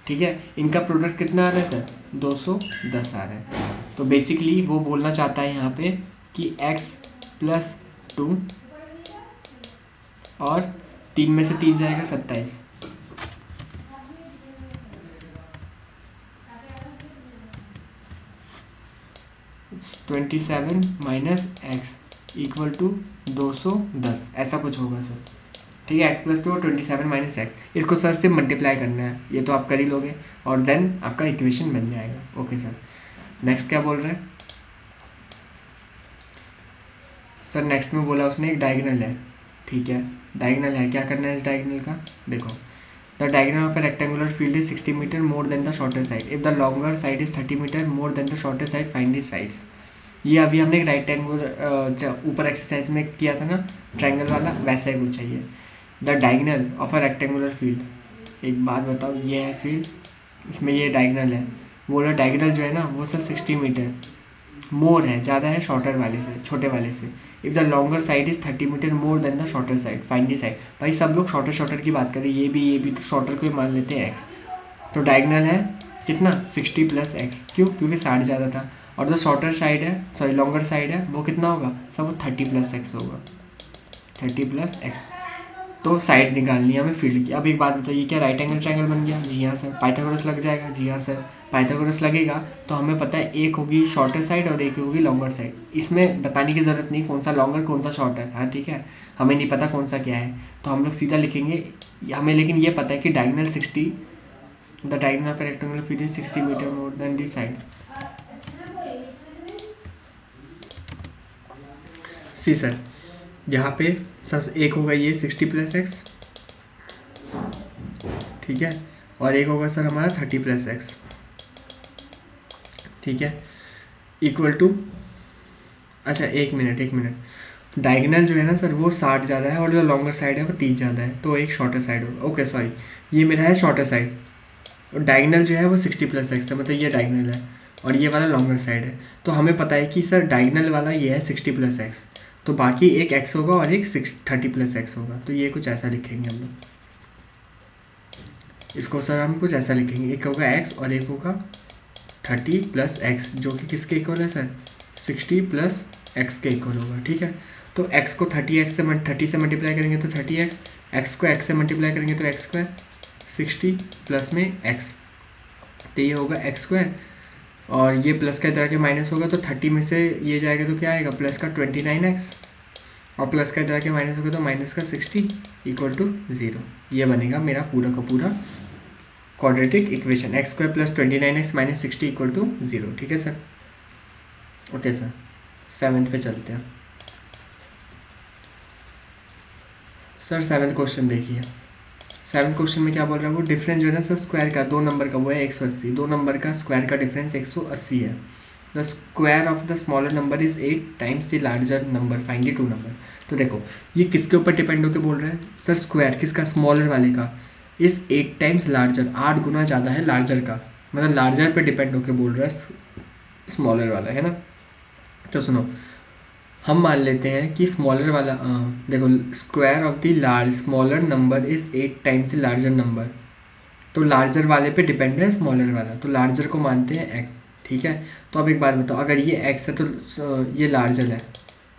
ठीक है, इनका प्रोडक्ट कितना आ रहा है सर? 210 आ रहा है। तो बेसिकली वो बोलना चाहता है यहाँ पे कि x + 2 और 3 में से 3 जाएगा 27, 27 - x = 210, ऐसा कुछ होगा सर। ठीक है, x + 2 और 27 - x, इसको सर से मल्टीप्लाई करना है, ये तो आप कर ही लोगे, और देन आपका इक्वेशन बन जाएगा। ओके सर, नेक्स्ट क्या बोल रहे हैं सर? नेक्स्ट में बोला उसने एक डायगोनल है। ठीक है, डायगोनल है, क्या करना है इस डायगोनल का? देखो, the diagonal of a rectangular field is 60 meter more than the shorter side, if the longer side is 30 meter more than the shorter side, find the sides. ये अभी हमने एक रेक्टेंगुलर ऊपर एक्सरसाइज में किया था ना, ट्रायंगल वाला, वैसा ही कुछ चाहिए। The diagonal of a rectangular field, एक बात बताओ, ये है फील्ड, इसमें ये डायगोनल है। बोला डायगोनल जो है ना वो सर 60 मीटर मोर है, ज़्यादा है शॉर्टर वाले से, छोटे वाले से। If the longer side is 30 meter more than the shorter side, find the side. भाई सब लोग शॉर्टर की बात करें, ये भी तो शॉर्टर को ही मान लेते हैं x। तो डायगोनल है कितना? 60 + x, क्यों? क्योंकि 60 ज़्यादा था। और जो शॉर्टर साइड है, सॉरी लॉन्गर साइड है, वो कितना होगा सब? वो 30 + x होगा, 30 + x। तो साइड निकालनी है हमें फील्ड की। अब एक बात बताइए, क्या राइट एंगल ट्रायंगल बन गया? जी हाँ सर। पाइथागोरस लग जाएगा? जी हाँ सर। पाइथागोरस लगेगा तो हमें पता है एक होगी शॉर्टर साइड और एक होगी लॉन्गर साइड। इसमें बताने की ज़रूरत नहीं कौन सा लॉन्गर कौन सा शॉर्टर, हाँ ठीक है, हमें नहीं पता कौन सा क्या है, तो हम लोग सीधा लिखेंगे हमें। लेकिन ये पता है कि diagonal 60, the diagonal of a rectangular field is 60 meter more than the side. सी सर, यहाँ पे सबसे एक होगा ये 60 प्लस एक्स, ठीक है, और एक होगा सर हमारा 30 प्लस एक्स, ठीक है, इक्वल टू, अच्छा एक मिनट, डायगोनल जो है ना सर वो 60 ज़्यादा है और जो लॉन्गर साइड है वो 30 ज़्यादा है, तो एक शॉर्टर साइड होगा। ओके सॉरी, ये मेरा है शॉर्टर साइड और डायगोनल जो है वो 60 प्लस एक्स है, मतलब ये डायगोनल है और ये वाला लॉन्गर साइड है। तो हमें पता है कि सर डायगोनल वाला ये है 60 प्लस एक्स, तो बाकी एक एक्स होगा और एक 30 प्लस एक्स होगा। तो ये कुछ ऐसा लिखेंगे हम लोग, इसको सर हम कुछ ऐसा लिखेंगे, एक होगा एक्स और एक होगा 30 प्लस एक्स, जो कि किसके इक्वल है सर, 60 प्लस एक्स के इक्वल होगा, ठीक है। तो एक्स को 30 से मल्टीप्लाई करेंगे तो 30x, एक्स को एक्स से मल्टीप्लाई करेंगे तो एक्स स्क्वायर, 60 प्लस में एक्स, तो ये होगा एक्स स्क्वायर, और ये प्लस का इधर के माइनस होगा तो 30 में से ये जाएगा तो क्या आएगा, प्लस का 29x, और प्लस का इधर के माइनस होगा तो माइनस का 60 इक्वल टू 0। ये बनेगा मेरा पूरा का पूरा quadratic equation, x square plus 29x minus 60 equal to 0, ठीक है सर। ओके सर, 7th पे चलते हैं सर। 7th क्वेश्चन देखिए, 7th क्वेश्चन में क्या बोल रहा है वो, डिफरेंस जो है ना सर स्क्वायर का, दो नंबर का वो है 180, दो नंबर का स्क्वायर का डिफरेंस 180 है। The square of the smaller number is 8 times the larger number, find the two number. तो देखो ये किसके ऊपर डिपेंड होकर बोल रहा है सर, स्क्वायर किसका, स्मॉलर वाले का, इस 8 टाइम्स लार्जर, 8 गुना ज़्यादा है लार्जर का, मतलब लार्जर पे डिपेंड होकर बोल रहा है स्मॉलर वाला, है ना। तो सुनो, हम मान लेते हैं कि स्मॉलर वाला, देखो square of the large smaller number is 8 times the larger number, तो लार्जर वाले पे डिपेंड है स्मॉलर वाला, तो लार्जर को मानते हैं एक्स, ठीक है। तो अब एक बात बताओ, अगर ये एक्स है तो ये लार्जर है,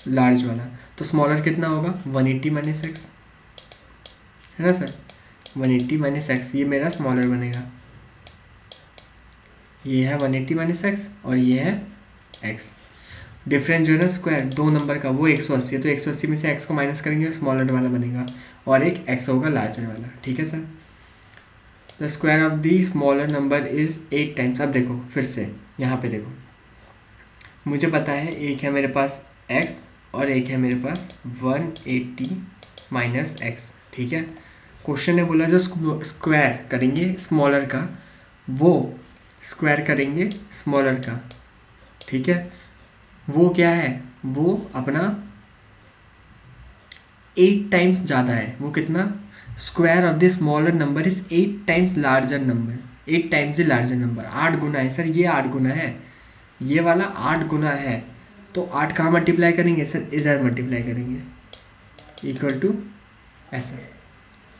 लार्ज वाला, तो स्मॉलर कितना होगा 180 माइनस एक्स, है ना सर, 180 माइनस एक्स, ये मेरा स्मॉलर बनेगा, ये है 180 माइनस एक्स और ये है एक्स। डिफरेंस जो है ना स्क्वायर दो नंबर का वो 180 है, तो 180 में से एक्स को माइनस करेंगे स्मॉलर वाला बनेगा और एक एक्स होगा लार्जर वाला, ठीक है sir. The square of the smaller number is 8 times. अब देखो फिर से यहाँ पे देखो, मुझे पता है एक है मेरे पास x और एक है मेरे पास 180 माइनस एक्स, ठीक है। क्वेश्चन ने बोला जो स्क्वायर करेंगे स्मॉलर का वो स्क्वायर करेंगे स्मॉलर का, ठीक है, वो क्या है, वो अपना 8 टाइम्स ज़्यादा है, वो कितना, square of the smaller number is 8 times larger number, 8 times the larger number, 8 गुना है सर, ये 8 गुना है, ये वाला 8 गुना है, तो 8 कहाँ मल्टीप्लाई करेंगे सर, इधर मल्टीप्लाई करेंगे, इक्वल टू ऐसा,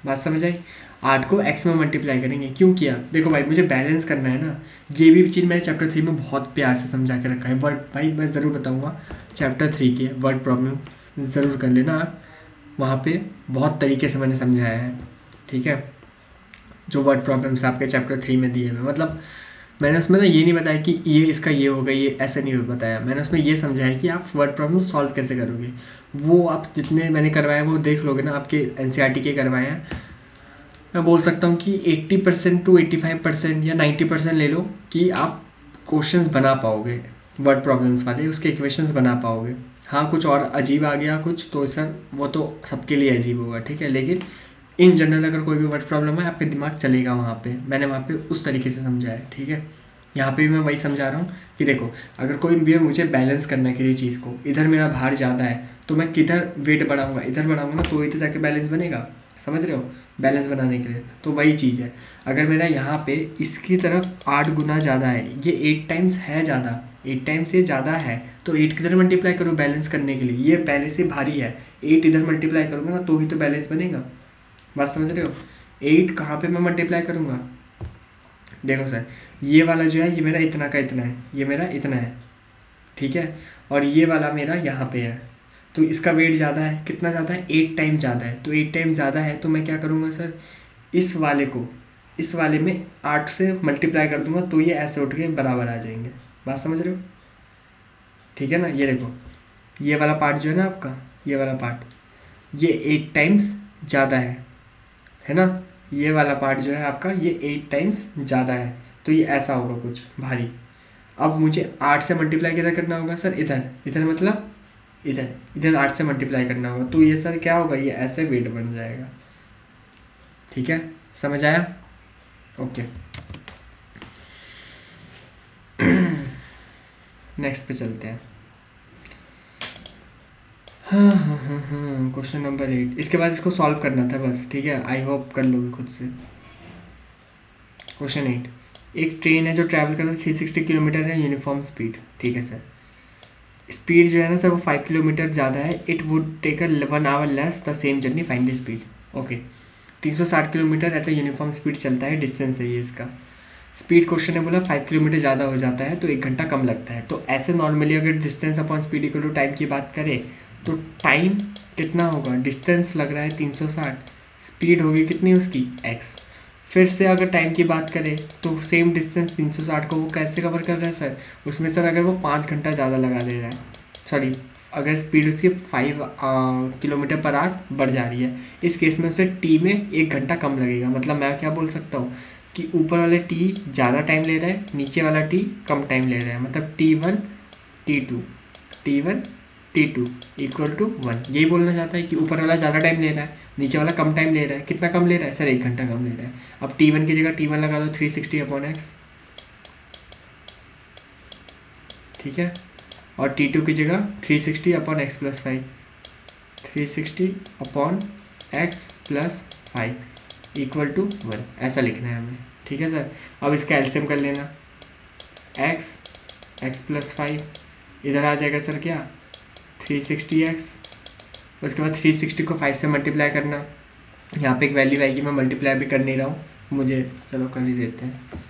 बात समझ आई। 8 को x में मल्टीप्लाई करेंगे, क्यों किया, देखो भाई मुझे बैलेंस करना है ना, ये भी चीज़ मैंने चैप्टर 3 में बहुत प्यार से समझा के रखा है, वर्ड भाई मैं ज़रूर बताऊंगा, चैप्टर 3 के वर्ड प्रॉब्लम ज़रूर कर लेना आप, वहाँ पे बहुत तरीके से मैंने समझाया है, ठीक है, जो वर्ड प्रॉब्लम्स आपके चैप्टर 3 में दिए हुए, मतलब मैंने उसमें ना ये नहीं बताया कि ये इसका ये होगा, ये ऐसे नहीं बताया, मैंने उसमें ये समझाया कि आप वर्ड प्रॉब्लम सॉल्व कैसे करोगे, वो आप जितने मैंने करवाए वो देख लोगे ना, आपके एनसीईआरटी के करवाए हैं, मैं बोल सकता हूँ कि 80% टू 85% या 90% ले लो कि आप क्वेश्चंस बना पाओगे वर्ड प्रॉब्लम्स वाले, उसके इक्वेशंस बना पाओगे। हाँ कुछ और अजीब आ गया कुछ तो सर वो तो सबके लिए अजीब होगा, ठीक है, लेकिन इन जनरल अगर कोई भी वर्ड प्रॉब्लम है आपका दिमाग चलेगा वहाँ पे, मैंने वहाँ पे उस तरीके से समझाया है, ठीक है। यहाँ पे भी मैं वही समझा रहा हूँ कि देखो अगर कोई भी मुझे बैलेंस करना है किसी चीज़ को, इधर मेरा भार ज़्यादा है तो मैं किधर वेट बढ़ाऊँगा, इधर बढ़ाऊँगा ना, तो ही तो जाके बैलेंस बनेगा, समझ रहे हो, बैलेंस बनाने के लिए। तो वही चीज़ है, अगर मेरा यहाँ पे इसकी तरफ 8 गुना ज़्यादा है, ये 8 टाइम्स है ज़्यादा, 8 टाइम्स से ज़्यादा है, तो 8 किधर मल्टीप्लाई करो बैलेंस करने के लिए, ये पहले से भारी है, 8 इधर मल्टीप्लाई करूँगा ना तो ही तो बैलेंस बनेगा, बात समझ रहे हो। 8 कहाँ पे मैं मल्टीप्लाई करूँगा, देखो सर ये वाला जो है ये मेरा इतना का इतना है, ये मेरा इतना है, ठीक है, और ये वाला मेरा यहाँ पे है, तो इसका वेट ज़्यादा है, कितना ज़्यादा है, 8 टाइम ज़्यादा है, तो 8 टाइम ज़्यादा है तो मैं क्या करूँगा सर, इस वाले को इस वाले में 8 से मल्टीप्लाई कर दूंगा तो ये ऐसे उठ के बराबर आ जाएंगे, बात समझ रहे हो, ठीक है ना। ये देखो ये वाला पार्ट जो है ना आपका, ये वाला पार्ट ये 8 टाइम्स ज़्यादा है ना, ये वाला पार्ट जो है आपका ये 8 टाइम्स ज़्यादा है, तो ये ऐसा होगा कुछ भारी। अब मुझे 8 से मल्टीप्लाई किधर करना होगा सर, इधर, इधर मतलब इधर इधर 8 से मल्टीप्लाई करना होगा, तो ये सर क्या होगा, ये ऐसे वेट बन जाएगा। ठीक है, समझ आया? ओके, नेक्स्ट पे चलते हैं। हाँ, क्वेश्चन नंबर 8, इसके बाद इसको सॉल्व करना था बस। ठीक है, आई होप कर लोगे खुद से। क्वेश्चन 8, एक ट्रेन है जो ट्रैवल करता है 360 किलोमीटर है यूनिफॉर्म स्पीड। ठीक है सर, स्पीड जो है ना सर वो 5 किलोमीटर ज़्यादा है। It would take a 1 hour less the same journey, find the speed. Okay, 360 kilometer at a uniform speed चलता है, डिस्टेंस है ये इसका। स्पीड क्वेश्चन ने बोला 5 किलोमीटर ज़्यादा हो जाता है तो 1 घंटा कम लगता है। तो ऐसे नॉर्मली अगर distance upon speed equal to time की बात करें तो टाइम कितना होगा, डिस्टेंस लग रहा है 360, स्पीड होगी कितनी उसकी x। फिर से अगर टाइम की बात करें तो सेम डिस्टेंस 360 को वो कैसे कवर कर रहा है सर, उसमें सर अगर वो 5 घंटा ज़्यादा लगा दे रहा है, सॉरी अगर स्पीड उसकी 5 किलोमीटर पर आवर बढ़ जा रही है, इस केस में उसे टी में 1 घंटा कम लगेगा। मतलब मैं क्या बोल सकता हूँ कि ऊपर वाले टी ज़्यादा टाइम ले रहा है, नीचे वाला टी कम टाइम ले रहा है। मतलब T1 T2 T1 T2 equal to 1, यही बोलना चाहता है कि ऊपर वाला ज़्यादा टाइम ले रहा है, नीचे वाला कम टाइम ले रहा है। कितना कम ले रहा है सर, 1 घंटा कम ले रहा है। अब T1 की जगह T1 लगा दो 360 अपॉन एक्स, ठीक है, और T2 की जगह 360 upon x plus 5, 360 upon x plus 5 equal to 1, ऐसा लिखना है हमें। ठीक है सर, अब इसका एलसीएम कर लेना, एक्स प्लस 5 इधर आ जाएगा सर क्या 360x, उसके बाद 360 को 5 से मल्टीप्लाई करना, यहाँ पे एक वैल्यू आएगी, मैं मल्टीप्लाई भी कर नहीं रहा हूँ, मुझे चलो कर ही देते हैं।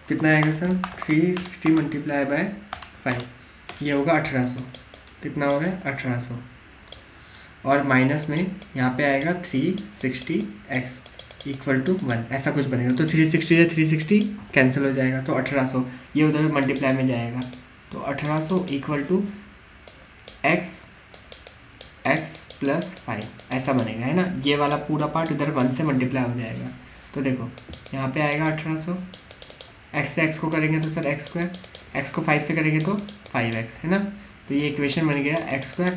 कितना आएगा सर 360 मल्टीप्लाई बाय 5, ये होगा 1800। कितना हो गया 1800, और माइनस में यहाँ पे आएगा 360x इक्वल टू 1, ऐसा कुछ बनेगा। तो 360 या 360 कैंसिल हो जाएगा, तो 1800 ये उधर मल्टीप्लाई में जाएगा, तो 1800 इक्वल टू x प्लस 5 ऐसा बनेगा, है ना। ये वाला पूरा पार्ट उधर 1 से मल्टीप्लाई हो जाएगा। तो देखो यहाँ पे आएगा 1800, x से x को करेंगे तो सर x2, x को 5 से करेंगे तो 5x, है ना। तो ये इक्वेशन बन गया x2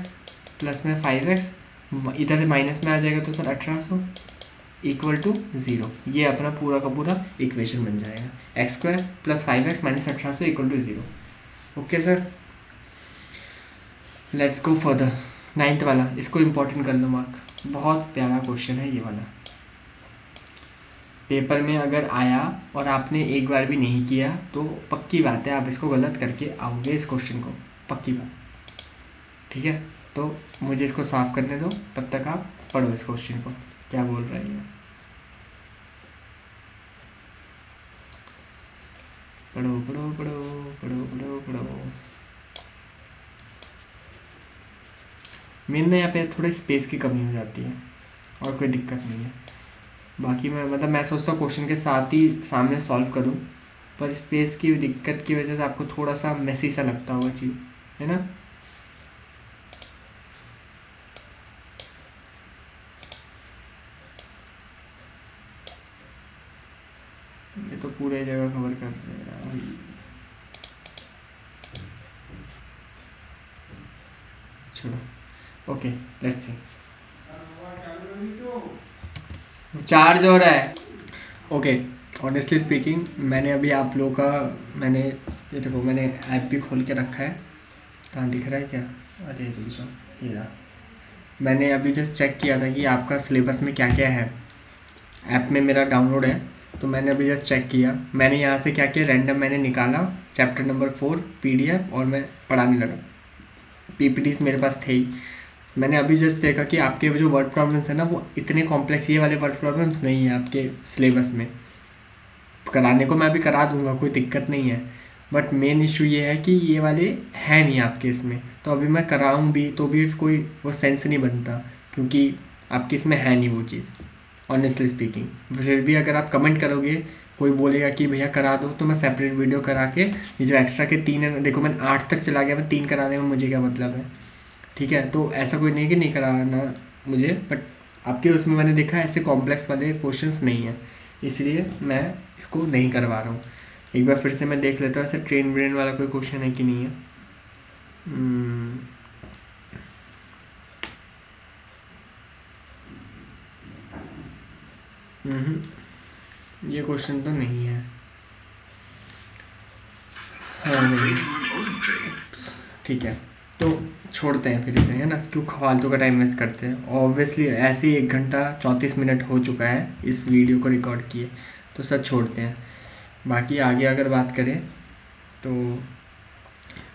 प्लस में 5x, इधर माइनस में आ जाएगा तो सर 1800 इक्वल टू 0, ये अपना पूरा का पूरा इक्वेशन बन जाएगा, x2 plus 5x minus 1800 equal to 0। Okay sir, let's go further. 9th वाला, इसको इम्पोर्टेंट कर लो मार्क, बहुत प्यारा क्वेश्चन है ये वाला। पेपर में अगर आया और आपने एक बार भी नहीं किया तो पक्की बात है आप इसको गलत करके आओगे, इस क्वेश्चन को, पक्की बात। ठीक है, तो मुझे इसको साफ करने दो, तब तक आप पढ़ो इस क्वेश्चन को क्या बोल रहा है ये। पढ़ो पढ़ो पढ़ो पढ़ो पढ़ो पढ़ो। मेन ना यहाँ पे थोड़ी स्पेस की कमी हो जाती है, और कोई दिक्कत नहीं है। बाकी मैं मतलब मैं सोचता हूँ क्वेश्चन के साथ ही सामने सॉल्व करूँ, पर स्पेस की दिक्कत की वजह से आपको थोड़ा सा मेसी सा लगता होगा चीज़, है ना। ये तो पूरे जगह कवर कर रहा है। छोड़ो, ओके लेट्स सी। चार्ज हो रहा है। ओके, ऑनेस्टली स्पीकिंग मैंने अभी आप लोगों का मैंने ये देखो मैंने ऐप भी खोल के रखा है, कहाँ दिख रहा है क्या, अरे रुको ये रहा। मैंने अभी जस्ट चेक किया था कि आपका सिलेबस में क्या क्या है, ऐप में मेरा डाउनलोड है, तो मैंने अभी जस्ट चेक किया। मैंने यहाँ से क्या किया, रैंडम मैंने निकाला चैप्टर नंबर 4 PDF और मैं पढ़ाने लगा। PPTs मेरे पास थे ही। मैंने अभी जस्ट देखा कि आपके जो वर्ड प्रॉब्लम्स है ना वो इतने कॉम्प्लेक्स ये वाले वर्ड प्रॉब्लम्स नहीं है आपके सिलेबस में। कराने को मैं अभी करा दूंगा, कोई दिक्कत नहीं है, बट मेन इशू ये है कि ये वाले हैं नहीं आपके इसमें। तो अभी मैं कराऊँ भी तो भी कोई वो सेंस नहीं बनता, क्योंकि आपके इसमें है नहीं वो चीज़, ऑनेस्टली स्पीकिंग। फिर भी अगर आप कमेंट करोगे, कोई बोलेगा कि भैया करा दो, तो मैं सेपरेट वीडियो करा के ये जो एक्स्ट्रा के 3 है, देखो मैंने 8 तक चला गया, मैं 3 कराने में मुझे क्या मतलब है। ठीक है, तो ऐसा कोई नहीं कि नहीं कराना मुझे, बट आपके उसमें मैंने देखा ऐसे कॉम्प्लेक्स वाले क्वेश्चंस नहीं है, इसलिए मैं इसको नहीं करवा रहा हूँ। एक बार फिर से मैं देख लेता हूँ ऐसे ट्रेन ब्रेन वाला कोई क्वेश्चन है कि नहीं है। ये क्वेश्चन तो नहीं है। हाँ नहीं, ठीक है, तो छोड़ते हैं फिर इसे, है ना, क्यों फालतू का टाइम वेस्ट करते हैं। ऑब्वियसली ऐसे ही 1 घंटा 34 मिनट हो चुका है इस वीडियो को रिकॉर्ड किए, तो सच छोड़ते हैं। बाकी आगे अगर बात करें तो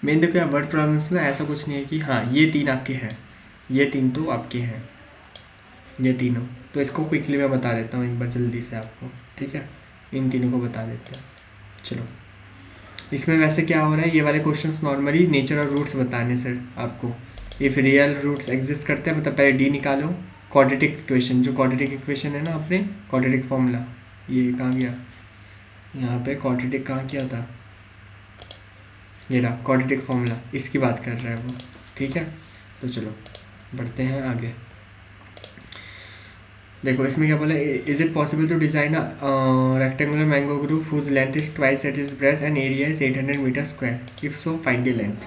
मेन देखो यार, वर्ड प्रॉब्लम्स ना ऐसा कुछ नहीं है कि हाँ ये 3 आपके हैं, ये 3 तो आपके हैं, ये तीनों। तो इसको क्विकली मैं बता देता हूँ एक बार जल्दी से आपको, ठीक है, इन तीनों को बता देते हैं। चलो, इसमें वैसे क्या हो रहा है, ये वाले क्वेश्चंस नॉर्मली नेचर और रूट्स बताने सर आपको। इफ़ रियल रूट्स एग्जिस्ट करते हैं मतलब पहले डी निकालो, क्वाड्रेटिक इक्वेशन, जो क्वाड्रेटिक इक्वेशन है ना अपने क्वाड्रेटिक फॉर्मूला, ये कहाँ गया, यहाँ पे क्वाड्रेटिक कहाँ किया था, ये रहा क्वाड्रेटिक फॉर्मूला, इसकी बात कर रहा है वो, ठीक है। तो चलो बढ़ते हैं आगे। देखो इसमें क्या बोला, is it possible to design a rectangular mango group whose length is twice it is breadth and area is 800 meter square, if so find the length.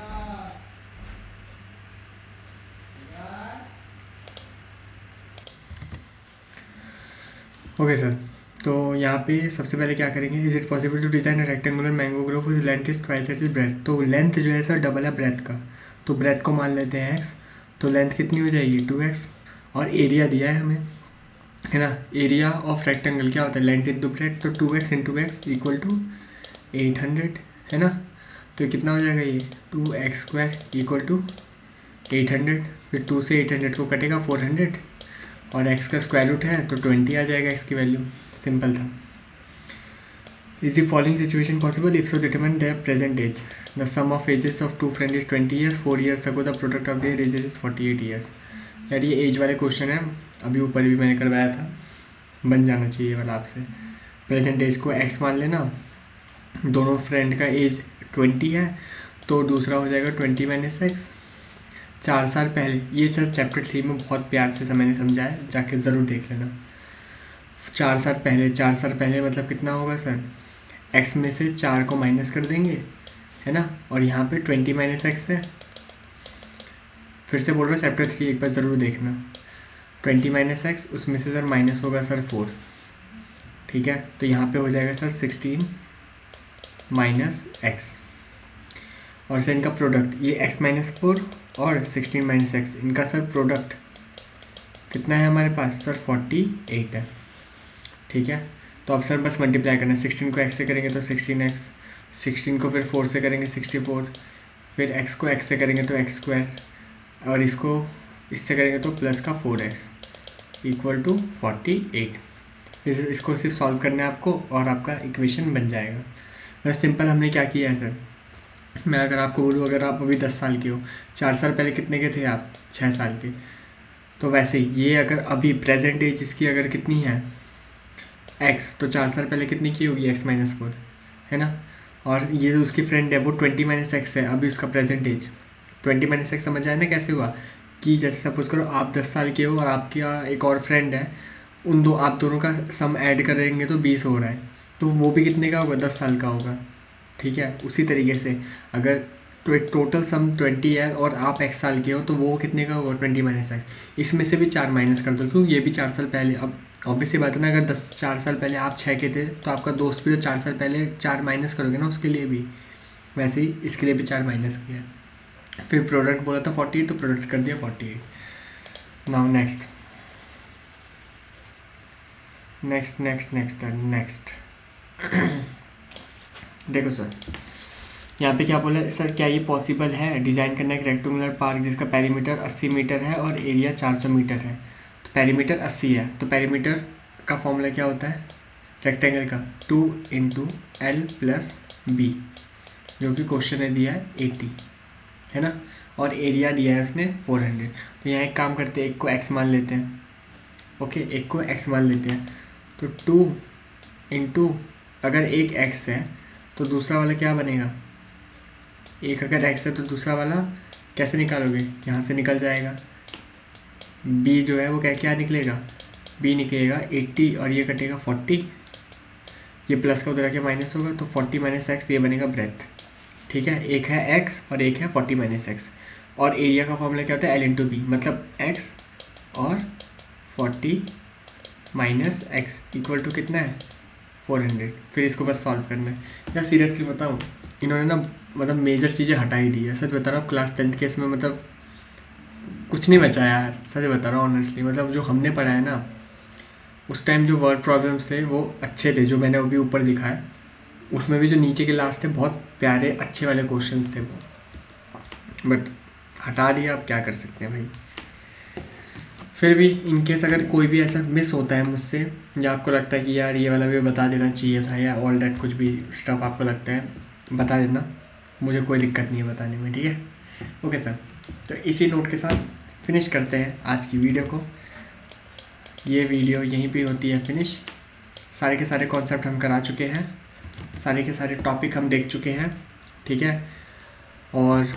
Okay sir, तो यहाँ पे सबसे पहले क्या करेंगे, is it possible to design a rectangular mango group whose length is twice it is breadth. तो लेंथ जो है सर डबल है ब्रेथ का, तो ब्रेथ को मान लेते हैं x, तो लेंथ कितनी हो जाएगी 2x, और एरिया दिया है हमें, है ना। एरिया ऑफ रेक्टेंगल क्या होता है, लेंथ इंटू ब्रेथ, तो 2x into x equal to 800, है ना। तो कितना हो जाएगा ये 2x स्क्वायर इक्वल टू 800, फिर 2 से 800 को कटेगा 400, और x का स्क्वायर रूट है तो 20 आ जाएगा x की वैल्यू, सिंपल था। Is the following situation possible, if so determine the present age, the sum of ages of 2 friend is 20 years, 4 years ago the product of their ages is 48 years. यार ये एज वाले क्वेश्चन है, अभी ऊपर भी मैंने करवाया था, बन जाना चाहिए वाला आपसे। प्रेजेंट एज को x मान लेना, दोनों फ्रेंड का एज 20 है, तो दूसरा हो जाएगा 20 माइनस एक्स। 4 साल पहले, ये सर चैप्टर 3 में बहुत प्यार से मैंने समझाया, जाके ज़रूर देख लेना। 4 साल पहले, 4 साल पहले मतलब कितना होगा सर, x में से 4 को माइनस कर देंगे, है ना, और यहाँ पे 20 माइनस एक्स है। फिर से बोल रहा हूँ चैप्टर 3 एक बार ज़रूर देखना। 20 माइनस एक्स, उसमें से सर माइनस होगा सर 4, ठीक है, तो यहाँ पे हो जाएगा सर 16 माइनस एक्स, और सर इनका प्रोडक्ट, ये x माइनस 4 और 16 माइनस एक्स, इनका सर प्रोडक्ट कितना है हमारे पास सर 48 है, ठीक है। तो अब सर बस मल्टीप्लाई करना है, 16 को x से करेंगे तो 16x, 16 को फिर 4 से करेंगे 64, फिर x को x से करेंगे तो x स्क्वायर, और इसको इससे करेंगे तो प्लस का 4x इक्वल टू 48। इसको सिर्फ सॉल्व करना है आपको और आपका इक्वेशन बन जाएगा। बस सिंपल हमने क्या किया है सर, मैं अगर आपको बोलूँ, अगर आप अभी 10 साल के हो, 4 साल पहले कितने के थे आप, 6 साल के, तो वैसे ही ये अगर अभी प्रेजेंट एज इसकी अगर कितनी है x, तो 4 साल पहले कितनी की होगी x माइनस 4, है ना। और ये जो उसकी फ्रेंड है वो 20 माइनस एक्स है, अभी उसका प्रेजेंट एज 20 माइनस एक्स, समझ आया ना कैसे हुआ, कि जैसे सपोज करो आप 10 साल के हो और आपका एक और फ्रेंड है, आप दोनों का सम ऐड करेंगे तो 20 हो रहा है, तो वो भी कितने का होगा, 10 साल का होगा, ठीक है। उसी तरीके से अगर तो एक टोटल सम 20 है और आप x साल के हो, तो वो कितने का होगा 20 माइनस एक्स, इसमें से भी 4 माइनस कर दो, क्यों, ये भी 4 साल पहले। अब ऑब्वियसली बात है ना, अगर 4 साल पहले आप 6 के थे, तो आपका दोस्त भी जो 4 साल पहले 4 माइनस करोगे ना, उसके लिए भी वैसे ही इसके लिए भी 4 माइनस किया। फिर प्रोडक्ट बोला था 48, तो प्रोडक्ट कर दिया 48। Now next next next next next देखो सर, यहाँ पे क्या बोला है सर, क्या ये पॉसिबल है डिज़ाइन करना एक रेक्टेंगुलर पार्क जिसका पेरीमीटर 80 मीटर है और एरिया 400 मीटर है। तो पेरीमीटर 80 है, तो पेरीमीटर का फॉर्मूला क्या होता है रेक्टेंगल का, 2 इंटू एल प्लस बी, जो कि क्वेश्चन ने दिया है 80, है ना, और एरिया दिया है उसने 400। तो यहाँ एक काम करते हैं, एक को x मान लेते हैं, ओके, एक को x मान लेते हैं, तो 2 इंटू, अगर एक x है तो दूसरा वाला क्या बनेगा, एक अगर x है तो दूसरा वाला कैसे निकालोगे, यहाँ से निकल जाएगा, b जो है वो क्या निकलेगा, b निकलेगा 80, और ये कटेगा 40, ये प्लस का उधर आके माइनस होगा, तो 40 माइनस एक्स, ये बनेगा ब्रेथ, ठीक है। एक है x और एक है 40 माइनस एक्स, और एरिया का फॉर्मूला क्या होता है, l इंटू बी, मतलब x और 40 माइनस एक्स इक्वल टू कितना है 400। फिर इसको बस सॉल्व करना है। या सीरियसली बताऊँ, इन्होंने ना मतलब मेजर चीज़ें हटा ही दी है। सच बता रहा हूँ, क्लास 10th के इसमें मतलब कुछ नहीं बचा यार, सच बता रहा हूँ ऑनेस्टली। मतलब जो हमने पढ़ा है ना उस टाइम, जो वर्ड प्रॉब्लम्स थे वो अच्छे थे, जो मैंने अभी ऊपर दिखाया उसमें भी जो नीचे के लास्ट थे बहुत प्यारे अच्छे वाले क्वेश्चंस थे वो, बट हटा दिया। अब क्या कर सकते हैं भाई। फिर भी इनकेस अगर कोई भी ऐसा मिस होता है मुझसे, या आपको लगता है कि यार ये वाला भी बता देना चाहिए था, या ऑल डैट कुछ भी स्टफ आपको लगता है, बता देना, मुझे कोई दिक्कत नहीं है बताने में, ठीक है। ओके सर, तो इसी नोट के साथ फिनिश करते हैं आज की वीडियो को। ये वीडियो यहीं पे होती है फिनिश। सारे के सारे कॉन्सेप्ट हम करा चुके हैं, सारे के सारे टॉपिक हम देख चुके हैं, ठीक है। और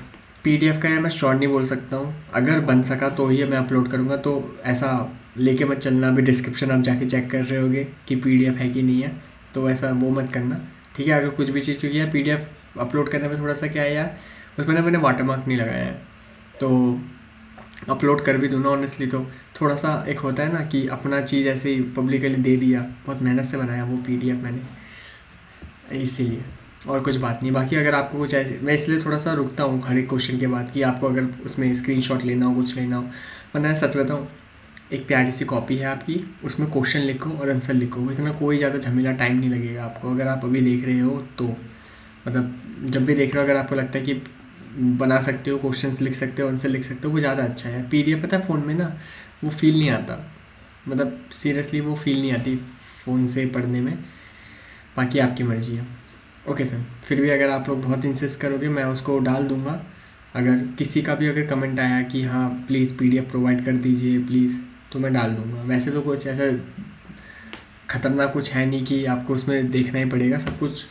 पीडीएफ का है, मैं श्योर नहीं बोल सकता हूँ, अगर बन सका तो ही मैं अपलोड करूँगा। तो ऐसा लेके मत चलना, अभी डिस्क्रिप्शन आप जाके चेक कर रहे होगे कि पीडीएफ है कि नहीं है, तो ऐसा वो मत करना, ठीक है। अगर कुछ भी चीज़, क्योंकि यार पीडीएफ अपलोड करने में थोड़ा सा क्या है यार, उसमें ना मैंने वाटरमार्क नहीं लगाया है, तो अपलोड कर भी दूँ ना ऑनेस्टली तो थोड़ा सा एक होता है ना कि अपना चीज़ ऐसे ही पब्लिकली दे दिया, बहुत मेहनत से बनाया वो पीडीएफ मैंने, इसीलिए और कुछ बात नहीं। बाकी अगर आपको कुछ ऐसे, मैं इसलिए थोड़ा सा रुकता हूँ हर एक क्वेश्चन के बाद कि आपको अगर उसमें स्क्रीनशॉट लेना हो, कुछ लेना हो, वरना सच बताऊँ एक प्यारी सी कॉपी है आपकी, उसमें क्वेश्चन लिखो और आंसर लिखो, इतना कोई ज़्यादा झमेला टाइम नहीं लगेगा आपको। अगर आप अभी देख रहे हो तो मतलब जब भी देख रहे हो, अगर आपको लगता है कि बना सकते हो, क्वेश्चंस लिख सकते हो, आंसर लिख सकते हो, वो ज़्यादा अच्छा है। पीडीएफ पता है फ़ोन में ना वो फील नहीं आता, मतलब सीरियसली वो फील नहीं आती फ़ोन से पढ़ने में। बाकी आपकी मर्ज़ी है। ओके सर, फिर भी अगर आप लोग बहुत इंसिस्ट करोगे मैं उसको डाल दूँगा। अगर किसी का भी अगर कमेंट आया कि हाँ प्लीज़ पीडीएफ प्रोवाइड कर दीजिए प्लीज़, तो मैं डाल दूँगा। वैसे तो कुछ ऐसा ख़तरनाक कुछ है नहीं कि आपको उसमें देखना ही पड़ेगा, सब कुछ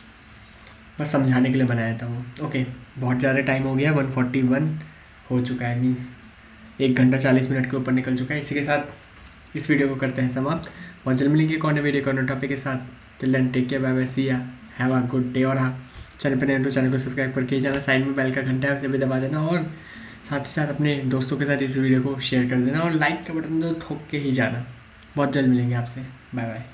बस समझाने के लिए बनाया था वो। ओके, बहुत ज़्यादा टाइम हो गया, 141 हो चुका है, मीन्स 1 घंटा 40 मिनट के ऊपर निकल चुका है। इसी के साथ इस वीडियो को करते हैं समाप्त। बहुत जल्द मिलेंगे कौन वीडियो कौन टॉपिक के साथ। Till then take care, bye bye, see ya, have a good day. और हाँ, चैनल पर नहीं तो चैनल को सब्सक्राइब करके ही जाना, साइड में बेल का घंटा है उसे भी दबा देना, और साथ ही साथ अपने दोस्तों के साथ इस वीडियो को शेयर कर देना, और लाइक का बटन तो ठोक के ही जाना। बहुत जल्द मिलेंगे आपसे, बाय बाय।